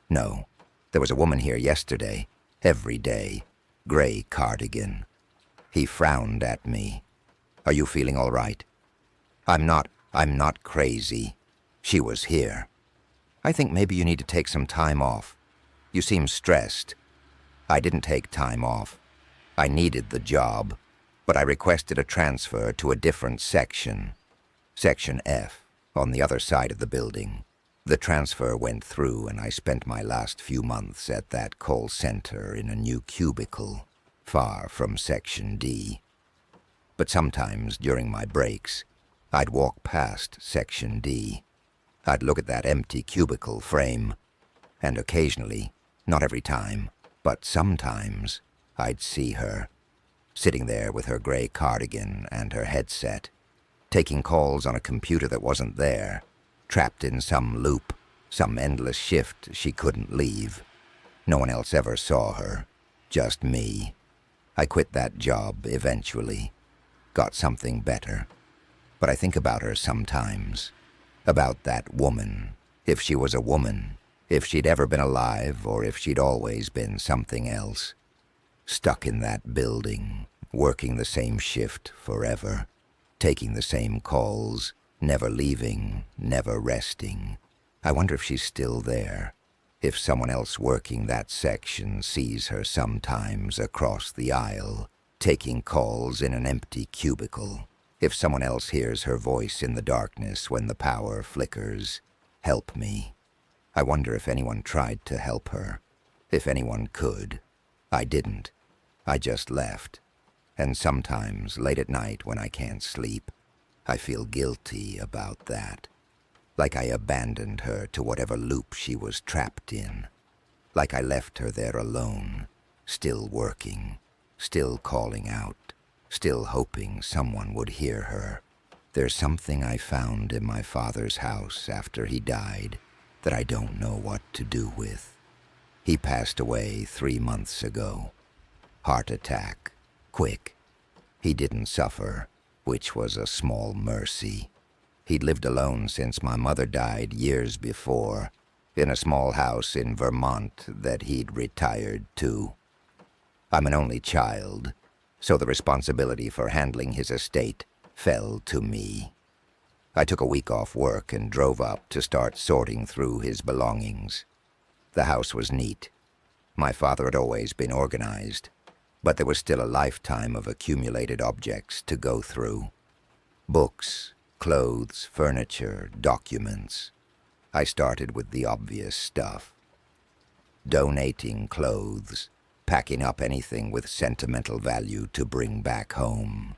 "No, there was a woman here yesterday. Every day. Gray cardigan." He frowned at me. "Are you feeling all right?" I'm not crazy. She was here." "I think maybe you need to take some time off. You seem stressed." I didn't take time off. I needed the job, but I requested a transfer to a different section. Section F, on the other side of the building. The transfer went through and I spent my last few months at that call center in a new cubicle, far from Section D. But sometimes during my breaks, I'd walk past Section D. I'd look at that empty cubicle frame, and occasionally, not every time, but sometimes, I'd see her, sitting there with her gray cardigan and her headset, taking calls on a computer that wasn't there, trapped in some loop, some endless shift she couldn't leave. No one else ever saw her, just me. I quit that job eventually, got something better. But I think about her sometimes. About that woman, if she was a woman, if she'd ever been alive or if she'd always been something else. Stuck in that building, working the same shift forever, taking the same calls, never leaving, never resting. I wonder if she's still there, if someone else working that section sees her sometimes across the aisle, taking calls in an empty cubicle. If someone else hears her voice in the darkness when the power flickers, "Help me." I wonder if anyone tried to help her, if anyone could. I didn't. I just left. And sometimes, late at night when I can't sleep, I feel guilty about that. Like I abandoned her to whatever loop she was trapped in. Like I left her there alone, still working, still calling out. Still hoping someone would hear her. There's something I found in my father's house after he died that I don't know what to do with. He passed away 3 months ago. Heart attack. Quick. He didn't suffer, which was a small mercy. He'd lived alone since my mother died years before, in a small house in Vermont that he'd retired to. I'm an only child, so the responsibility for handling his estate fell to me. I took a week off work and drove up to start sorting through his belongings. The house was neat. My father had always been organized, but there was still a lifetime of accumulated objects to go through. Books, clothes, furniture, documents. I started with the obvious stuff. Donating clothes, packing up anything with sentimental value to bring back home.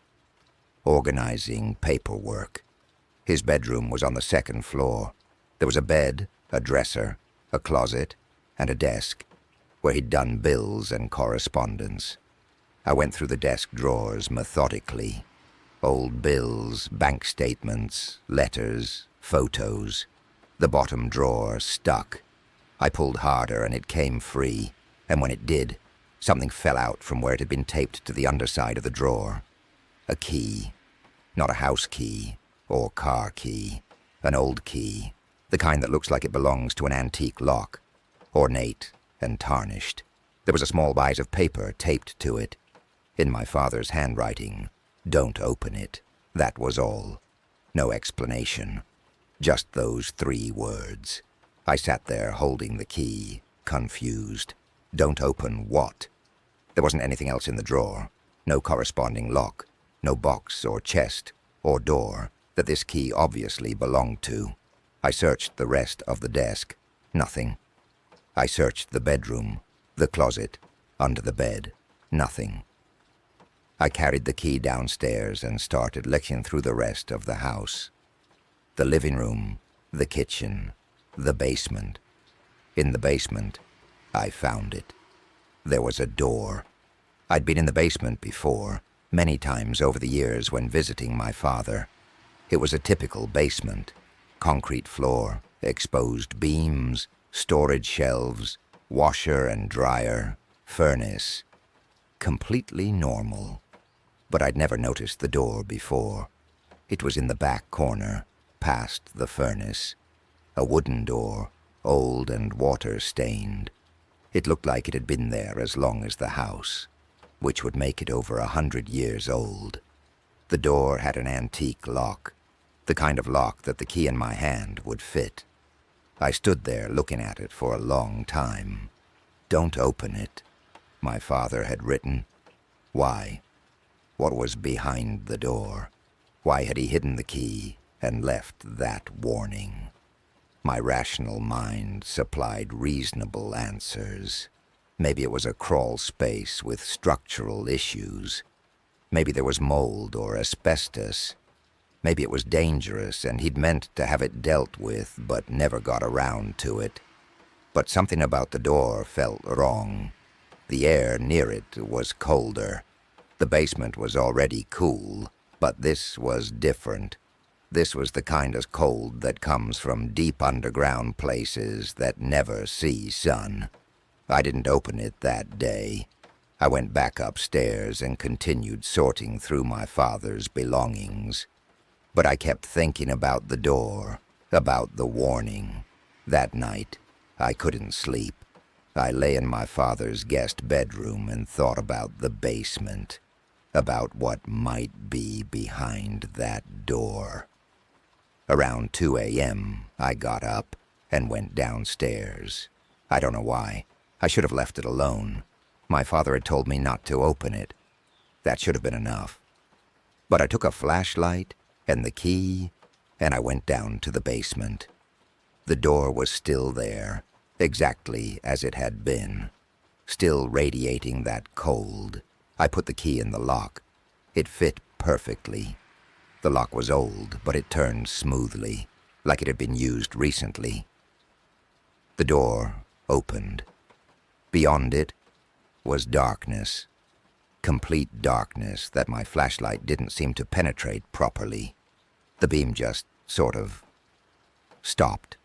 Organizing paperwork. His bedroom was on the second floor. There was a bed, a dresser, a closet, and a desk, where he'd done bills and correspondence. I went through the desk drawers methodically. Old bills, bank statements, letters, photos. The bottom drawer stuck. I pulled harder and it came free, and when it did, something fell out from where it had been taped to the underside of the drawer. A key. Not a house key or car key. An old key, the kind that looks like it belongs to an antique lock, ornate and tarnished. There was a small bite of paper taped to it. In my father's handwriting, "Don't open it." That was all. No explanation. Just those 3 words. I sat there holding the key, confused. Don't open what? There wasn't anything else in the drawer. No corresponding lock. No box or chest or door that this key obviously belonged to. I searched the rest of the desk. Nothing. I searched the bedroom, the closet, under the bed. Nothing. I carried the key downstairs and started looking through the rest of the house. The living room, the kitchen, the basement. In the basement, I found it. There was a door. I'd been in the basement before, many times over the years when visiting my father. It was a typical basement. Concrete floor, exposed beams, storage shelves, washer and dryer, furnace. Completely normal. But I'd never noticed the door before. It was in the back corner, past the furnace. A wooden door, old and water-stained. It looked like it had been there as long as the house, which would make it over 100 years old. The door had an antique lock, the kind of lock that the key in my hand would fit. I stood there looking at it for a long time. "Don't open it," my father had written. Why? What was behind the door? Why had he hidden the key and left that warning? My rational mind supplied reasonable answers. Maybe it was a crawl space with structural issues. Maybe there was mold or asbestos. Maybe it was dangerous and he'd meant to have it dealt with but never got around to it. But something about the door felt wrong. The air near it was colder. The basement was already cool, but this was different. This was the kind of cold that comes from deep underground places that never see sun. I didn't open it that day. I went back upstairs and continued sorting through my father's belongings. But I kept thinking about the door, about the warning. That night, I couldn't sleep. I lay in my father's guest bedroom and thought about the basement, about what might be behind that door. Around 2 a.m., I got up and went downstairs. I don't know why. I should have left it alone. My father had told me not to open it. That should have been enough. But I took a flashlight and the key, and I went down to the basement. The door was still there, exactly as it had been, still radiating that cold. I put the key in the lock. It fit perfectly. The lock was old, but it turned smoothly, like it had been used recently. The door opened. Beyond it was darkness, complete darkness that my flashlight didn't seem to penetrate properly. The beam just sort of stopped,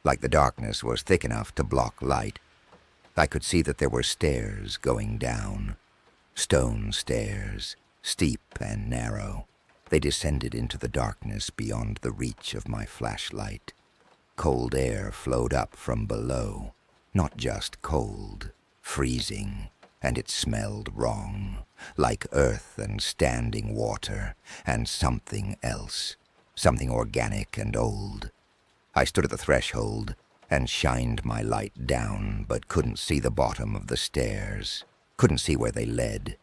like the darkness was thick enough to block light. I could see that there were stairs going down, stone stairs, steep and narrow. They descended into the darkness beyond the reach of my flashlight. Cold air flowed up from below, not just cold, freezing, and it smelled wrong, like earth and standing water, and something else, something organic and old. I stood at the threshold, and shined my light down, but couldn't see the bottom of the stairs, couldn't see where they led.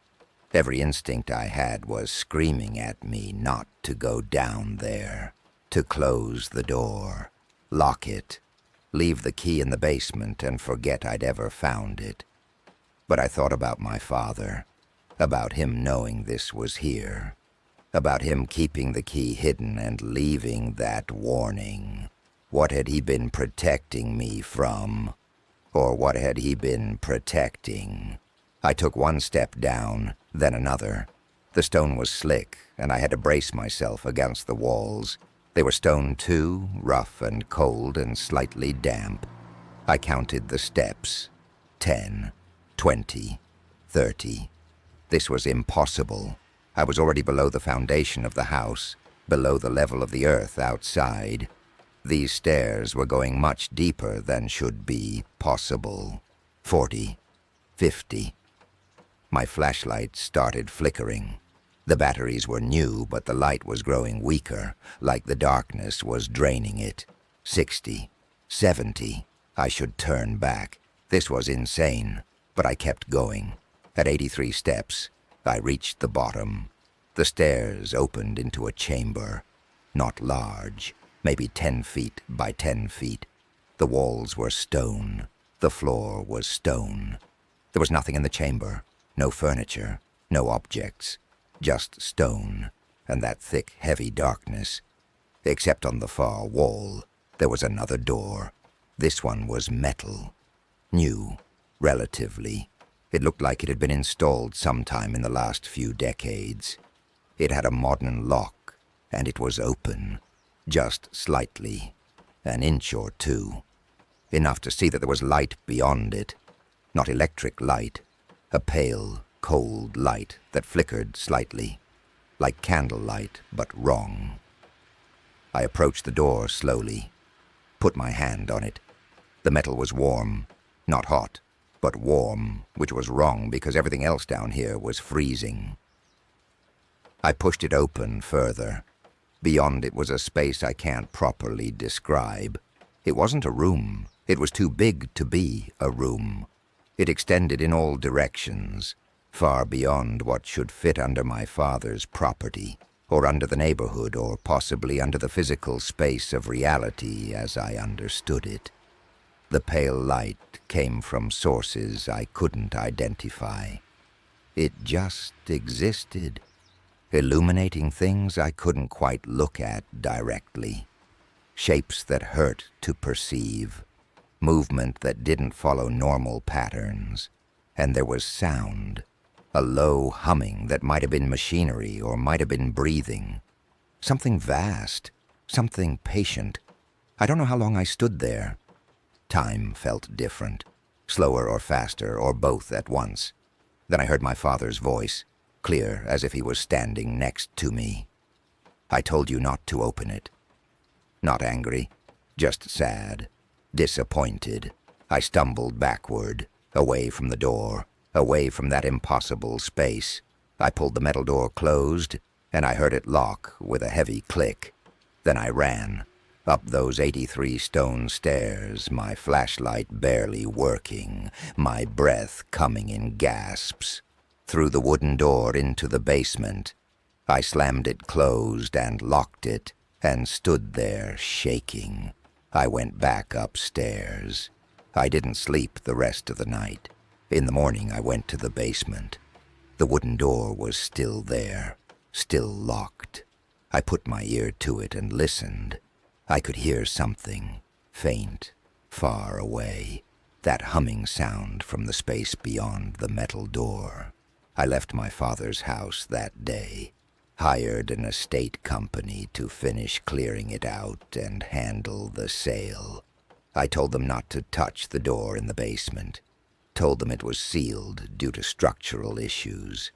Every instinct I had was screaming at me not to go down there, to close the door, lock it, leave the key in the basement and forget I'd ever found it. But I thought about my father, about him knowing this was here, about him keeping the key hidden and leaving that warning. What had he been protecting me from? Or what had he been protecting? I took one step down, then another. The stone was slick, and I had to brace myself against the walls. They were stone too, rough and cold and slightly damp. I counted the steps. 10, 20, 30. This was impossible. I was already below the foundation of the house, below the level of the earth outside. These stairs were going much deeper than should be possible. 40, 50. My flashlight started flickering. The batteries were new, but the light was growing weaker, like the darkness was draining it. 60, 70. I should turn back. This was insane, but I kept going. At 83 steps, I reached the bottom. The stairs opened into a chamber, not large, maybe 10 feet by 10 feet. The walls were stone. The floor was stone. There was nothing in the chamber, no furniture, no objects, just stone and that thick, heavy darkness. Except on the far wall, there was another door. This one was metal, new, relatively. It looked like it had been installed sometime in the last few decades. It had a modern lock, and it was open, just slightly, an inch or two. Enough to see that there was light beyond it. Not electric light, a pale, cold light that flickered slightly, like candlelight, but wrong. I approached the door slowly, put my hand on it. The metal was warm, not hot, but warm, which was wrong because everything else down here was freezing. I pushed it open further. Beyond it was a space I can't properly describe. It wasn't a room. It was too big to be a room. It extended in all directions, far beyond what should fit under my father's property, or under the neighborhood, or possibly under the physical space of reality as I understood it. The pale light came from sources I couldn't identify. It just existed, illuminating things I couldn't quite look at directly. Shapes that hurt to perceive, movement that didn't follow normal patterns, and there was sound, a low humming that might have been machinery or might have been breathing. Something vast, something patient. I don't know how long I stood there. Time felt different, slower or faster, or both at once. Then I heard my father's voice, clear as if he was standing next to me. I told you not to open it. Not angry, just sad, disappointed. I stumbled backward, away from the door, away from that impossible space. I pulled the metal door closed, and I heard it lock with a heavy click. Then I ran, up those 83 stone stairs, my flashlight barely working, my breath coming in gasps, through the wooden door into the basement. I slammed it closed and locked it, and stood there shaking. I went back upstairs. I didn't sleep the rest of the night. In the morning I went to the basement. The wooden door was still there, still locked. I put my ear to it and listened. I could hear something, faint, far away, that humming sound from the space beyond the metal door. I left my father's house that day, hired an estate company to finish clearing it out and handle the sale. I told them not to touch the door in the basement, told them it was sealed due to structural issues.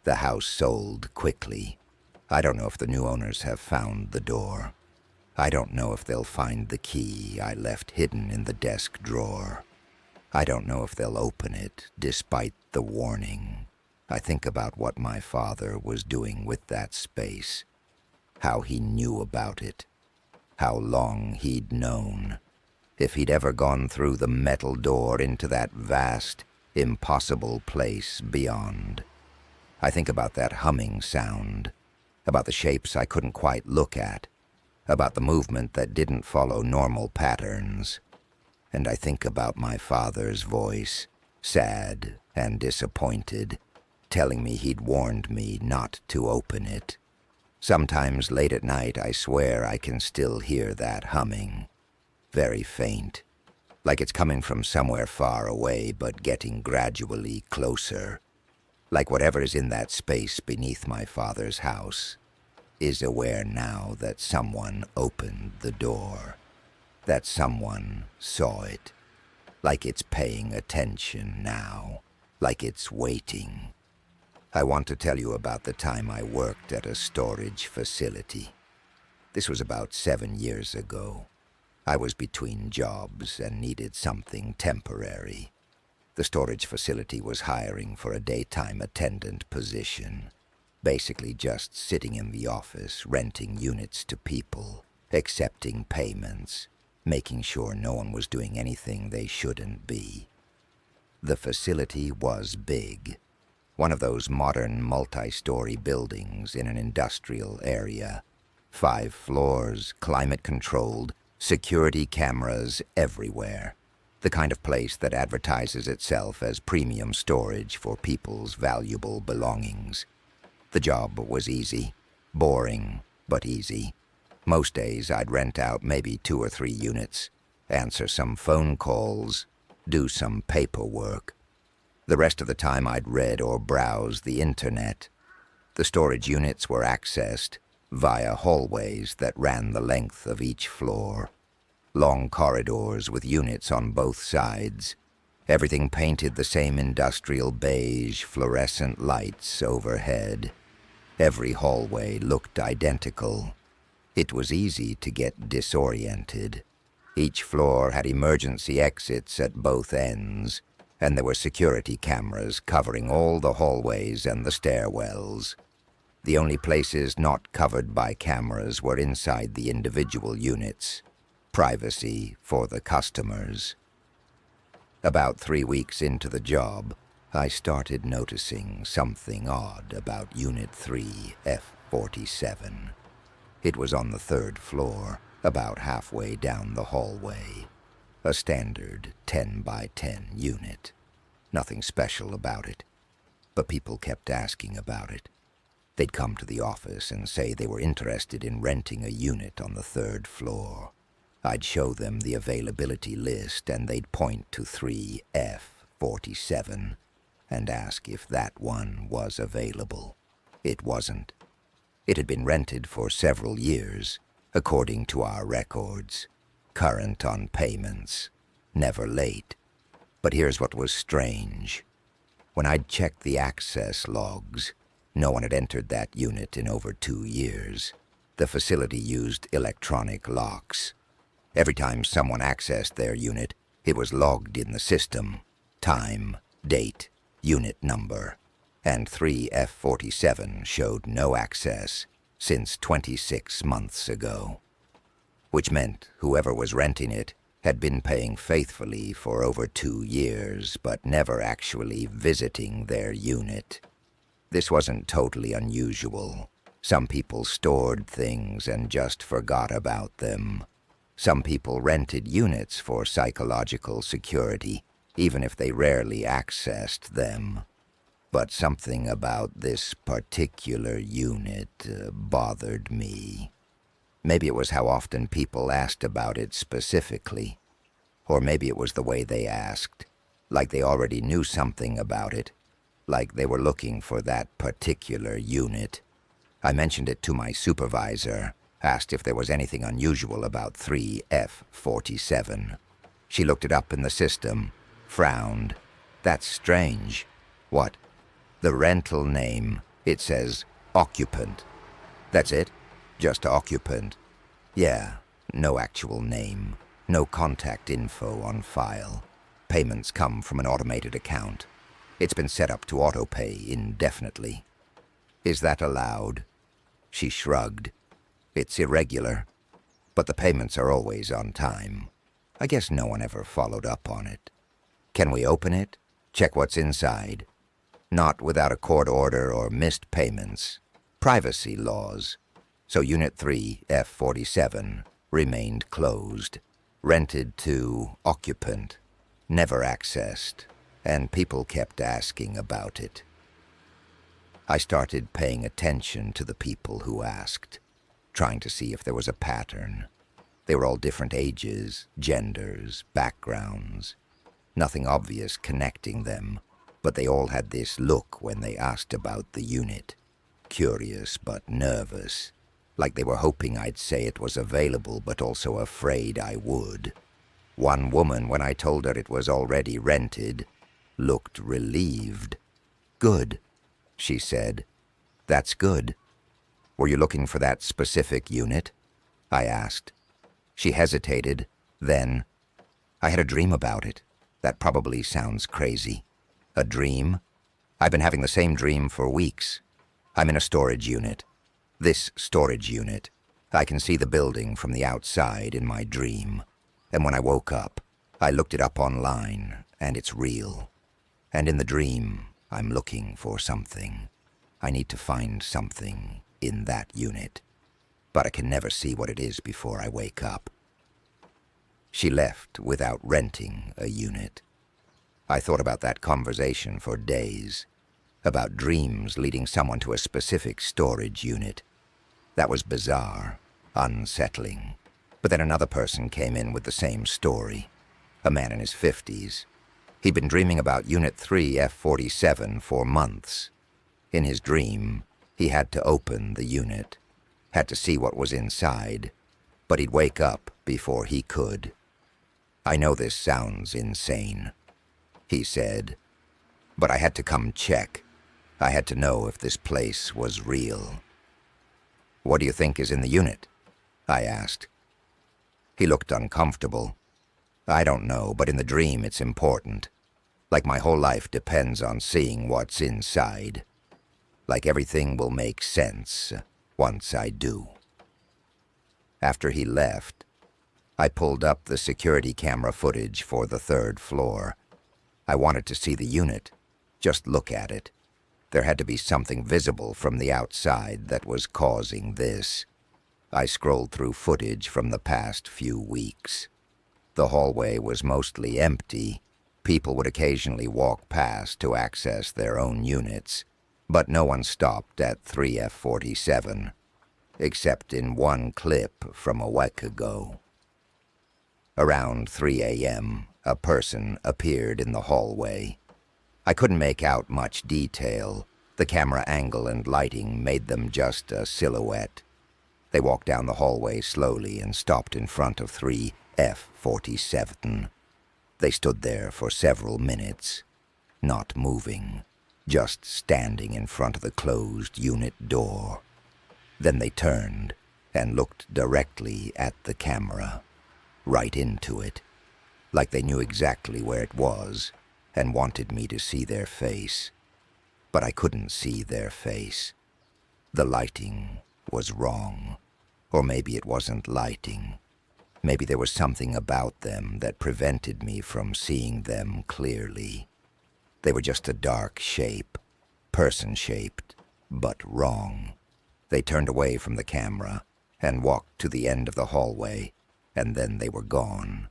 The house sold quickly. I don't know if the new owners have found the door. I don't know if they'll find the key I left hidden in the desk drawer. I don't know if they'll open it despite the warning. I think about what my father was doing with that space, how he knew about it, how long he'd known. if he'd ever gone through the metal door into that vast, impossible place beyond. I think about that humming sound, about the shapes I couldn't quite look at, about the movement that didn't follow normal patterns. And I think about my father's voice, sad and disappointed, telling me he'd warned me not to open it. Sometimes late at night, I swear I can still hear that humming. Very faint, like it's coming from somewhere far away but getting gradually closer. Like whatever's in that space beneath my father's house is aware now that someone opened the door, that someone saw it, like it's paying attention now, like it's waiting. I want to tell you about the time I worked at a storage facility. This was about 7 years ago. I was between jobs and needed something temporary. The storage facility was hiring for a daytime attendant position, basically just sitting in the office, renting units to people, accepting payments, making sure no one was doing anything they shouldn't be. The facility was big. One of those modern multi-story buildings in an industrial area. 5 floors, climate-controlled, security cameras everywhere. The kind of place that advertises itself as premium storage for people's valuable belongings. The job was easy, boring, but easy. Most days I'd rent out maybe 2 or 3 units, answer some phone calls, do some paperwork. The rest of the time I'd read or browse the internet. The storage units were accessed via hallways that ran the length of each floor. Long corridors with units on both sides. Everything painted the same industrial beige, fluorescent lights overhead. Every hallway looked identical. It was easy to get disoriented. Each floor had emergency exits at both ends, and there were security cameras covering all the hallways and the stairwells. The only places not covered by cameras were inside the individual units. Privacy for the customers. About 3 weeks into the job, I started noticing something odd about Unit 3, F47. It was on the 3rd floor, about halfway down the hallway. A standard 10 by 10 unit. Nothing special about it. But people kept asking about it. They'd come to the office and say they were interested in renting a unit on the 3rd floor. I'd show them the availability list and they'd point to 3F47 and ask if that one was available. It wasn't. It had been rented for several years, according to our records. Current on payments, never late. But here's what was strange. When I'd checked the access logs, no one had entered that unit in over 2 years. The facility used electronic locks. Every time someone accessed their unit, it was logged in the system. Time, date, unit number. And 3F47 showed no access since 26 months ago. Which meant whoever was renting it had been paying faithfully for over 2 years, but never actually visiting their unit. This wasn't totally unusual. Some people stored things and just forgot about them. Some people rented units for psychological security, even if they rarely accessed them. But something about this particular unit bothered me. Maybe it was how often people asked about it specifically. Or maybe it was the way they asked, like they already knew something about it, like they were looking for that particular unit. I mentioned it to my supervisor, asked if there was anything unusual about 3F47. She looked it up in the system, frowned. That's strange. What? The rental name, it says occupant. That's it? Just occupant. Yeah, no actual name, no contact info on file. Payments come from an automated account. It's been set up to autopay indefinitely. Is that allowed? She shrugged. It's irregular, but the payments are always on time. I guess no one ever followed up on it. Can we open it? Check what's inside. Not without a court order or missed payments. Privacy laws. So Unit 3, F-47, remained closed. Rented to occupant. Never accessed. And people kept asking about it. I started paying attention to the people who asked, trying to see if there was a pattern. They were all different ages, genders, backgrounds. Nothing obvious connecting them, but they all had this look when they asked about the unit. Curious but nervous, like they were hoping I'd say it was available but also afraid I would. One woman, when I told her it was already rented, looked relieved. "Good," she said. "That's good. Were you looking for that specific unit?" I asked. She hesitated, then, "I had a dream about it. That probably sounds crazy." "A dream?" "I've been having the same dream for weeks. I'm in a storage unit. This storage unit. I can see the building from the outside in my dream. And when I woke up, I looked it up online, and it's real. And in the dream, I'm looking for something. I need to find something in that unit. But I can never see what it is before I wake up." She left without renting a unit. I thought about that conversation for days, about dreams leading someone to a specific storage unit. That was bizarre, unsettling. But then another person came in with the same story, a man in his 50s. He'd been dreaming about Unit 3 F-47 for months. In his dream, he had to open the unit, had to see what was inside, but he'd wake up before he could. "I know this sounds insane," he said, "but I had to come check. I had to know if this place was real." "What do you think is in the unit?" I asked. He looked uncomfortable. "I don't know, but in the dream it's important. Like my whole life depends on seeing what's inside. Like everything will make sense once I do." After he left, I pulled up the security camera footage for the 3rd floor. I wanted to see the unit, just look at it. There had to be something visible from the outside that was causing this. I scrolled through footage from the past few weeks. The hallway was mostly empty. People would occasionally walk past to access their own units, but no one stopped at 3F-47, except in one clip from a week ago. Around 3 a.m., a person appeared in the hallway. I couldn't make out much detail. The camera angle and lighting made them just a silhouette. They walked down the hallway slowly and stopped in front of 3F-47. They stood there for several minutes, not moving, just standing in front of the closed unit door. Then they turned and looked directly at the camera, right into it, like they knew exactly where it was and wanted me to see their face. But I couldn't see their face. The lighting was wrong. Or maybe it wasn't lighting. Maybe there was something about them that prevented me from seeing them clearly. They were just a dark shape, person-shaped, but wrong. They turned away from the camera and walked to the end of the hallway, and then they were gone.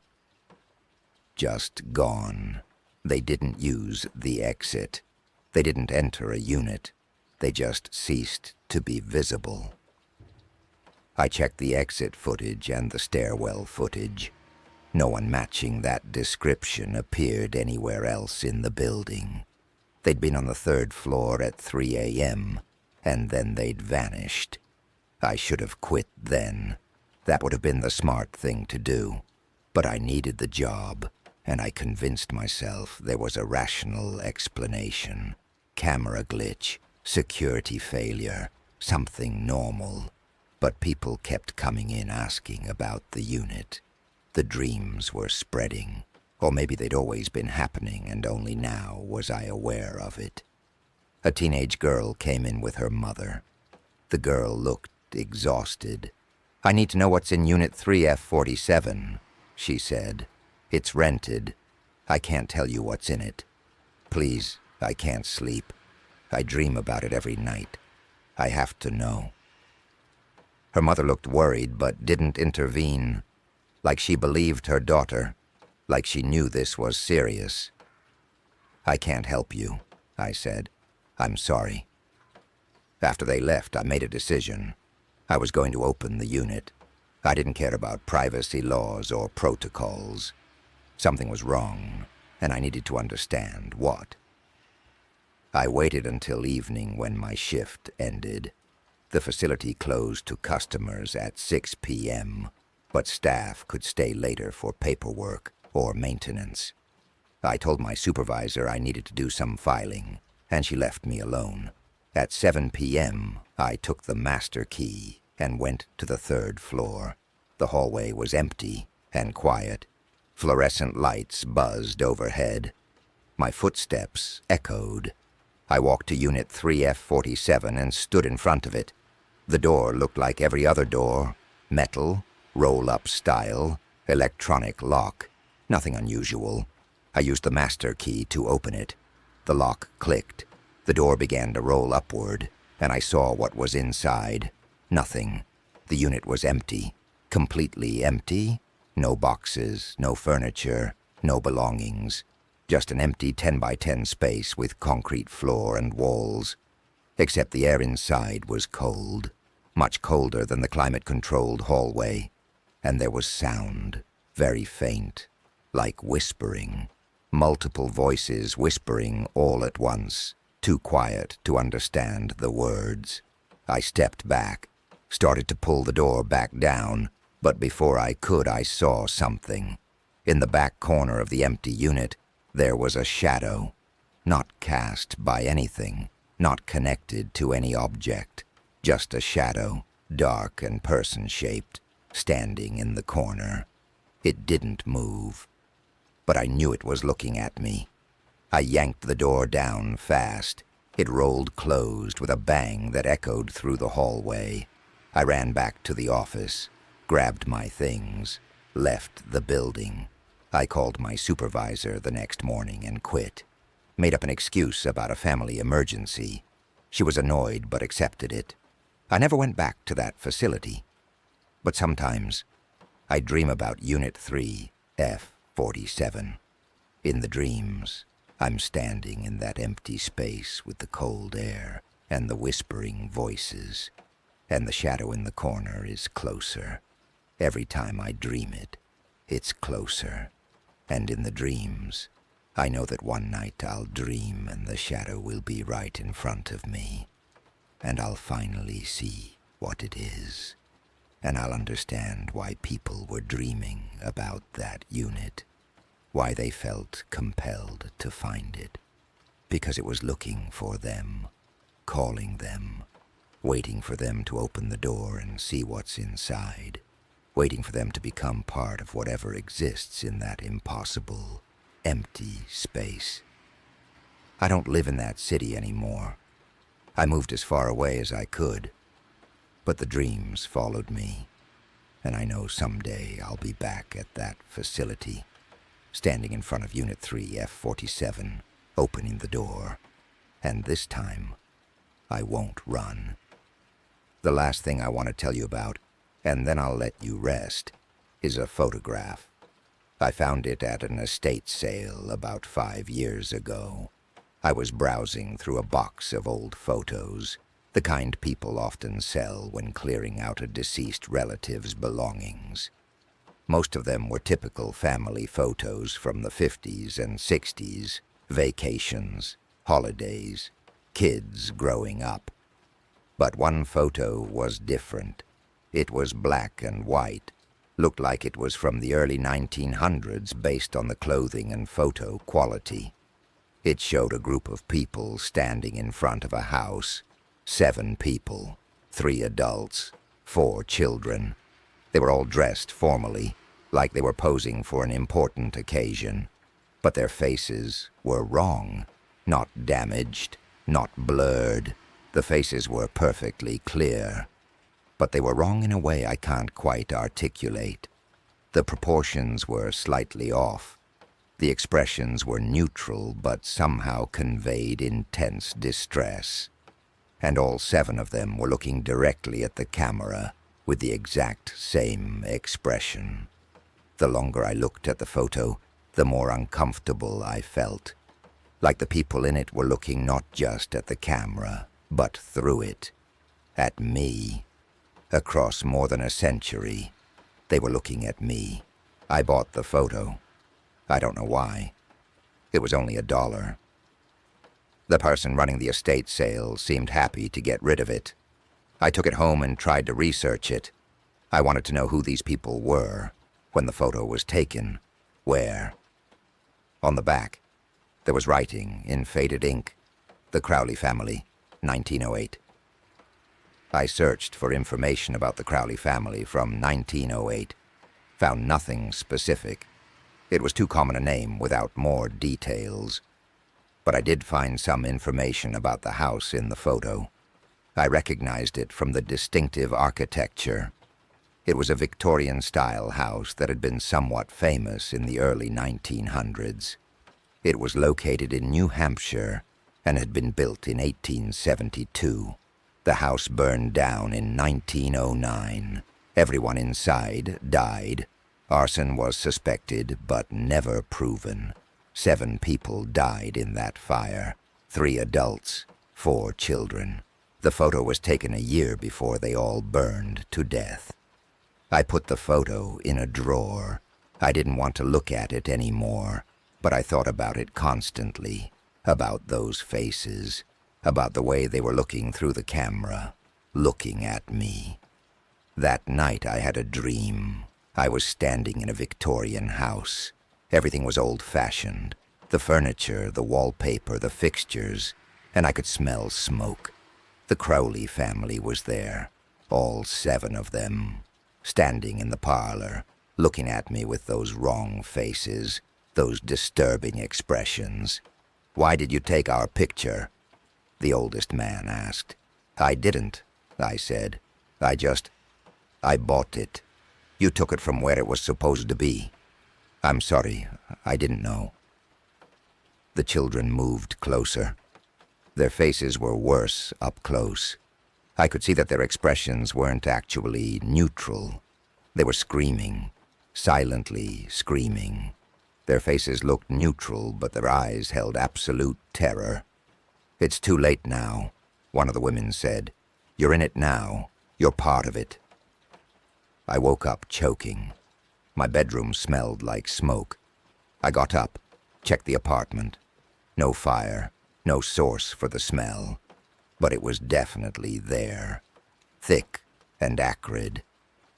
Just gone. They didn't use the exit. They didn't enter a unit. They just ceased to be visible. I checked the exit footage and the stairwell footage. No one matching that description appeared anywhere else in the building. They'd been on the 3rd floor at 3 a.m., and then they'd vanished. I should have quit then. That would have been the smart thing to do. But I needed the job, and I convinced myself there was a rational explanation. Camera glitch, security failure, something normal. But people kept coming in asking about the unit. The dreams were spreading, or maybe they'd always been happening and only now was I aware of it. A teenage girl came in with her mother. The girl looked exhausted. "I need to know what's in Unit 3F-47, she said. It's rented. I can't tell you what's in it. Please, I can't sleep. I dream about it every night. I have to know." Her mother looked worried but didn't intervene, like she believed her daughter, like she knew this was serious. "I can't help you," I said. "I'm sorry." After they left, I made a decision. I was going to open the unit. I didn't care about privacy laws or protocols. Something was wrong, and I needed to understand what. I waited until evening when my shift ended. The facility closed to customers at 6 p.m., but staff could stay later for paperwork or maintenance. I told my supervisor I needed to do some filing, and she left me alone. At 7 p.m., I took the master key and went to the 3rd floor. The hallway was empty and quiet. Fluorescent lights buzzed overhead. My footsteps echoed. I walked to Unit 3F47 and stood in front of it. The door looked like every other door. Metal, roll-up style, electronic lock. Nothing unusual. I used the master key to open it. The lock clicked. The door began to roll upward, and I saw what was inside. Nothing. The unit was empty. Completely empty. No boxes, no furniture, no belongings. Just an empty 10 by 10 space with concrete floor and walls. Except the air inside was cold. Much colder than the climate-controlled hallway. And there was sound, very faint, like whispering. Multiple voices whispering all at once. Too quiet to understand the words. I stepped back, started to pull the door back down, but before I could, I saw something. In the back corner of the empty unit, there was a shadow, not cast by anything, not connected to any object, just a shadow, dark and person-shaped, standing in the corner. It didn't move, but I knew it was looking at me. I yanked the door down fast. It rolled closed with a bang that echoed through the hallway. I ran back to the office, grabbed my things, left the building. I called my supervisor the next morning and quit. Made up an excuse about a family emergency. She was annoyed but accepted it. I never went back to that facility. But sometimes I dream about Unit 3F47. In the dreams, I'm standing in that empty space with the cold air and the whispering voices, and the shadow in the corner is closer. Every time I dream it, it's closer. And in the dreams, I know that one night I'll dream and the shadow will be right in front of me, and I'll finally see what it is, and I'll understand why people were dreaming about that unit. Why they felt compelled to find it. Because it was looking for them, calling them, waiting for them to open the door and see what's inside, waiting for them to become part of whatever exists in that impossible, empty space. I don't live in that city anymore. I moved as far away as I could, but the dreams followed me, and I know someday I'll be back at that facility, standing in front of Unit 3F47, opening the door, and this time, I won't run. The last thing I want to tell you about, and then I'll let you rest, is a photograph. I found it at an estate sale about 5 years ago. I was browsing through a box of old photos, the kind people often sell when clearing out a deceased relative's belongings. Most of them were typical family photos from the 50s and 60s, vacations, holidays, kids growing up. But one photo was different. It was black and white, looked like it was from the early 1900s based on the clothing and photo quality. It showed a group of people standing in front of a house, 7 people, 3 adults, 4 children. They were all dressed formally, like they were posing for an important occasion. But their faces were wrong, not damaged, not blurred. The faces were perfectly clear. But they were wrong in a way I can't quite articulate. The proportions were slightly off. The expressions were neutral but somehow conveyed intense distress. And all 7 of them were looking directly at the camera with the exact same expression. The longer I looked at the photo, the more uncomfortable I felt. Like the people in it were looking not just at the camera, but through it. At me. Across more than a century, they were looking at me. I bought the photo. I don't know why. It was only $1. The person running the estate sale seemed happy to get rid of it. I took it home and tried to research it. I wanted to know who these people were, when the photo was taken, where. On the back, there was writing in faded ink, "The Crowley family, 1908. I searched for information about the Crowley family from 1908, found nothing specific. It was too common a name without more details. But I did find some information about the house in the photo. I recognized it from the distinctive architecture. It was a Victorian-style house that had been somewhat famous in the early 1900s. It was located in New Hampshire and had been built in 1872. The house burned down in 1909. Everyone inside died. Arson was suspected, but never proven. 7 people died in that fire. 3 adults, 4 children. The photo was taken a year before they all burned to death. I put the photo in a drawer. I didn't want to look at it anymore, but I thought about it constantly, about those faces, about the way they were looking through the camera, looking at me. That night I had a dream. I was standing in a Victorian house. Everything was old-fashioned. The furniture, the wallpaper, the fixtures, and I could smell smoke. The Crowley family was there, all 7 of them, standing in the parlor, looking at me with those wrong faces, those disturbing expressions. "Why did you take our picture?" the oldest man asked. "I didn't," I said. I bought it. You took it from where it was supposed to be. I'm sorry, I didn't know." The children moved closer. Their faces were worse up close. I could see that their expressions weren't actually neutral. They were screaming, silently screaming. Their faces looked neutral, but their eyes held absolute terror. "It's too late now," one of the women said. "You're in it now. You're part of it." I woke up choking. My bedroom smelled like smoke. I got up, checked the apartment. No fire, no source for the smell. But it was definitely there. Thick and acrid.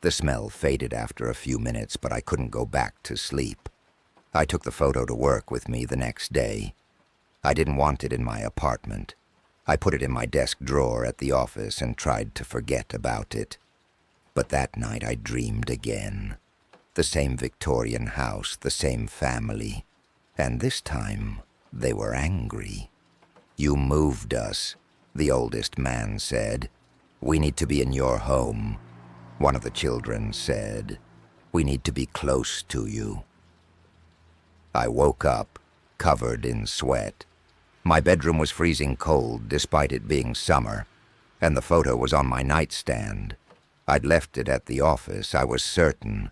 The smell faded after a few minutes, but I couldn't go back to sleep. I took the photo to work with me the next day. I didn't want it in my apartment. I put it in my desk drawer at the office and tried to forget about it. But that night I dreamed again. The same Victorian house, the same family. And this time, they were angry. "You moved us," the oldest man said. "We need to be in your home." One of the children said, "We need to be close to you." I woke up, covered in sweat. My bedroom was freezing cold despite it being summer, and the photo was on my nightstand. I'd left it at the office, I was certain,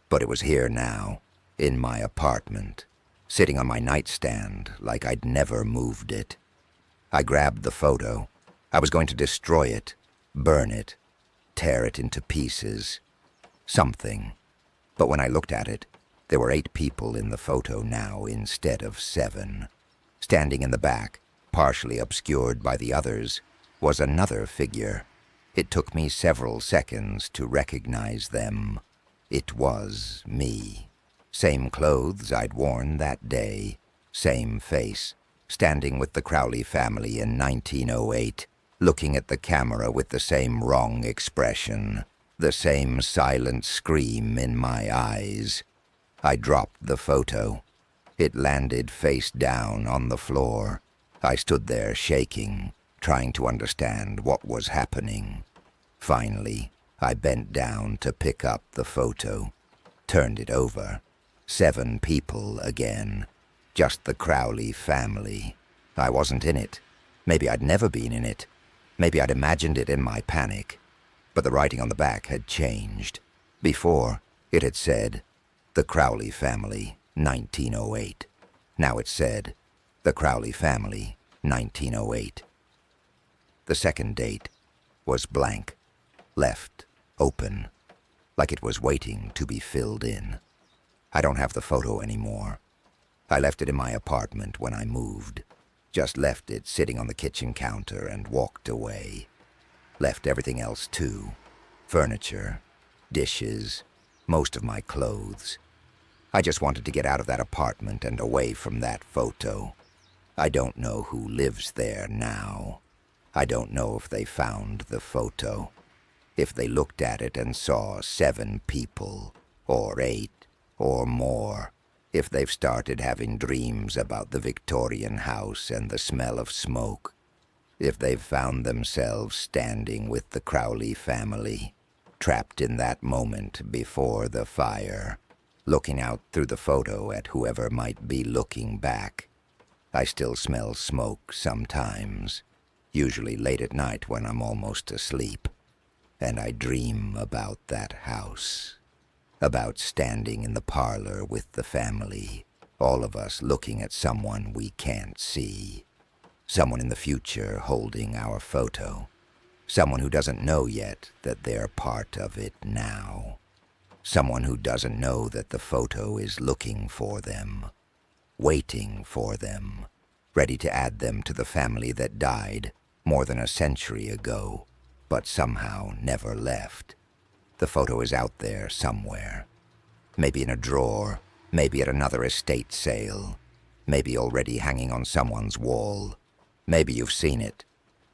but it was here now, in my apartment, sitting on my nightstand like I'd never moved it. I grabbed the photo. I was going to destroy it, burn it, tear it into pieces. Something. But when I looked at it, there were 8 people in the photo now instead of 7. Standing in the back, partially obscured by the others, was another figure. It took me several seconds to recognize them. It was me. Same clothes I'd worn that day, same face, standing with the Crowley family in 1908, looking at the camera with the same wrong expression, the same silent scream in my eyes. I dropped the photo. It landed face down on the floor. I stood there shaking, trying to understand what was happening. Finally, I bent down to pick up the photo. turned it over. 7 people again. Just the Crowley family. I wasn't in it. Maybe I'd never been in it. Maybe I'd imagined it in my panic. But the writing on the back had changed. Before, it had said, "The Crowley family, 1908. Now it said, "The Crowley family, 1908. The second date was blank, left open, like it was waiting to be filled in. I don't have the photo anymore. I left it in my apartment when I moved. Just left it sitting on the kitchen counter and walked away. Left everything else too. Furniture, dishes, most of my clothes. I just wanted to get out of that apartment and away from that photo. I don't know who lives there now. I don't know if they found the photo. If they looked at it and saw 7 people, or 8, or more. If they've started having dreams about the Victorian house and the smell of smoke. If they've found themselves standing with the Crowley family, trapped in that moment before the fire, looking out through the photo at whoever might be looking back. I still smell smoke sometimes, usually late at night when I'm almost asleep, and I dream about that house. About standing in the parlor with the family, all of us looking at someone we can't see. Someone in the future holding our photo. Someone who doesn't know yet that they're part of it now. Someone who doesn't know that the photo is looking for them, waiting for them, ready to add them to the family that died more than a century ago, but somehow never left. The photo is out there somewhere. Maybe in a drawer, maybe at another estate sale, maybe already hanging on someone's wall. Maybe you've seen it.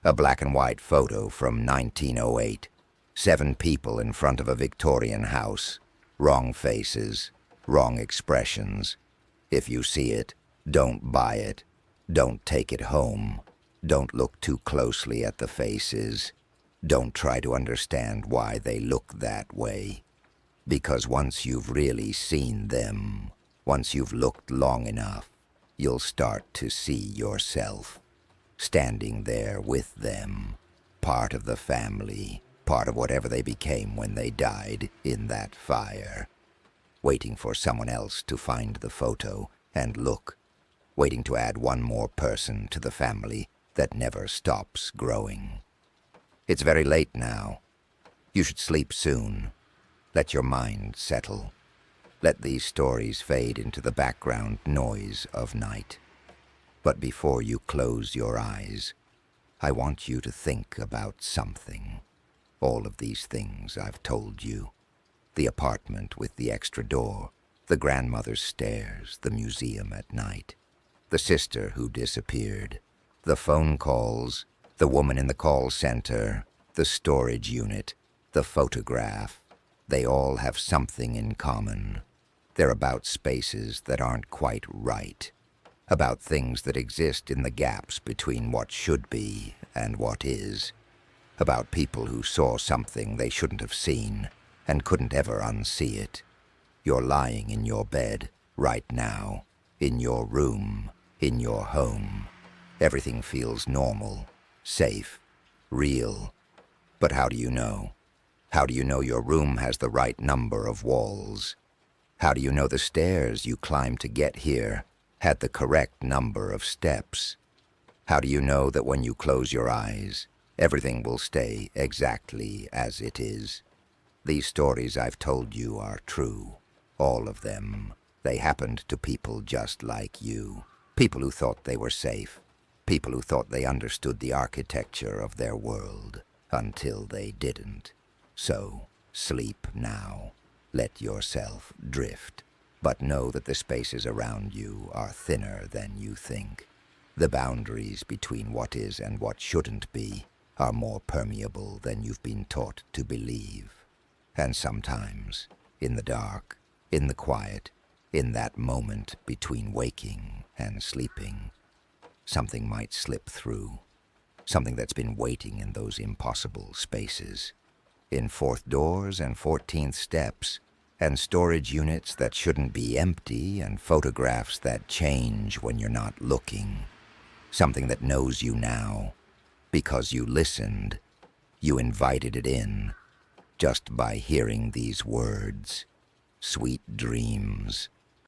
A black and white photo from 1908. 7 people in front of a Victorian house. Wrong faces, wrong expressions. If you see it, don't buy it. Don't take it home. Don't look too closely at the faces. Don't try to understand why they look that way. Because once you've really seen them, once you've looked long enough, you'll start to see yourself, standing there with them, part of the family, part of whatever they became when they died in that fire. Waiting for someone else to find the photo and look, waiting to add one more person to the family that never stops growing. It's very late now. You should sleep soon. Let your mind settle. Let these stories fade into the background noise of night. But before you close your eyes, I want you to think about something. All of these things I've told you. The apartment with the extra door, the grandmother's stairs, the museum at night, the sister who disappeared, the phone calls, the woman in the call center, the storage unit, the photograph. They all have something in common. They're about spaces that aren't quite right, about things that exist in the gaps between what should be and what is, about people who saw something they shouldn't have seen and couldn't ever unsee it. You're lying in your bed right now, in your room, in your home. Everything feels normal, safe, real. But how do you know? How do you know your room has the right number of walls? How do you know the stairs you climbed to get here had the correct number of steps? How do you know that when you close your eyes, everything will stay exactly as it is? These stories I've told you are true, all of them. They happened to people just like you, people who thought they were safe, people who thought they understood the architecture of their world until they didn't. So, sleep now. Let yourself drift, but know that the spaces around you are thinner than you think. The boundaries between what is and what shouldn't be are more permeable than you've been taught to believe. And sometimes, in the dark, in the quiet, in that moment between waking and sleeping, something might slip through, something that's been waiting in those impossible spaces. In 4th doors and 14th steps, and storage units that shouldn't be empty, and photographs that change when you're not looking. Something that knows you now, because you listened, you invited it in, just by hearing these words. Sweet dreams.